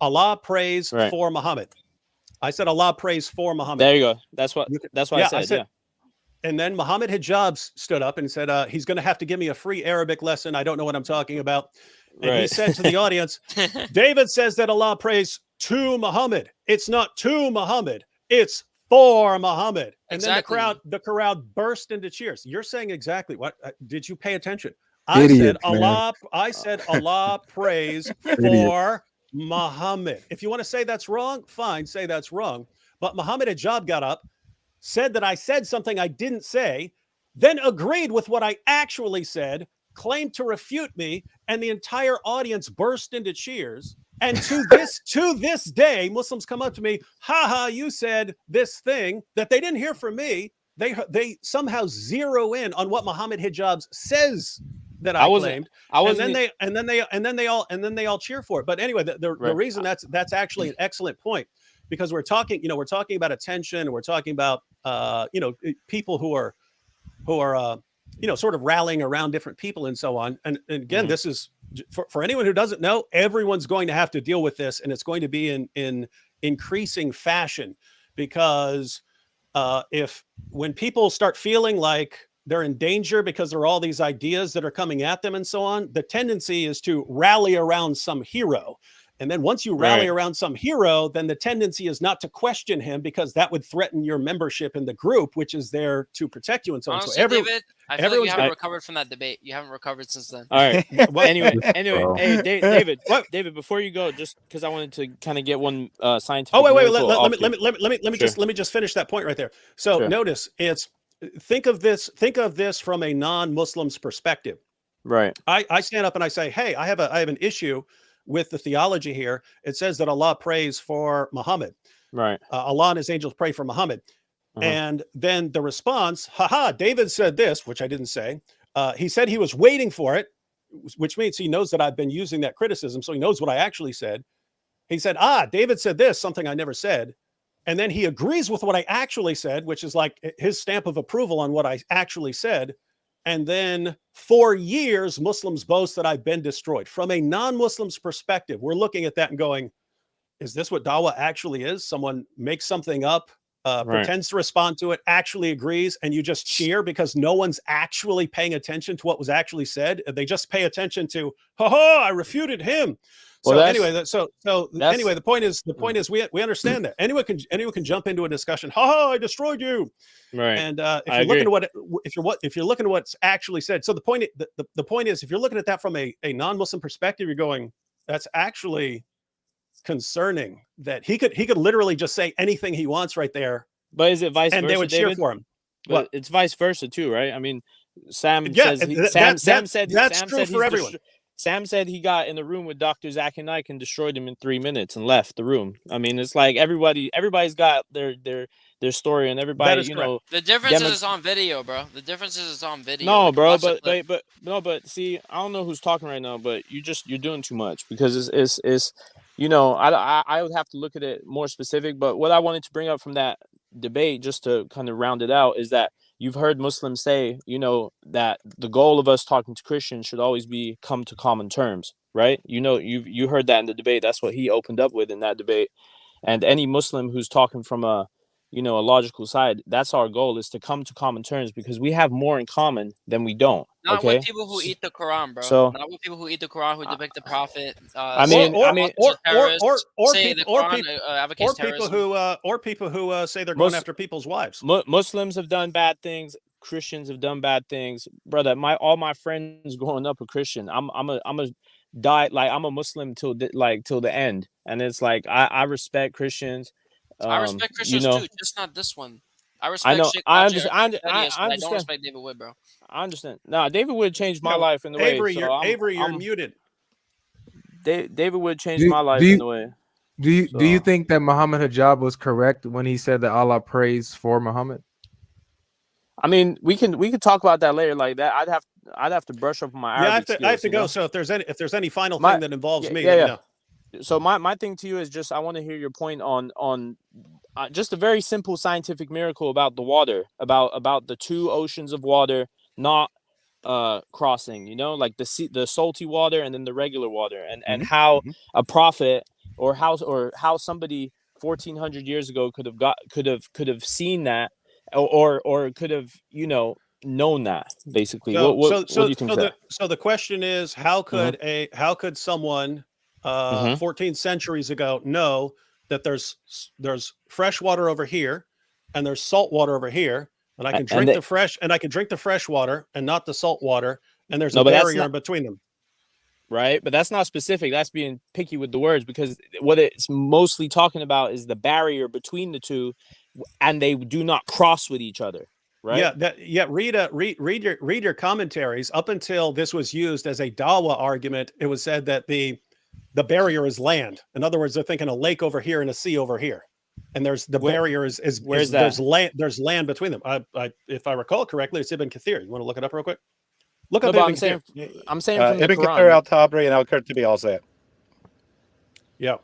Speaker 2: Allah prays for Muhammad. I said Allah prays for Muhammad.
Speaker 12: There you go. That's what I said.
Speaker 2: And then Muhammad Hijab stood up and said, he's going to have to give me a free Arabic lesson. I don't know what I'm talking about. And he said to the audience, David says that Allah prays to Muhammad. It's not to Muhammad. It's for Muhammad. And then the crowd burst into cheers. You're saying exactly what? Did you pay attention? I said Allah prays for Muhammad. If you want to say that's wrong, fine, say that's wrong. But Muhammad Hijab got up, said that I said something I didn't say, then agreed with what I actually said, claimed to refute me, and the entire audience burst into cheers. And to this day, Muslims come up to me, haha, you said this thing that they didn't hear from me. They somehow zero in on what Muhammad Hijabs says that I claimed, and then they all cheer for it. But anyway, the reason that's actually an excellent point, because we're talking about attention, we're talking about people who are sort of rallying around different people and so on. And again, this is for anyone who doesn't know, everyone's going to have to deal with this, and it's going to be in increasing fashion, because when people start feeling like they're in danger because there are all these ideas that are coming at them and so on, the tendency is to rally around some hero. And then once you rally around some hero, then the tendency is not to question him, because that would threaten your membership in the group, which is there to protect you and so on.
Speaker 7: Honestly,
Speaker 2: So
Speaker 7: David, I feel like you haven't recovered from that debate. You haven't recovered since then.
Speaker 12: All right. Anyway, hey, David, before you go, just because I wanted to kind of get one scientific.
Speaker 2: Oh, wait. Let me just finish that point right there. So notice, think of this from a non-Muslim's perspective.
Speaker 12: Right.
Speaker 2: I stand up and I say, hey, I have an issue with the theology here. It says that Allah prays for Muhammad.
Speaker 12: Right.
Speaker 2: Allah and his angels pray for Muhammad. And then the response, haha, David said this, which I didn't say. He said he was waiting for it, which means he knows that I've been using that criticism, so he knows what I actually said. He said, David said this, something I never said. And then he agrees with what I actually said, which is like his stamp of approval on what I actually said. And then for years, Muslims boast that I've been destroyed. From a non-Muslim's perspective, we're looking at that and going, is this what dawah actually is? Someone makes something up, pretends to respond to it, actually agrees, and you just cheer because no one's actually paying attention to what was actually said. They just pay attention to, I refuted him. So anyway, the point is we understand that anyone can jump into a discussion. I destroyed you.
Speaker 12: Right.
Speaker 2: And if you're looking at what's actually said. So the point is, if you're looking at that from a non-Muslim perspective, you're going, that's actually concerning, that he could literally just say anything he wants right there.
Speaker 12: But is it vice versa?
Speaker 2: And they would cheer for him.
Speaker 12: But it's vice versa too, right? I mean, Sam said
Speaker 2: that's true for everyone.
Speaker 12: Sam said he got in the room with Dr. Zach and Ike and destroyed him in 3 minutes and left the room. I mean, it's like everybody's got their story, and everybody,
Speaker 7: The difference is it's on video, bro. The difference is it's on video.
Speaker 12: No, bro, but see, I don't know who's talking right now, but you're doing too much, because it's I would have to look at it more specific. But what I wanted to bring up from that debate, just to kind of round it out, is that you've heard Muslims say, that the goal of us talking to Christians should always be come to common terms, right? You heard that in the debate. That's what he opened up with in that debate. And any Muslim who's talking from a logical side, that's our goal, is to come to common terms, because we have more in common than we don't.
Speaker 7: Not with people who eat the Quran, bro.
Speaker 12: So,
Speaker 7: not with people who eat the Quran, who depict the Prophet.
Speaker 2: Or people who say they're going after people's wives.
Speaker 12: Muslims have done bad things. Christians have done bad things, brother. All my friends growing up are Christian. I'm a Muslim till the end, and it's like I respect Christians.
Speaker 7: I respect Christians too, just not this one. I respect.
Speaker 12: I understand.
Speaker 7: I don't respect David Wood, bro.
Speaker 12: I understand. Nah, David Wood changed my life in the way.
Speaker 2: Avery, you're muted.
Speaker 12: David Wood changed my life in the way.
Speaker 1: Do you think that Muhammad Hijab was correct when he said that Allah prays for Muhammad?
Speaker 12: I mean, we can talk about that later. Like that, I'd have to brush up on my Arabic skills,
Speaker 2: I have to go. So if there's any final thing that involves me,
Speaker 12: yeah. So my thing to you is just I want to hear your point on just a very simple scientific miracle about the water, about the two oceans of water not crossing, like the salty water and then the regular water, and how a prophet or how somebody 1400 years ago could have seen that or could have known that, basically. What do you think?
Speaker 2: So the question is, how could someone 14 centuries ago know that there's fresh water over here and there's salt water over here, and I can drink the fresh water and not the salt water, and there's a barrier in between them?
Speaker 12: Right, but that's not specific. That's being picky with the words, because what it's mostly talking about is the barrier between the two, and they do not cross with each other. Right.
Speaker 2: Read your commentaries. Up until this was used as a dawah argument, it was said that the the barrier is land. In other words, they're thinking a lake over here and a sea over here. And there's the barrier is
Speaker 12: where's
Speaker 2: there's
Speaker 12: that?
Speaker 2: land between them. If I recall correctly, it's Ibn Kathir. You want to look it up real quick? Look
Speaker 12: No,
Speaker 2: up
Speaker 12: but
Speaker 2: Ibn Kathir.
Speaker 12: I'm saying from the
Speaker 3: Ibn Kathir,
Speaker 12: Quran.
Speaker 3: al-Tabari, and al-Qurtubi all say it.
Speaker 2: Yeah.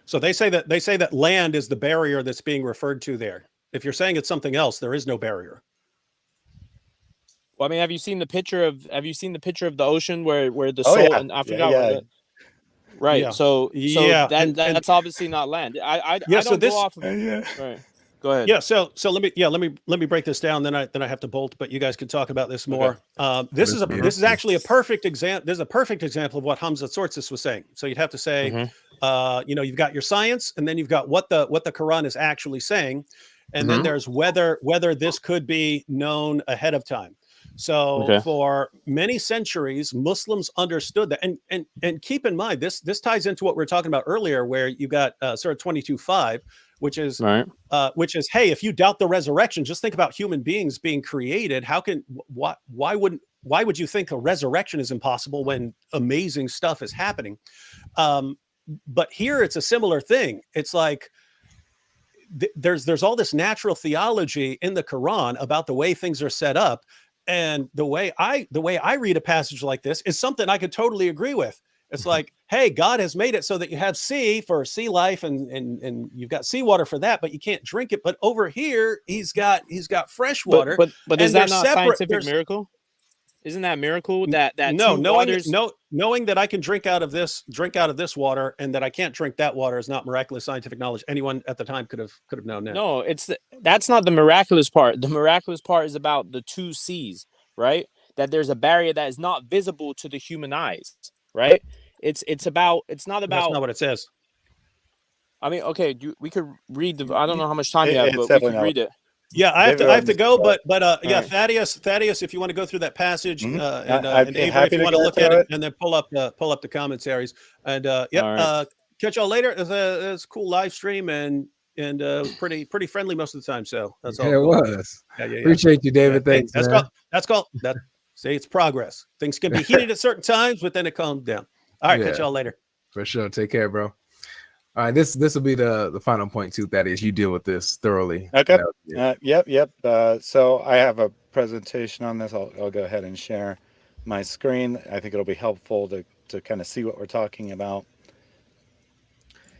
Speaker 2: So they say that land is the barrier that's being referred to there. If you're saying it's something else, there is no barrier.
Speaker 12: Well, I mean, have you seen the picture of the ocean where the
Speaker 3: Oh,
Speaker 12: soul
Speaker 3: yeah.
Speaker 12: and I forgot
Speaker 3: Yeah.
Speaker 12: what the, right.
Speaker 2: Yeah.
Speaker 12: So
Speaker 2: Yeah,
Speaker 12: that's obviously not land. I
Speaker 2: Yeah,
Speaker 12: don't
Speaker 2: so this
Speaker 12: go off of right. Go ahead.
Speaker 2: Yeah, so let me break this down. Then I have to bolt, but you guys can talk about this more. This is actually a perfect example. This is a perfect example of what Hamza Tzortzis was saying. So you'd have to say, you've got your science, and then you've got what the Quran is actually saying, and then there's whether this could be known ahead of time. So for many centuries, Muslims understood that, and keep in mind this ties into what we were talking about earlier, where you got Surah 22:5, which is hey, if you doubt the resurrection, just think about human beings being created. Why would you think a resurrection is impossible when amazing stuff is happening? But here it's a similar thing. It's like there's all this natural theology in the Quran about the way things are set up. And the way I read a passage like this is something I could totally agree with. It's like, hey, God has made it so that you have sea for sea life, and you've got seawater for that, but you can't drink it. But over here, he's got fresh water.
Speaker 12: But is that not scientific miracle? Isn't that miracle that
Speaker 2: no, knowing that I can drink out of this water and that I can't drink that water is not miraculous scientific knowledge. Anyone at the time could have known that.
Speaker 12: No, that's not the miraculous part. The miraculous part is about the two seas, right? That there's a barrier that is not visible to the human eyes, right? It's not about.
Speaker 2: That's not what it says.
Speaker 12: I mean, okay, we could read the. I don't know how much time you have, but we could read it.
Speaker 2: Yeah, I have to go, but yeah, Thaddeus, if you want to go through that passage, and Ava, if you want to look at it, and then pull up the commentaries, and catch y'all later. It was a cool live stream, and it was pretty friendly most of the time. So that's all.
Speaker 1: Yeah, it was. Yeah. Appreciate you, David. Thanks.
Speaker 2: That's called. Say it's progress. Things can be heated at certain times, but then it calms down. All right, catch y'all later.
Speaker 1: For sure. Take care, bro. All right, this will be the final point too. That is, you deal with this thoroughly.
Speaker 3: Okay. Yep. So I have a presentation on this. I'll go ahead and share my screen. I think it'll be helpful to kind of see what we're talking about.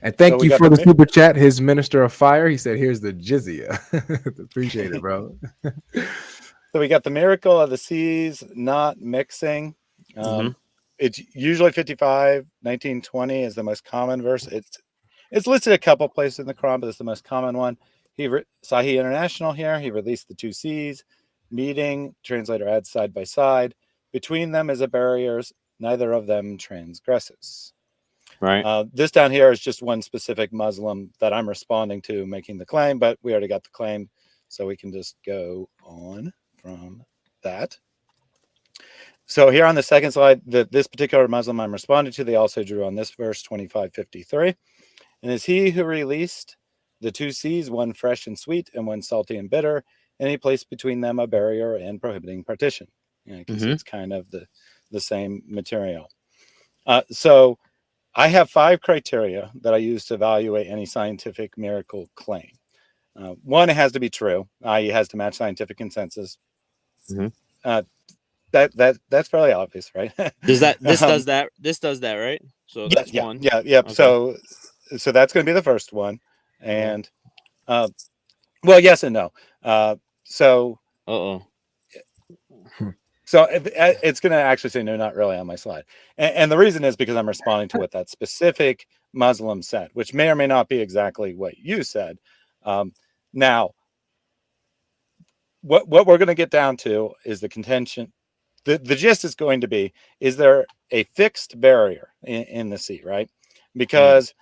Speaker 1: And thank you for the super chat. His Minister of Fire. He said, "Here's the jizya." Appreciate it, bro.
Speaker 3: So we got the miracle of the seas not mixing. It's usually 55, 19, 20 is the most common verse. It's listed a couple places in the Quran, but it's the most common one. Sahih International here. He released the two seas, meeting. Translator adds side by side. Between them is a barrier. Neither of them transgresses.
Speaker 12: Right.
Speaker 3: This down here is just one specific Muslim that I'm responding to making the claim, but we already got the claim, so we can just go on from that. So here on the second slide, this particular Muslim I'm responding to, they also drew on this verse 25:53. And is he who released the two seas, one fresh and sweet and one salty and bitter, and he placed between them a barrier and prohibiting partition. You can see it's kind of the same material. So I have 5 criteria that I use to evaluate any scientific miracle claim. One, it has to be true, i.e. it has to match scientific consensus. That's fairly obvious, right?
Speaker 12: This does that, right? So that's one.
Speaker 3: Yeah. Okay. So that's going to be the first one, and well, yes and no. So it's going to actually say no, not really on my slide, and the reason is because I'm responding to what that specific Muslim said, which may or may not be exactly what you said. Now, what we're going to get down to is the contention. The gist is going to be: is there a fixed barrier in the sea, right? Because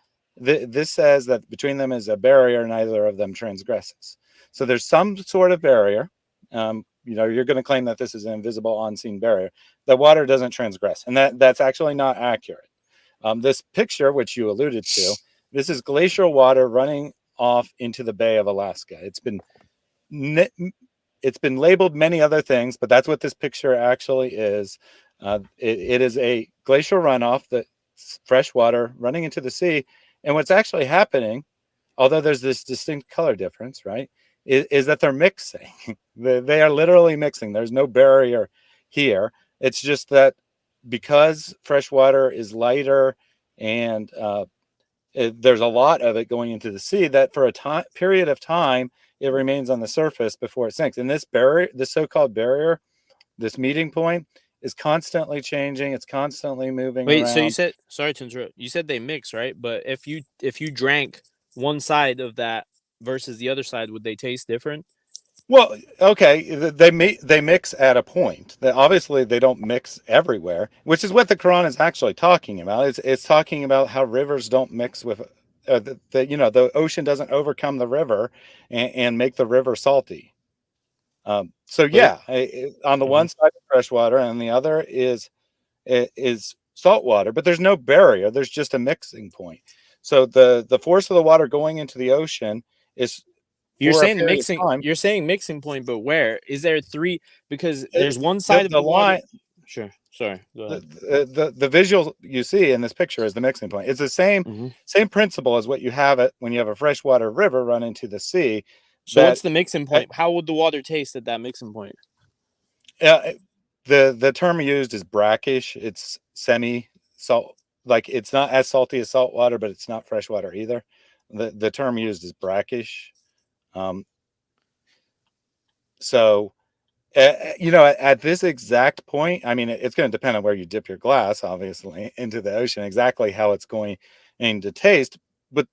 Speaker 3: this says that between them is a barrier, neither of them transgresses. So there's some sort of barrier. You're going to claim that this is an invisible, unseen barrier. The water doesn't transgress, and that's actually not accurate. This picture, which you alluded to, this is glacial water running off into the Bay of Alaska. It's been labeled many other things, but that's what this picture actually is. It is a glacial runoff that fresh water running into the sea. And what's actually happening, although there's this distinct color difference, right, is that they're mixing. They are literally mixing. There's no barrier here. It's just that because fresh water is lighter and there's a lot of it going into the sea, that for a period of time, it remains on the surface before it sinks. And this barrier, this so-called barrier, this meeting point, is constantly changing. It's constantly moving
Speaker 12: Wait,
Speaker 3: around.
Speaker 12: so you said, sorry to interrupt. You said they mix, right? But if you drank one side of that versus the other side, would they taste different?
Speaker 3: Well, okay, they mix at a point. Obviously, they don't mix everywhere, which is what the Quran is actually talking about. It's talking about how rivers don't mix with the ocean doesn't overcome the river and make the river salty. So yeah, on the one side is fresh water, and the other is salt water. But there's no barrier. There's just a mixing point. So the force of the water going into the ocean is.
Speaker 12: You're saying mixing. You're saying mixing point, but where is there three? Because there's one side of the line. Sure. Sorry. Go ahead.
Speaker 3: The visual you see in this picture is the mixing point. It's the same principle as what you have when you have a freshwater river run into the sea.
Speaker 12: So what's the mixing point? How would the water taste at that mixing point?
Speaker 3: The term used is brackish. It's semi-salt. Like it's not as salty as salt water, but it's not fresh water either. The term used is brackish. So, at this exact point, I mean, it's going to depend on where you dip your glass, obviously, into the ocean, exactly how it's going to taste. But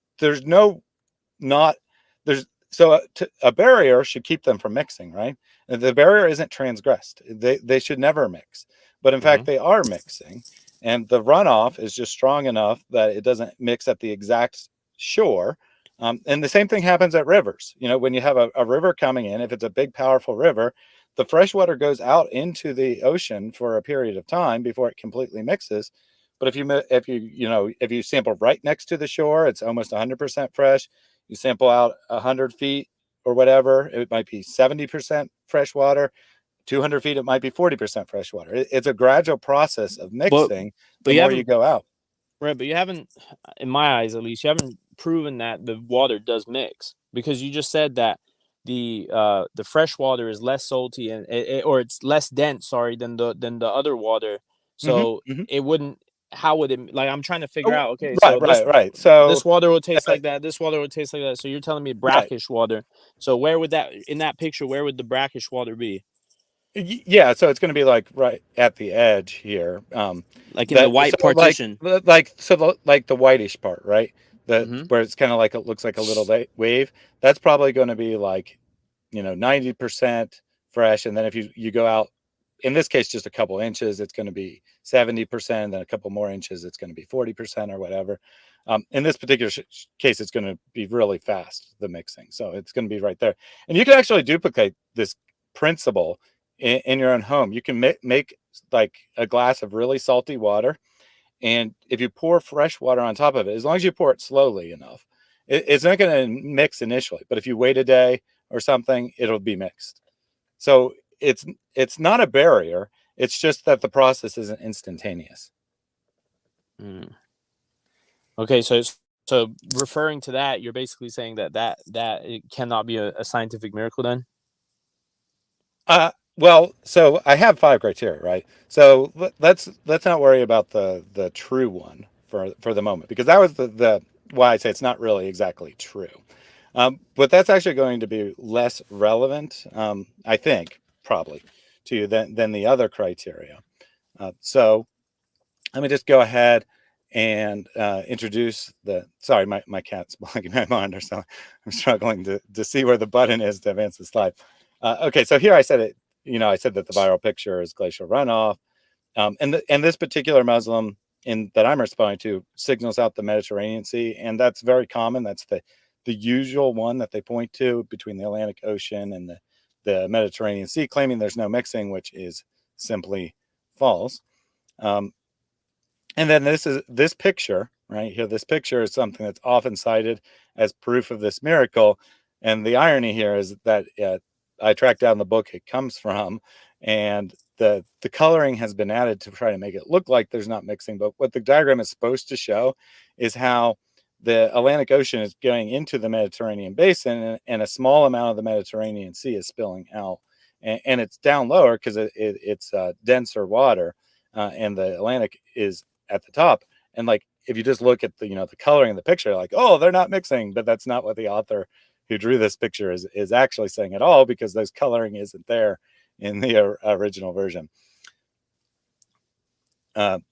Speaker 3: a barrier should keep them from mixing, right? The barrier isn't transgressed. They should never mix. But in fact, they are mixing. And the runoff is just strong enough that it doesn't mix at the exact shore. And the same thing happens at rivers. When you have a river coming in, if it's a big, powerful river, the fresh water goes out into the ocean for a period of time before it completely mixes. But if you sample right next to the shore, it's almost 100% fresh. You sample out 100 feet or whatever, it might be 70% fresh water. 200 feet, it might be 40% fresh water. It's a gradual process of mixing the more you go out.
Speaker 12: Right, but you haven't, in my eyes at least, you haven't proven that the water does mix, because you just said that the fresh water is less salty or it's less dense, than the other water. So it wouldn't. How would it? Like, I'm trying to figure out. Okay,
Speaker 3: right. So
Speaker 12: this water will taste like that. This water will taste like that. So you're telling me brackish water. So where would that, in that picture, where would the brackish water be?
Speaker 3: Yeah, so it's going to be like right at the edge here,
Speaker 12: like in the white partition,
Speaker 3: like the whitish part, right? Where it's kind of like it looks like a little wave. That's probably going to be like 90% fresh, and then if you go out, in this case, just a couple inches, it's going to be 70%. Then a couple more inches, it's going to be 40% or whatever. In this particular case, it's going to be really fast, the mixing, so it's going to be right there, and you can actually duplicate this principle in your own home. You can make like a glass of really salty water, and if you pour fresh water on top of it, as long as you pour it slowly enough, it's not going to mix initially. But if you wait a day or something, it'll be mixed. So it's not a barrier. It's just that the process isn't instantaneous.
Speaker 12: Okay, so referring to that, you're basically saying that it cannot be a scientific miracle then?
Speaker 3: Well, so I have 5 criteria, right? So let's not worry about the true one for the moment, because that was the why I say it's not really exactly true. But that's actually going to be less relevant, I think, probably to you than the other criteria. So let me just go ahead and introduce sorry, my cat's blocking my monitor, so I'm struggling to see where the button is to advance the slide. Okay, so here I said it. I said that the viral picture is glacial runoff, and this particular Muslim that I'm responding to signals out the Mediterranean Sea, and that's very common. That's the usual one that they point to between the Atlantic Ocean and the Mediterranean Sea, claiming there's no mixing, which is simply false. And then this picture right here. This picture is something that's often cited as proof of this miracle, and the irony here is that I tracked down the book it comes from, and the coloring has been added to try to make it look like there's not mixing. But what the diagram is supposed to show is how the Atlantic Ocean is going into the Mediterranean basin, and a small amount of the Mediterranean Sea is spilling out, and it's down lower because it's denser water, and the Atlantic is at the top. And like, if you just look at the the coloring in the picture, like, oh, they're not mixing, but that's not what the author who drew this picture is actually saying at all, because those coloring isn't there in the original version.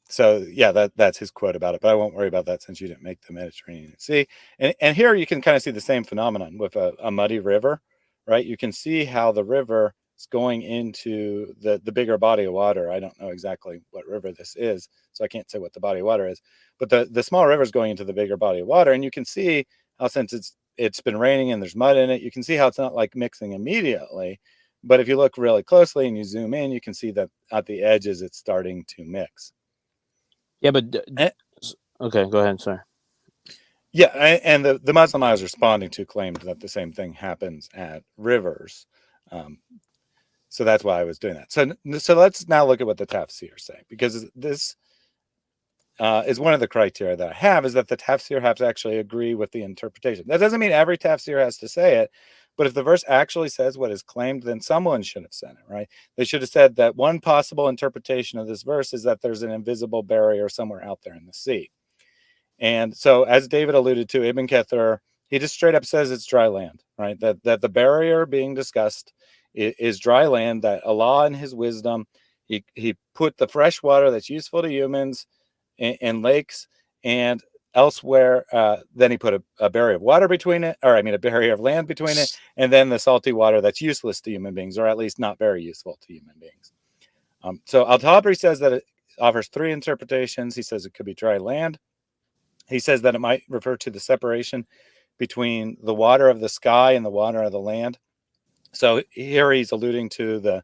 Speaker 3: So yeah, that's his quote about it, but I won't worry about that since you didn't make the Mediterranean Sea. And here you can kind of see the same phenomenon with a muddy river, right? You can see how the river is going into the bigger body of water. I don't know exactly what river this is, so I can't say what the body of water is, but the small river is going into the bigger body of water, and you can see how, since it's been raining and there's mud in it, you can see how it's not like mixing immediately. But if you look really closely and you zoom in, you can see that at the edges it's starting to mix.
Speaker 12: Yeah, but okay, go ahead. Sorry.
Speaker 3: Yeah, and the Muslim I was responding to claimed that the same thing happens at rivers. So that's why I was doing that. So let's now look at what the Tafsir say, because this is one of the criteria that I have, is that the Tafsir have to actually agree with the interpretation. That doesn't mean every Tafsir has to say it, but if the verse actually says what is claimed, then someone should have said it, right? They should have said that one possible interpretation of this verse is that there's an invisible barrier somewhere out there in the sea. And so, as David alluded to, Ibn Kathir, he just straight up says it's dry land, right? That the barrier being discussed is dry land, that Allah in his wisdom, he put the fresh water that's useful to humans in lakes and elsewhere, then he put a barrier of water between it, or I mean a barrier of land between it, and then the salty water that's useless to human beings, or at least not very useful to human beings. So Al-Tabari says that it offers three interpretations. He says it could be dry land. He says that it might refer to the separation between the water of the sky and the water of the land. So here he's alluding to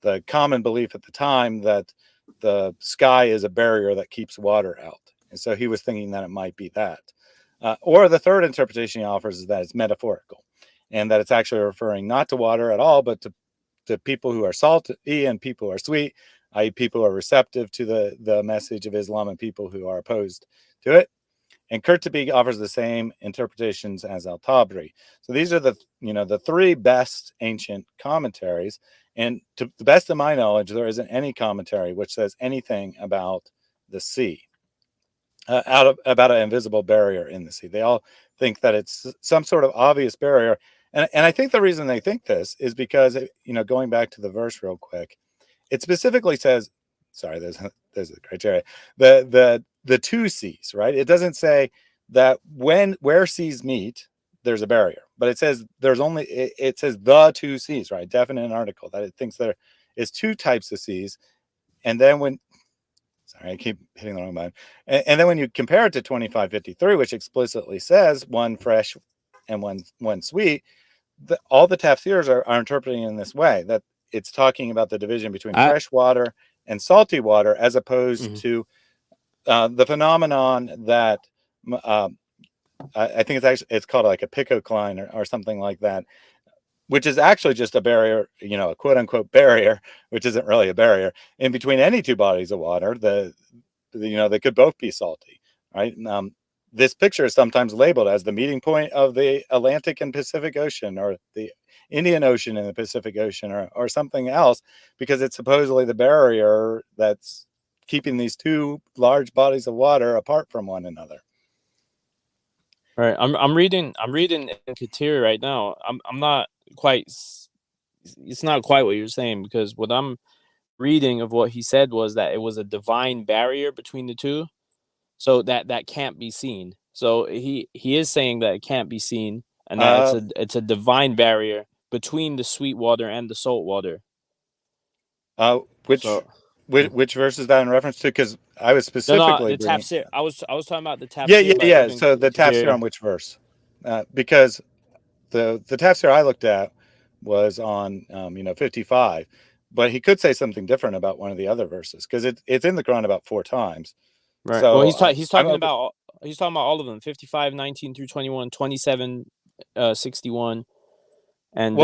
Speaker 3: the common belief at the time that the sky is a barrier that keeps water out. And so he was thinking that it might be that. Or the third interpretation he offers is that it's metaphorical, and that it's actually referring not to water at all, but to people who are salty and people who are sweet, i.e. people who are receptive to the message of Islam and people who are opposed to it. And Qurtubi offers the same interpretations as Al-Tabari. So these are the three best ancient commentaries. And to the best of my knowledge, there isn't any commentary which says anything about the sea, about an invisible barrier in the sea. They all think that it's some sort of obvious barrier. And I think the reason they think this is because, going back to the verse real quick, it specifically says, sorry, there's a criteria, the two seas, right? It doesn't say that where seas meet, there's a barrier, but it says it says the two seas, right? Definite article that it thinks there is two types of seas. And then sorry, I keep hitting the wrong button. And then when you compare it to 2553, which explicitly says one fresh and one sweet, all the tafsirs are interpreting in this way, that it's talking about the division between fresh water and salty water, as opposed to the phenomenon that I think it's called like a picocline or something like that, which is actually just a barrier, a quote unquote barrier, which isn't really a barrier, in between any two bodies of water. They could both be salty, right? This picture is sometimes labeled as the meeting point of the Atlantic and Pacific Ocean, or the Indian Ocean and the Pacific Ocean, or something else, because it's supposedly the barrier that's keeping these two large bodies of water apart from one another.
Speaker 12: All right, I'm reading Katir right now. I'm not quite. It's not quite what you're saying, because what I'm reading of what he said was that it was a divine barrier between the two, so that can't be seen. So he is saying that it can't be seen, and that it's a divine barrier between the sweet water and the salt water.
Speaker 3: Which verse is that in reference to? Because I was specifically
Speaker 12: the Tafsir. I was talking about the Tafsir.
Speaker 3: Yeah. So the Tafsir on which verse? Because the Tafsir I looked at was on 55, but he could say something different about one of the other verses, because it's in the Quran about 4 times.
Speaker 12: Right. So well, he's talking about all of them: 55, 19 through 21, 27, 61, and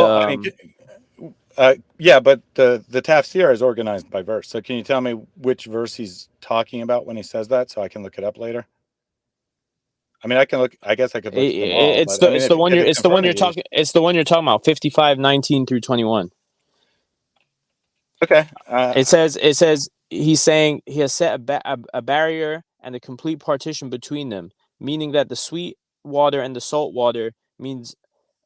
Speaker 3: Yeah, but the Tafsir is organized by verse. So can you tell me which verse he's talking about when he says that, so I can look it up later? I mean, I can look. I guess I could look at them all.
Speaker 12: It's
Speaker 3: But I mean,
Speaker 12: it's the one
Speaker 3: if
Speaker 12: you're
Speaker 3: it's
Speaker 12: it's the one you're
Speaker 3: confirming,
Speaker 12: talking it's the one you're talking about. 55:19 through 21.
Speaker 3: okay.
Speaker 12: It says he's saying he has set a barrier and a complete partition between them, meaning that the sweet water and the salt water means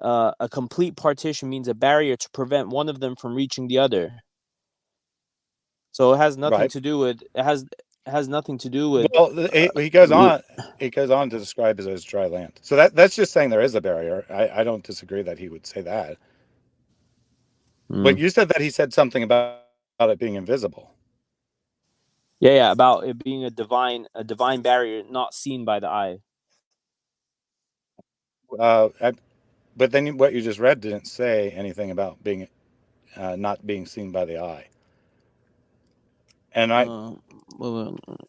Speaker 12: a complete partition means a barrier to prevent one of them from reaching the other. So it has nothing
Speaker 3: Right.
Speaker 12: to do with has nothing to do with.
Speaker 3: Well, he goes on. He goes on to describe it as dry land. So that's just saying there is a barrier. I don't disagree that he would say that. But you said that he said something about it being invisible.
Speaker 12: Yeah, about it being a divine barrier not seen by the eye.
Speaker 3: But then what you just read didn't say anything about being not being seen by the eye. And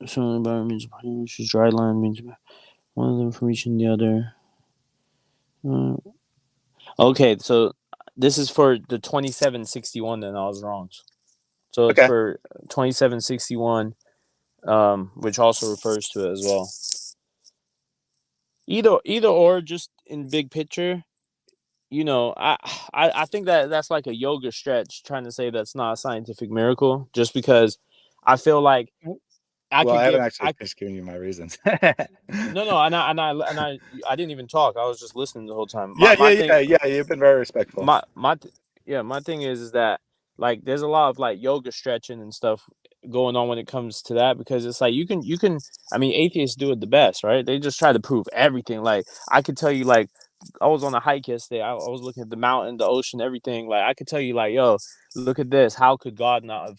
Speaker 12: So environment means dry land means one of them from reaching the other. Okay, so this is for the 2761. Then I was wrong. So it's for 2761, which also refers to it as well. Either or, just in big picture, you know, I think that's like a yoga stretch trying to say that's not a scientific miracle, just because I feel like
Speaker 3: I haven't actually just given you my reasons.
Speaker 12: No, and I didn't even talk. I was just listening the whole time.
Speaker 3: Yeah. You've been very respectful.
Speaker 12: My thing is that like there's a lot of like yoga stretching and stuff going on when it comes to that, because it's like you can I mean, atheists do it the best, right? They just try to prove everything. Like I could tell you, like I was on a hike yesterday. I was looking at the mountain, the ocean, everything. Like I could tell you, like, yo, look at this. How could God not have?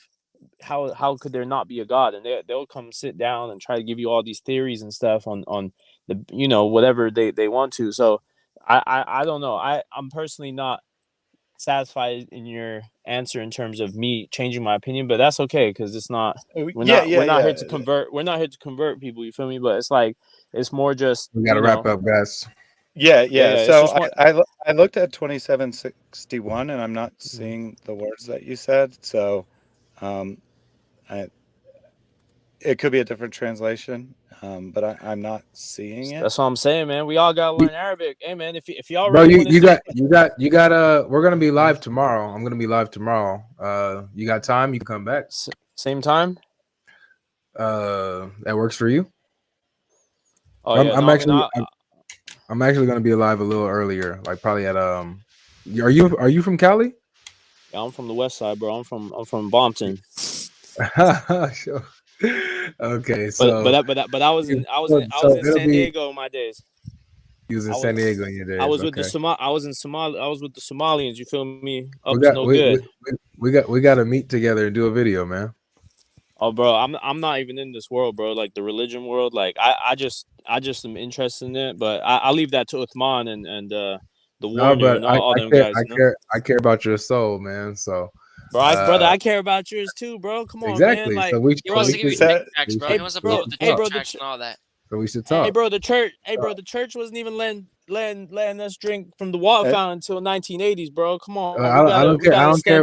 Speaker 12: How could there not be a God? And they'll come sit down and try to give you all these theories and stuff on the, you know, whatever they want to. So I don't know. I'm personally not satisfied in your answer in terms of me changing my opinion, but that's okay, because it's not we're not here to convert people, you feel me? But it's like it's more just
Speaker 1: we gotta wrap up, guys.
Speaker 3: Yeah. So I looked at 2761 and I'm not seeing the words that you said. So it could be a different translation, but I'm not seeing it.
Speaker 12: That's what I'm saying, man. We all gotta learn Arabic. Hey, man, if y'all
Speaker 1: Bro,
Speaker 12: really
Speaker 1: you got we're gonna be live tomorrow. I'm gonna be live tomorrow. You got time? You can come back.
Speaker 12: Same time?
Speaker 1: That works for you?
Speaker 12: Oh,
Speaker 1: I'm actually gonna be alive a little earlier, like probably at Are you from Cali?
Speaker 12: Yeah, I'm from the west side, bro. I'm from Bompton.
Speaker 1: Sure. Okay, so
Speaker 12: but I was in San Diego in my days.
Speaker 1: You was in San Diego in your days.
Speaker 12: I was with I was with the Somalians. You feel me? Good.
Speaker 1: We got to meet together and do a video, man.
Speaker 12: Oh, bro, I'm not even in this world, bro. Like the religion world. Like I just am interested in it, but I leave that to Uthman and the warrior and all them guys.
Speaker 1: I care about your soul, man. So.
Speaker 12: Brother, I care about yours too, bro. Come on, man. Like,
Speaker 7: he wants to give you tic tacs, bro. He wants to blow the tic tacs and all that.
Speaker 1: So we should talk.
Speaker 12: Hey, bro, the church wasn't even letting us drink from the water fountain until 1980s, bro. Come on,
Speaker 1: I don't care. I don't care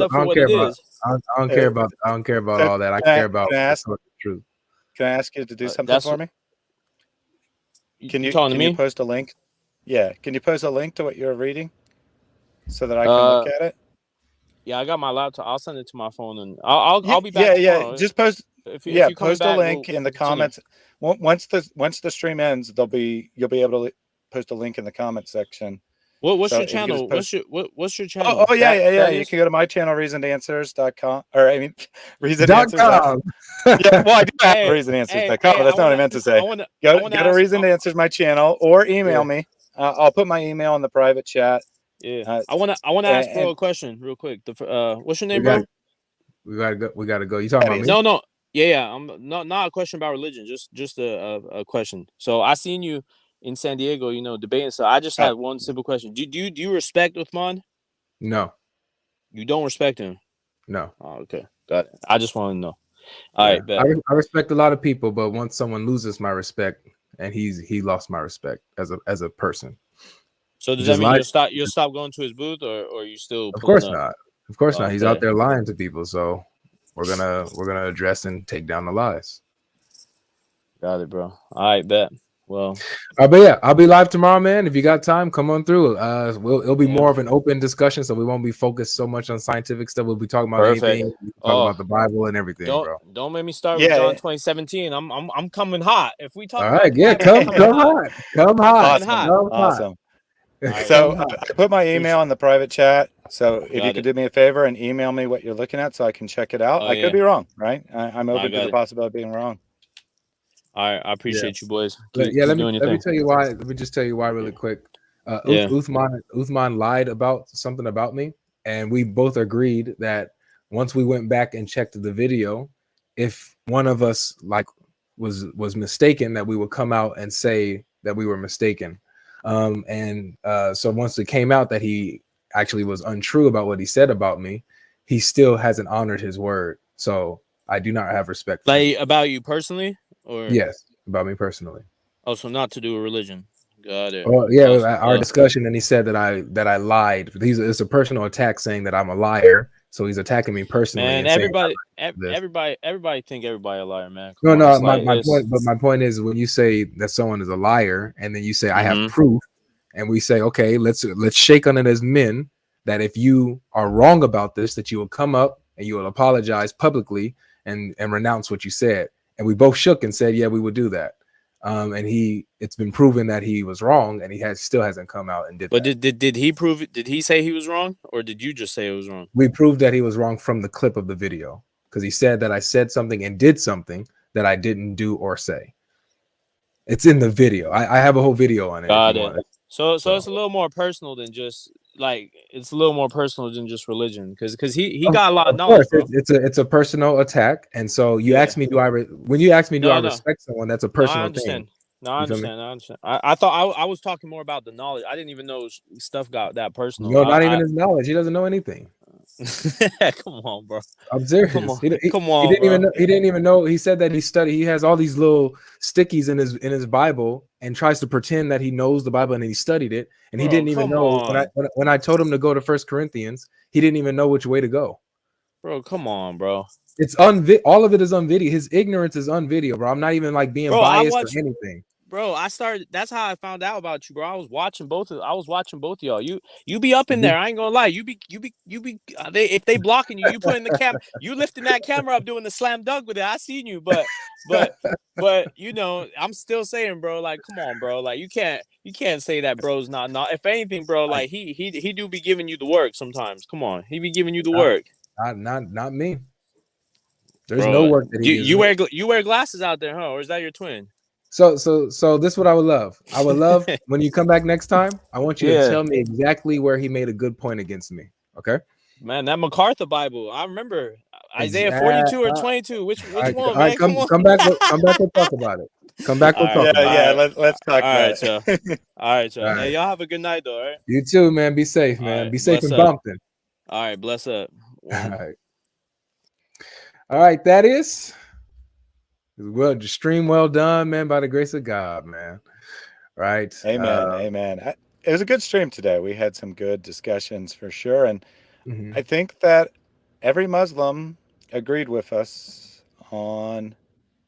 Speaker 1: about all that. I care about the truth.
Speaker 3: Can I ask you to do something for me? Can you post a link? Yeah, can you post a link to what you're reading so that I can look at it?
Speaker 12: Yeah, I got my laptop. I'll send it to my phone, and I'll be back.
Speaker 3: Yeah. Just post. Post a link in the comments. Once the stream ends, you'll be able to post a link in the comment section.
Speaker 12: What's your channel? What's your channel?
Speaker 3: Oh yeah. You can go to my channel, reasonedanswers.com, or I mean, reasonedanswers.com. Yeah, well, I do have reasonedanswers.com, but that's not what I meant to say. Go to Reason to Answers, my channel, or email me. I'll put my email in the private chat.
Speaker 12: Yeah, I want to ask bro a question real quick. What's your name, bro?
Speaker 1: We gotta go. You talking about me?
Speaker 12: No. Yeah. I'm not a question about religion. Just a question. So I seen you in San Diego, you know, debating. So I just have one simple question. Do you respect Uthman?
Speaker 1: No.
Speaker 12: You don't respect him? No. Oh, okay. Got it. I just want to know. All right. Bet.
Speaker 1: I respect a lot of people, but once someone loses my respect, and he lost my respect as a person.
Speaker 12: So does that mean you'll stop going to his booth, or you still?
Speaker 1: Of course not. Of course not. He's out
Speaker 12: Okay.
Speaker 1: there lying to people. So we're gonna address and take down the lies.
Speaker 12: Got it, bro. All right, bet. Well,
Speaker 1: But yeah, I'll be live tomorrow, man. If you got time, come on through. It'll be
Speaker 12: Yeah.
Speaker 1: more of an open discussion, so we won't be focused so much on scientific stuff. We'll be talking about
Speaker 12: Perfect.
Speaker 1: anything. We'll talk
Speaker 12: Oh,
Speaker 1: about the Bible and everything, bro.
Speaker 12: don't make me start with
Speaker 3: Yeah.
Speaker 12: John 2017. I'm coming hot. If we talk
Speaker 1: All
Speaker 12: about
Speaker 1: right,
Speaker 12: the
Speaker 1: yeah,
Speaker 12: Bible, I'm
Speaker 1: come
Speaker 12: coming hot.
Speaker 1: hot, come hot,
Speaker 3: Awesome.
Speaker 12: hot.
Speaker 1: come hot.
Speaker 3: Awesome.
Speaker 12: All right,
Speaker 3: So
Speaker 1: Come hot.
Speaker 3: I put my email in the private chat. So if you
Speaker 12: Got
Speaker 3: could
Speaker 12: it.
Speaker 3: do me a favor and email me what you're looking at so I can check it out.
Speaker 12: Oh,
Speaker 3: I
Speaker 12: yeah.
Speaker 3: could be wrong, right? I'm
Speaker 12: I
Speaker 3: open to
Speaker 12: got
Speaker 3: the
Speaker 12: it.
Speaker 3: possibility of being wrong.
Speaker 12: All right, I appreciate you, boys.
Speaker 1: But
Speaker 12: Keep,
Speaker 1: yeah,
Speaker 12: keep
Speaker 1: let
Speaker 12: doing
Speaker 1: me
Speaker 12: your thing.
Speaker 1: tell you why. Let me just tell you why really quick.
Speaker 12: Yeah.
Speaker 1: Uthman lied about something about me, and we both agreed that once we went back and checked the video, if one of us like was mistaken, that we would come out and say that we were mistaken. So once it came out that he actually was untrue about what he said about me, he still hasn't honored his word. So I do not have respect for him.
Speaker 12: Like about you personally, or
Speaker 1: Yes, about me personally.
Speaker 12: oh, so not to do with religion. Got it.
Speaker 1: Well, yeah,
Speaker 12: Awesome.
Speaker 1: our discussion, and he said that I lied. It's a personal attack, saying that I'm a liar. So he's attacking me personally.
Speaker 12: Man,
Speaker 1: and saying
Speaker 12: everybody think everybody a liar, man.
Speaker 1: no,
Speaker 12: Come on,
Speaker 1: no.
Speaker 12: it's like
Speaker 1: My
Speaker 12: it's-
Speaker 1: point, but my point is when you say that someone is a liar, and then you say I have
Speaker 12: Mhm.
Speaker 1: proof, and we say okay, let's shake on it as men that if you are wrong about this, that you will come up and you will apologize publicly and renounce what you said. And we both shook and said, yeah, we would do that. And it's been proven that he was wrong, and he still hasn't come out and did
Speaker 12: But
Speaker 1: that.
Speaker 12: did he prove it? Did he say he was wrong, or did you just say it was wrong?
Speaker 1: We proved that he was wrong from the clip of the video, because he said that I said something and did something that I didn't do or say. It's in the video. I have a whole video on it.
Speaker 12: Got
Speaker 1: if you
Speaker 12: it.
Speaker 1: want it.
Speaker 12: So it's a little more personal than just like it's a little more personal than just religion, because he got a lot of knowledge, bro.
Speaker 1: It's a personal attack, and so you
Speaker 12: Yeah.
Speaker 1: asked me, when you ask me, do
Speaker 12: No,
Speaker 1: I
Speaker 12: no.
Speaker 1: respect someone? That's a
Speaker 12: No, I
Speaker 1: personal
Speaker 12: understand.
Speaker 1: thing.
Speaker 12: No, I
Speaker 1: You feel me?
Speaker 12: understand. I understand. I thought I was talking more about the knowledge. I didn't even know stuff got that personal.
Speaker 1: No, not even his knowledge. He doesn't know anything.
Speaker 12: Come on, bro.
Speaker 1: I'm serious.
Speaker 12: Come on,
Speaker 1: He
Speaker 12: bro.
Speaker 1: didn't even know. He said that he has all these little stickies in his Bible and tries to pretend that he knows the Bible and he studied it. And he
Speaker 12: Bro,
Speaker 1: didn't even
Speaker 12: come
Speaker 1: know
Speaker 12: on.
Speaker 1: when I told him to go to 1 Corinthians, he didn't even know which way to go.
Speaker 12: Bro, come on, bro.
Speaker 1: It's all of it is on video. His ignorance is on video, bro. I'm not even like being biased or anything.
Speaker 12: Bro, that's how I found out about you, bro. I was watching both of y'all. You be up in there. I ain't gonna lie. You be if they blocking you, you putting the camera, you lifting that camera up, doing the slam dunk with it. I seen you, but you know, I'm still saying, bro, like, come on, bro. Like you can't say that bro's not. If anything, bro, like he do be giving you the work sometimes. Come on. He be giving you the work.
Speaker 1: Not me. There's
Speaker 12: Bro,
Speaker 1: no work that he
Speaker 12: you wear glasses out there, huh? Or is that your twin?
Speaker 1: So this is what I would love. I would love when you come back next time. I want you to tell me exactly where he made a good point against me. Okay,
Speaker 12: man, that MacArthur Bible. I remember Isaiah 42 or 22. Which one,
Speaker 1: all
Speaker 12: man?
Speaker 1: right, come back. Come back. We'll talk about it. Come back. We'll talk about it.
Speaker 3: Let's talk about
Speaker 12: it. All right, y'all.
Speaker 1: All right.
Speaker 12: Hey, y'all have a good night, though. All right.
Speaker 1: You too, man. Be safe, man.
Speaker 12: Right,
Speaker 1: Be safe in
Speaker 12: bless up.
Speaker 1: Bumpton.
Speaker 12: All right, bless up.
Speaker 1: All right, that is. Well, the stream well done, man, by the grace of God, man. Right.
Speaker 3: Amen. Amen. It was a good stream today. We had some good discussions for sure. And I think that every Muslim agreed with us on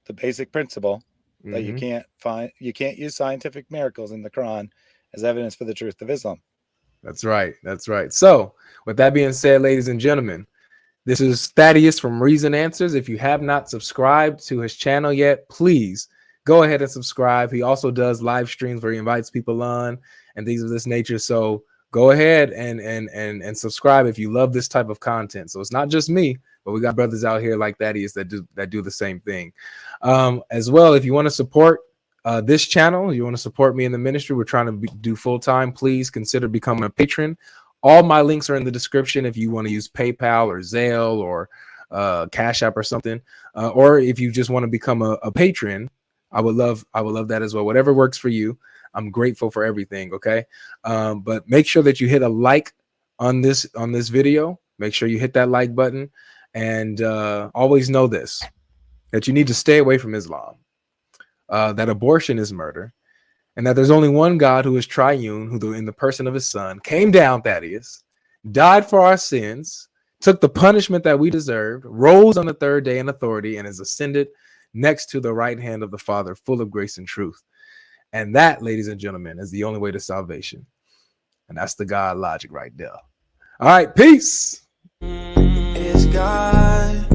Speaker 3: the basic principle that you can't use scientific miracles in the Quran as evidence for the truth of Islam.
Speaker 1: That's right. That's right. So with that being said, ladies and gentlemen, this is Thaddeus from Reason Answers. If you have not subscribed to his channel yet, please go ahead and subscribe. He also does live streams where he invites people on and things of this nature. So go ahead and subscribe if you love this type of content. So it's not just me, but we got brothers out here like Thaddeus that do the same thing. As well, if you want to support this channel, you want to support me in the ministry, we're trying to do full time. Please consider becoming a patron. All my links are in the description if you want to use PayPal or Zelle or CashApp or something, or if you just want to become a patron, I would love that as well. Whatever works for you. I'm grateful for everything. Okay, but make sure that you hit a like on this video. Make sure you hit that like button, and always know this: that you need to stay away from Islam. That abortion is murder. And that there's only one God who is triune, who in the person of his son came down, Thaddeus, died for our sins, took the punishment that we deserved, rose on the third day in authority, and is ascended next to the right hand of the Father, full of grace and truth. And that, ladies and gentlemen, is the only way to salvation. And that's the God logic right there. All right, peace.
Speaker 13: It's God.